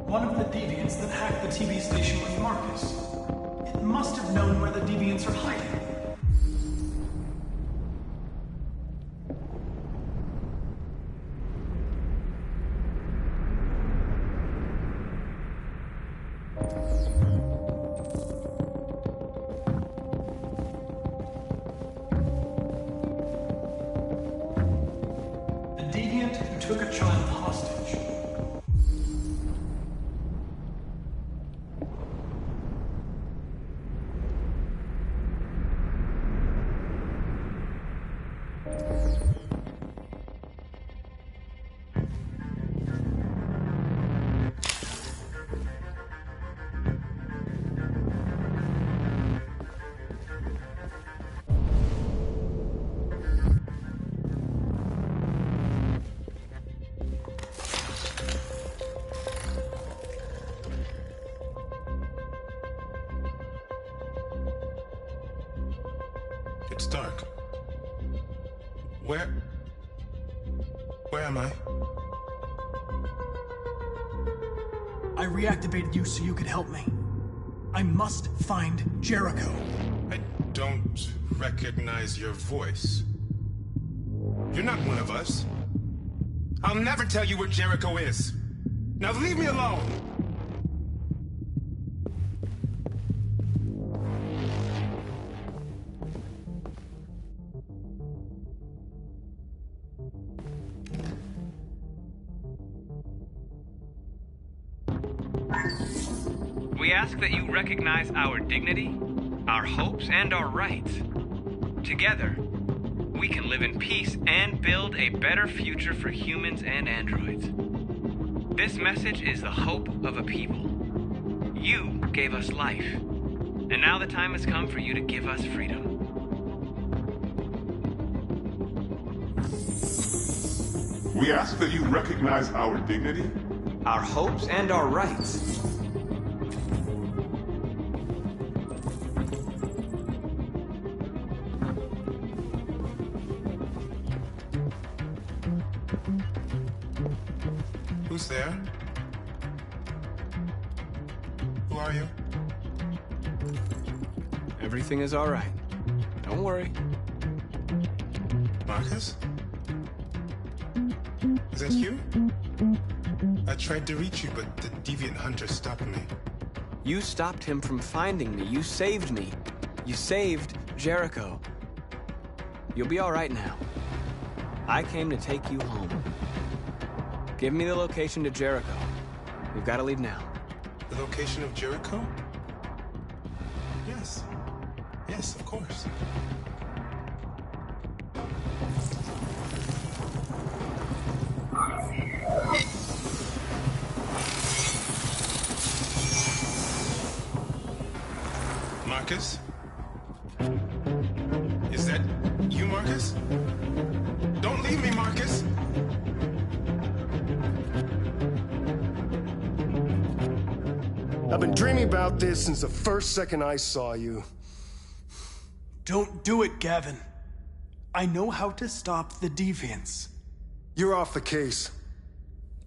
One of the deviants that hacked the TV station with Marcus. It must have known where the deviants are hiding. The deviant who took a child hostage. It's dark. Where am I? I reactivated you so you could help me. I must find Jericho. I don't recognize your voice. You're not one of us. I'll never tell you where Jericho is. Now leave me alone! We ask that you recognize our dignity, our hopes, and our rights. Together, we can live in peace and build a better future for humans and androids. This message is the hope of a people. You gave us life, and now the time has come for you to give us freedom. We ask that you recognize our dignity, our hopes, and our rights. Who's there? Who are you? Everything is all right. Don't worry. Marcus? Is that you? I tried to reach you, but the deviant hunter stopped me. You stopped him from finding me. You saved me. You saved Jericho. You'll be all right now. I came to take you home. Give me the location to Jericho. We've got to leave now. The location of Jericho? Yes. Yes, of course. Marcus? Is that you, Marcus? Don't leave me, Marcus! I've been dreaming about this since the first second I saw you. Don't do it, Gavin. I know how to stop the deviants. You're off the case.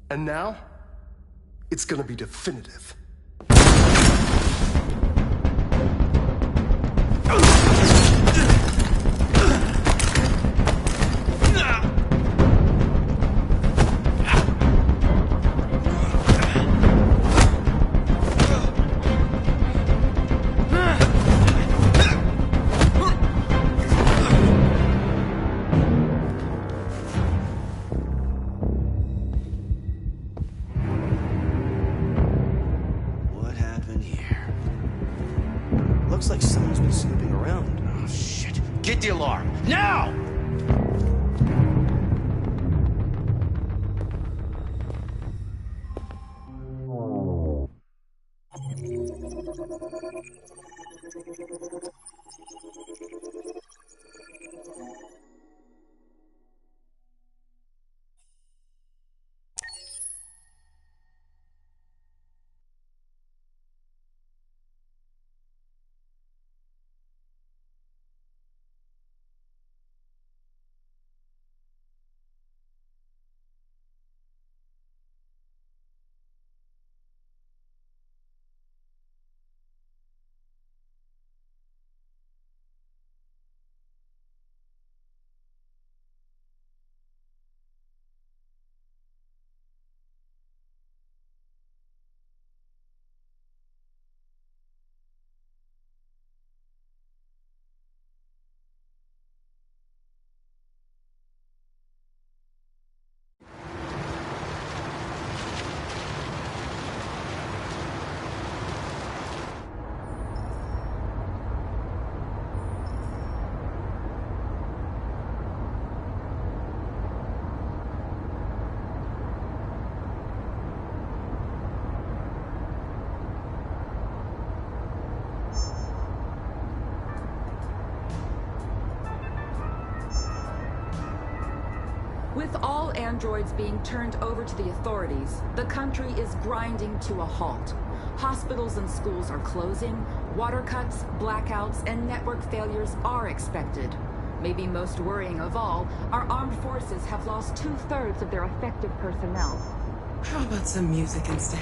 And now, it's gonna be definitive. Looks like someone's been snooping around. Oh, shit. Get the alarm. Now! With all androids being turned over to the authorities, the country is grinding to a halt. Hospitals and schools are closing, water cuts, blackouts, and network failures are expected. Maybe most worrying of all, our armed forces have lost 2/3 of their effective personnel. How about some music instead?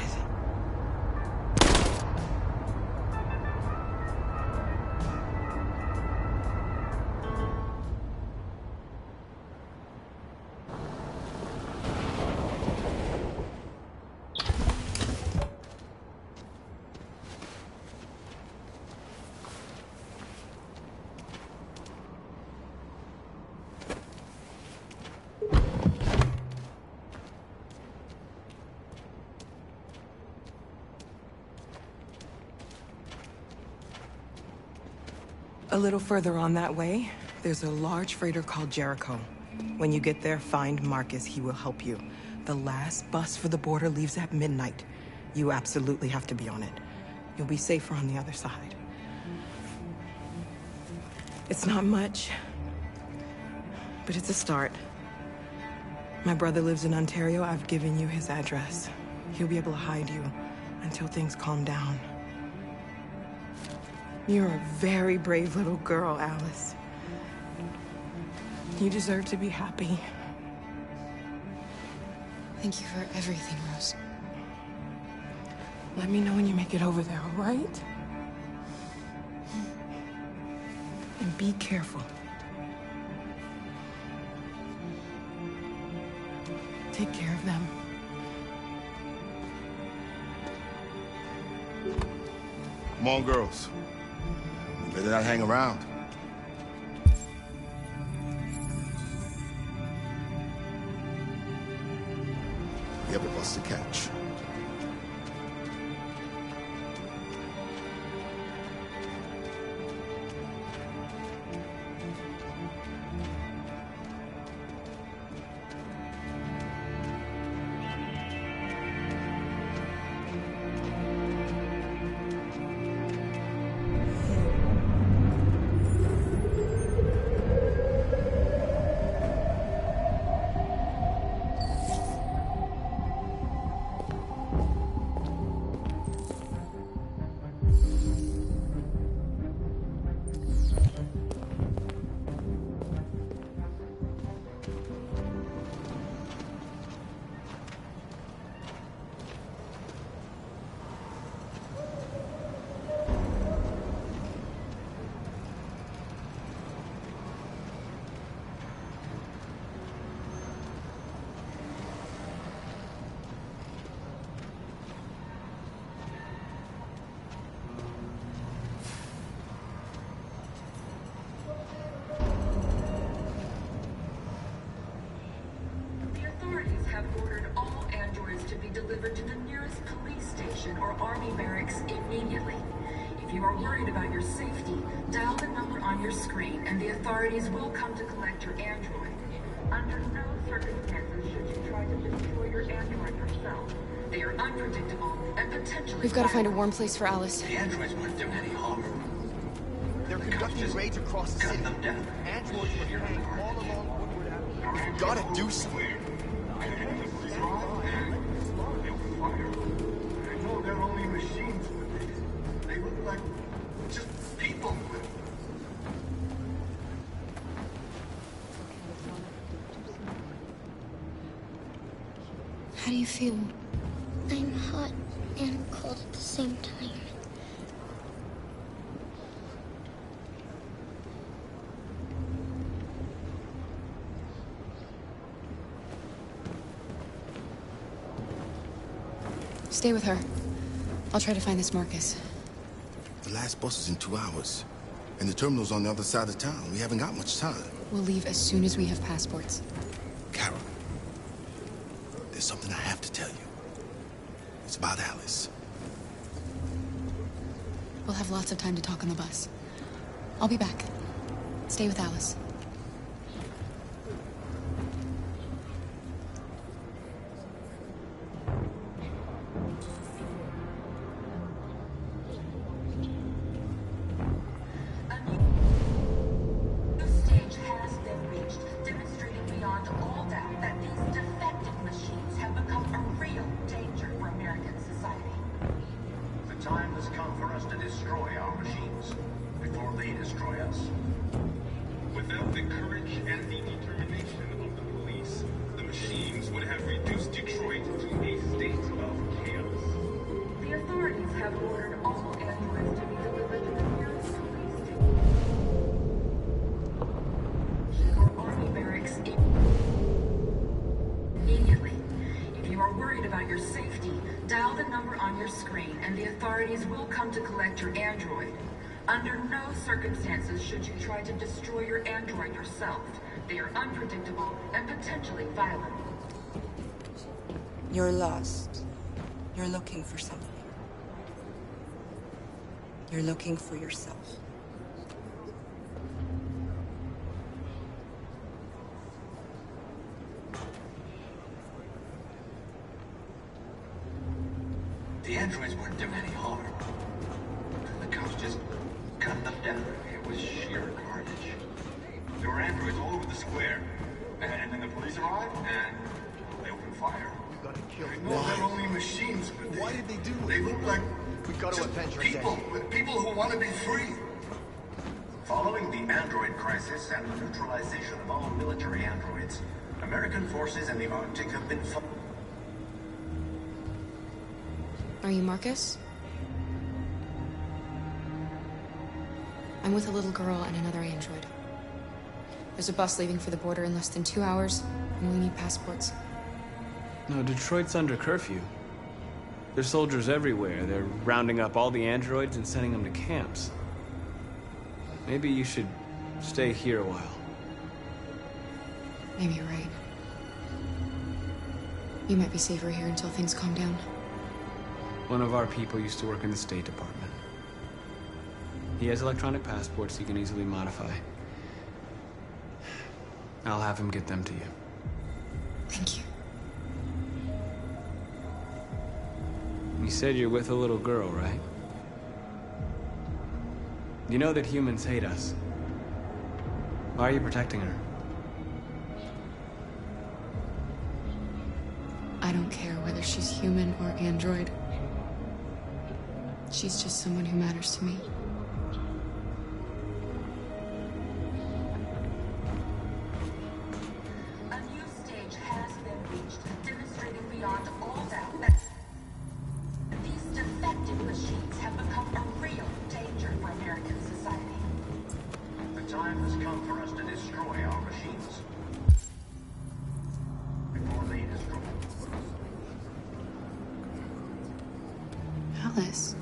A little further on that way, there's a large freighter called Jericho. When you get there, find Marcus. He will help you. The last bus for the border leaves at midnight. You absolutely have to be on it. You'll be safer on the other side. It's not much, but it's a start. My brother lives in Ontario. I've given you his address. He'll be able to hide you until things calm down. You're a very brave little girl, Alice. You deserve to be happy. Thank you for everything, Rose. Let me know when you make it over there, all right? And be careful. Take care of them. Come on, girls. Better not hang around. We have a bus to catch. station or army barracks immediately. If you are worried about your safety, dial the number on your screen and the authorities will come to collect your android. Under no circumstances should you try to destroy your android yourself. They are unpredictable and potentially We've got to find a warm place for Alice. The androids wouldn't do any harm. They're conducting raids across the city. Cut them down. Androids were carrying all along Woodward Avenue. We've got to do something. I know they're only machines, but they look like just people. How do you feel? I'm hot and cold at the same time. Stay with her. I'll try to find this Marcus. The last bus is in 2 hours. And the terminal's on the other side of town. We haven't got much time. We'll leave as soon as we have passports. Carol, there's something I have to tell you. It's about Alice. We'll have lots of time to talk on the bus. I'll be back. Stay with Alice. Without the courage and the determination of the police, the machines would have reduced Detroit to a state of chaos. The authorities have ordered all androids to be delivered to the nearest police station or army barracks immediately. If you are worried about your safety, dial the number on your screen and the authorities will come to collect your android. Under no circumstances should you try to destroy your android yourself. They are unpredictable and potentially violent. You're lost. You're looking for something. You're looking for yourself. The androids weren't doing any harm. The cops just cut them down. It was sheer carnage. There were androids all over the square. And then the police arrived, and they opened fire. We gotta kill them. I know they're only machines, but Why did they do it? they look like We gotta just avenge our people, dead. people who want to be free. Following the android crisis and the neutralization of all military androids, American forces in the Arctic have been Are you Marcus? I'm with a little girl and another android. There's a bus leaving for the border in less than 2 hours, and we need passports. No, Detroit's under curfew. There's soldiers everywhere. They're rounding up all the androids and sending them to camps. Maybe you should stay here a while. Maybe you're right. You might be safer here until things calm down. One of our people used to work in the State Department. He has electronic passports he can easily modify. I'll have him get them to you. Thank you. You said you're with a little girl, right? You know that humans hate us. Why are you protecting her? I don't care whether she's human or android. She's just someone who matters to me. A new stage has been reached, demonstrating beyond all doubt that these defective machines have become a real danger for American society. The time has come for us to destroy our machines. Before they destroy. Alice.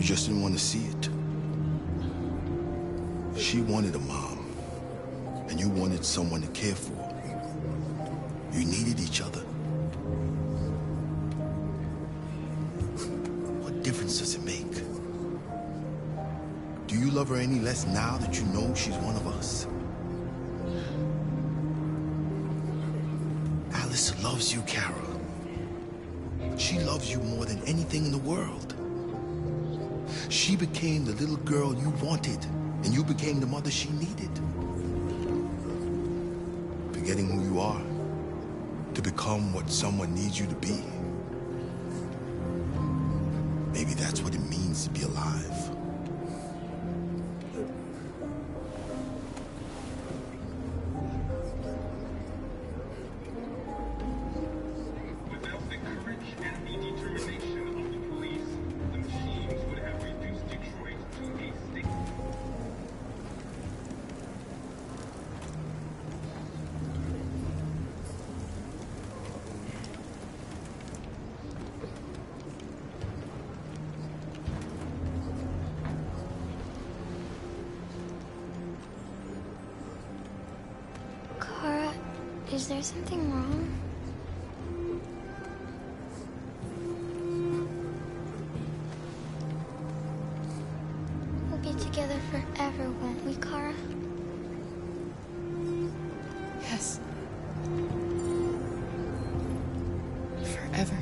You just didn't want to see it. She wanted a mom, and you wanted someone to care for. You needed each other. What difference does it make? Do you love her any less now that you know she's one of us? Alice loves you, Kara. She loves you more than anything in the world. She became the little girl you wanted, and you became the mother she needed. Forgetting who you are to become what someone needs you to be. Maybe that's what it means to be alive. Without the courage and the determination of the police, the machines would have reduced Detroit to a state. Kara, is there something wrong? We'll be together forever, won't we, Kara? Yes. Forever.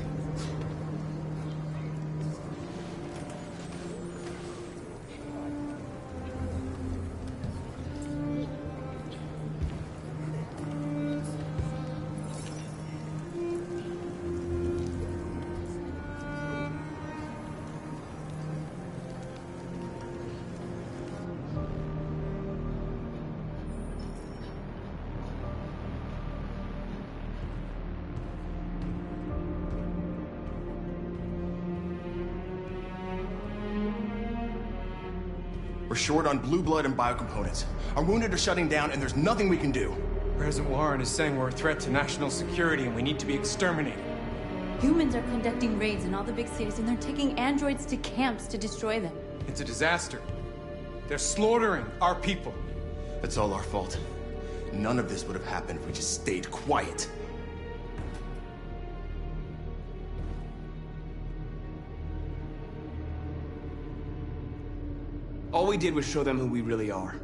We're short on blue blood and biocomponents. Our wounded are shutting down, and there's nothing we can do. President Warren is saying we're a threat to national security and we need to be exterminated. Humans are conducting raids in all the big cities, and they're taking androids to camps to destroy them. It's a disaster. They're slaughtering our people. It's all our fault. None of this would have happened if we just stayed quiet. All we did was show them who we really are.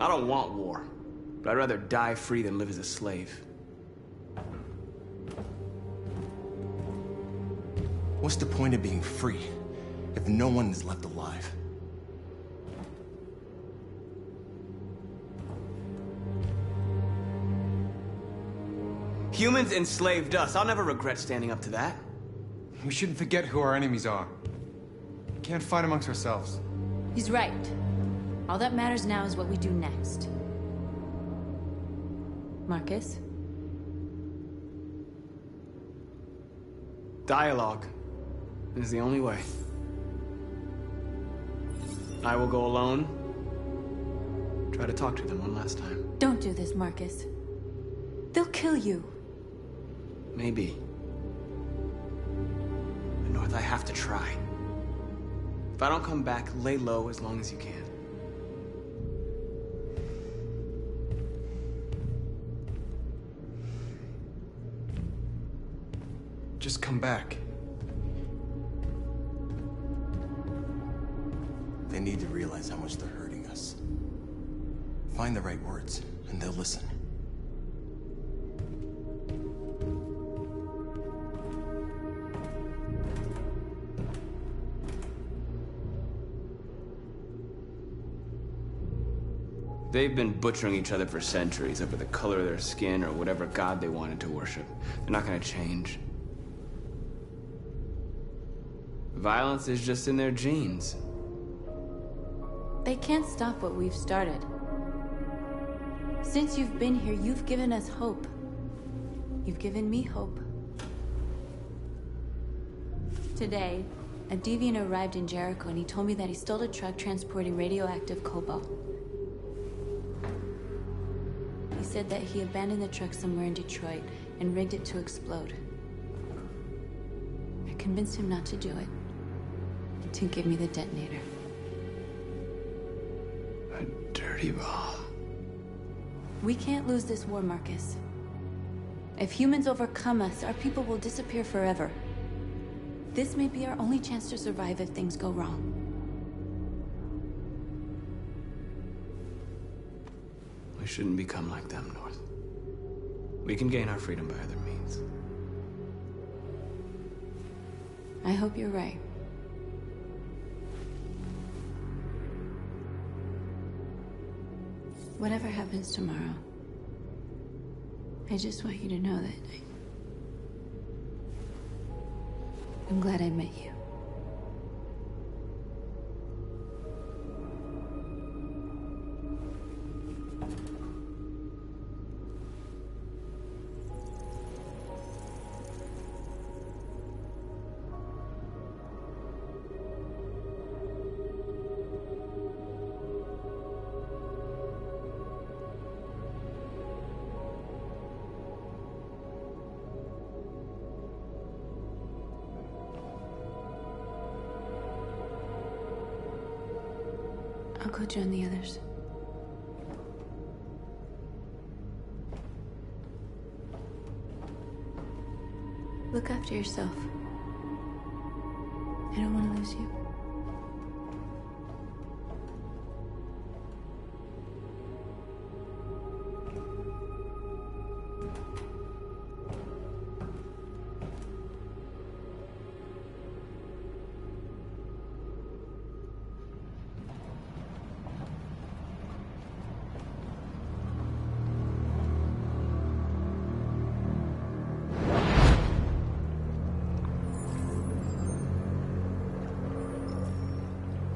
I don't want war, but I'd rather die free than live as a slave. What's the point of being free if no one is left alive? Humans enslaved us. I'll never regret standing up to that. We shouldn't forget who our enemies are. We can't fight amongst ourselves. He's right. All that matters now is what we do next. Marcus? Dialogue is the only way. I will go alone. Try to talk to them one last time. Don't do this, Marcus. They'll kill you. Maybe. But North, I have to try. If I don't come back, lay low as long as you can. Just come back. They need to realize how much they're hurting us. Find the right words, and they'll listen. They've been butchering each other for centuries over the color of their skin or whatever god they wanted to worship. They're not gonna change. Violence is just in their genes. They can't stop what we've started. Since you've been here, you've given us hope. You've given me hope. Today, a deviant arrived in Jericho and he told me that he stole a truck transporting radioactive cobalt. He said that he abandoned the truck somewhere in Detroit and rigged it to explode. I convinced him not to do it. to give me the detonator. A dirty ball. We can't lose this war, Marcus. If humans overcome us, our people will disappear forever. This may be our only chance to survive if things go wrong. We shouldn't become like them, North. We can gain our freedom by other means. I hope you're right. Whatever happens tomorrow, I just want you to know that I'm glad I met you. I'll go join the others. Look after yourself. I don't want to lose you.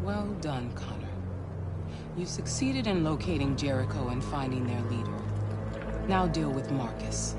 Well done, Connor. You succeeded in locating Jericho and finding their leader. Now deal with Marcus.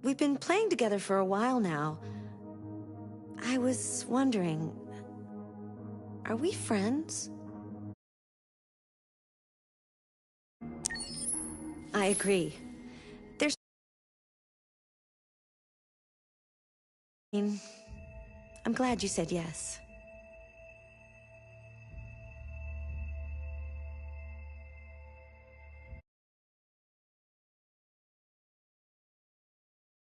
We've been playing together for a while now. I was wondering, are we friends? I agree. I'm glad you said yes.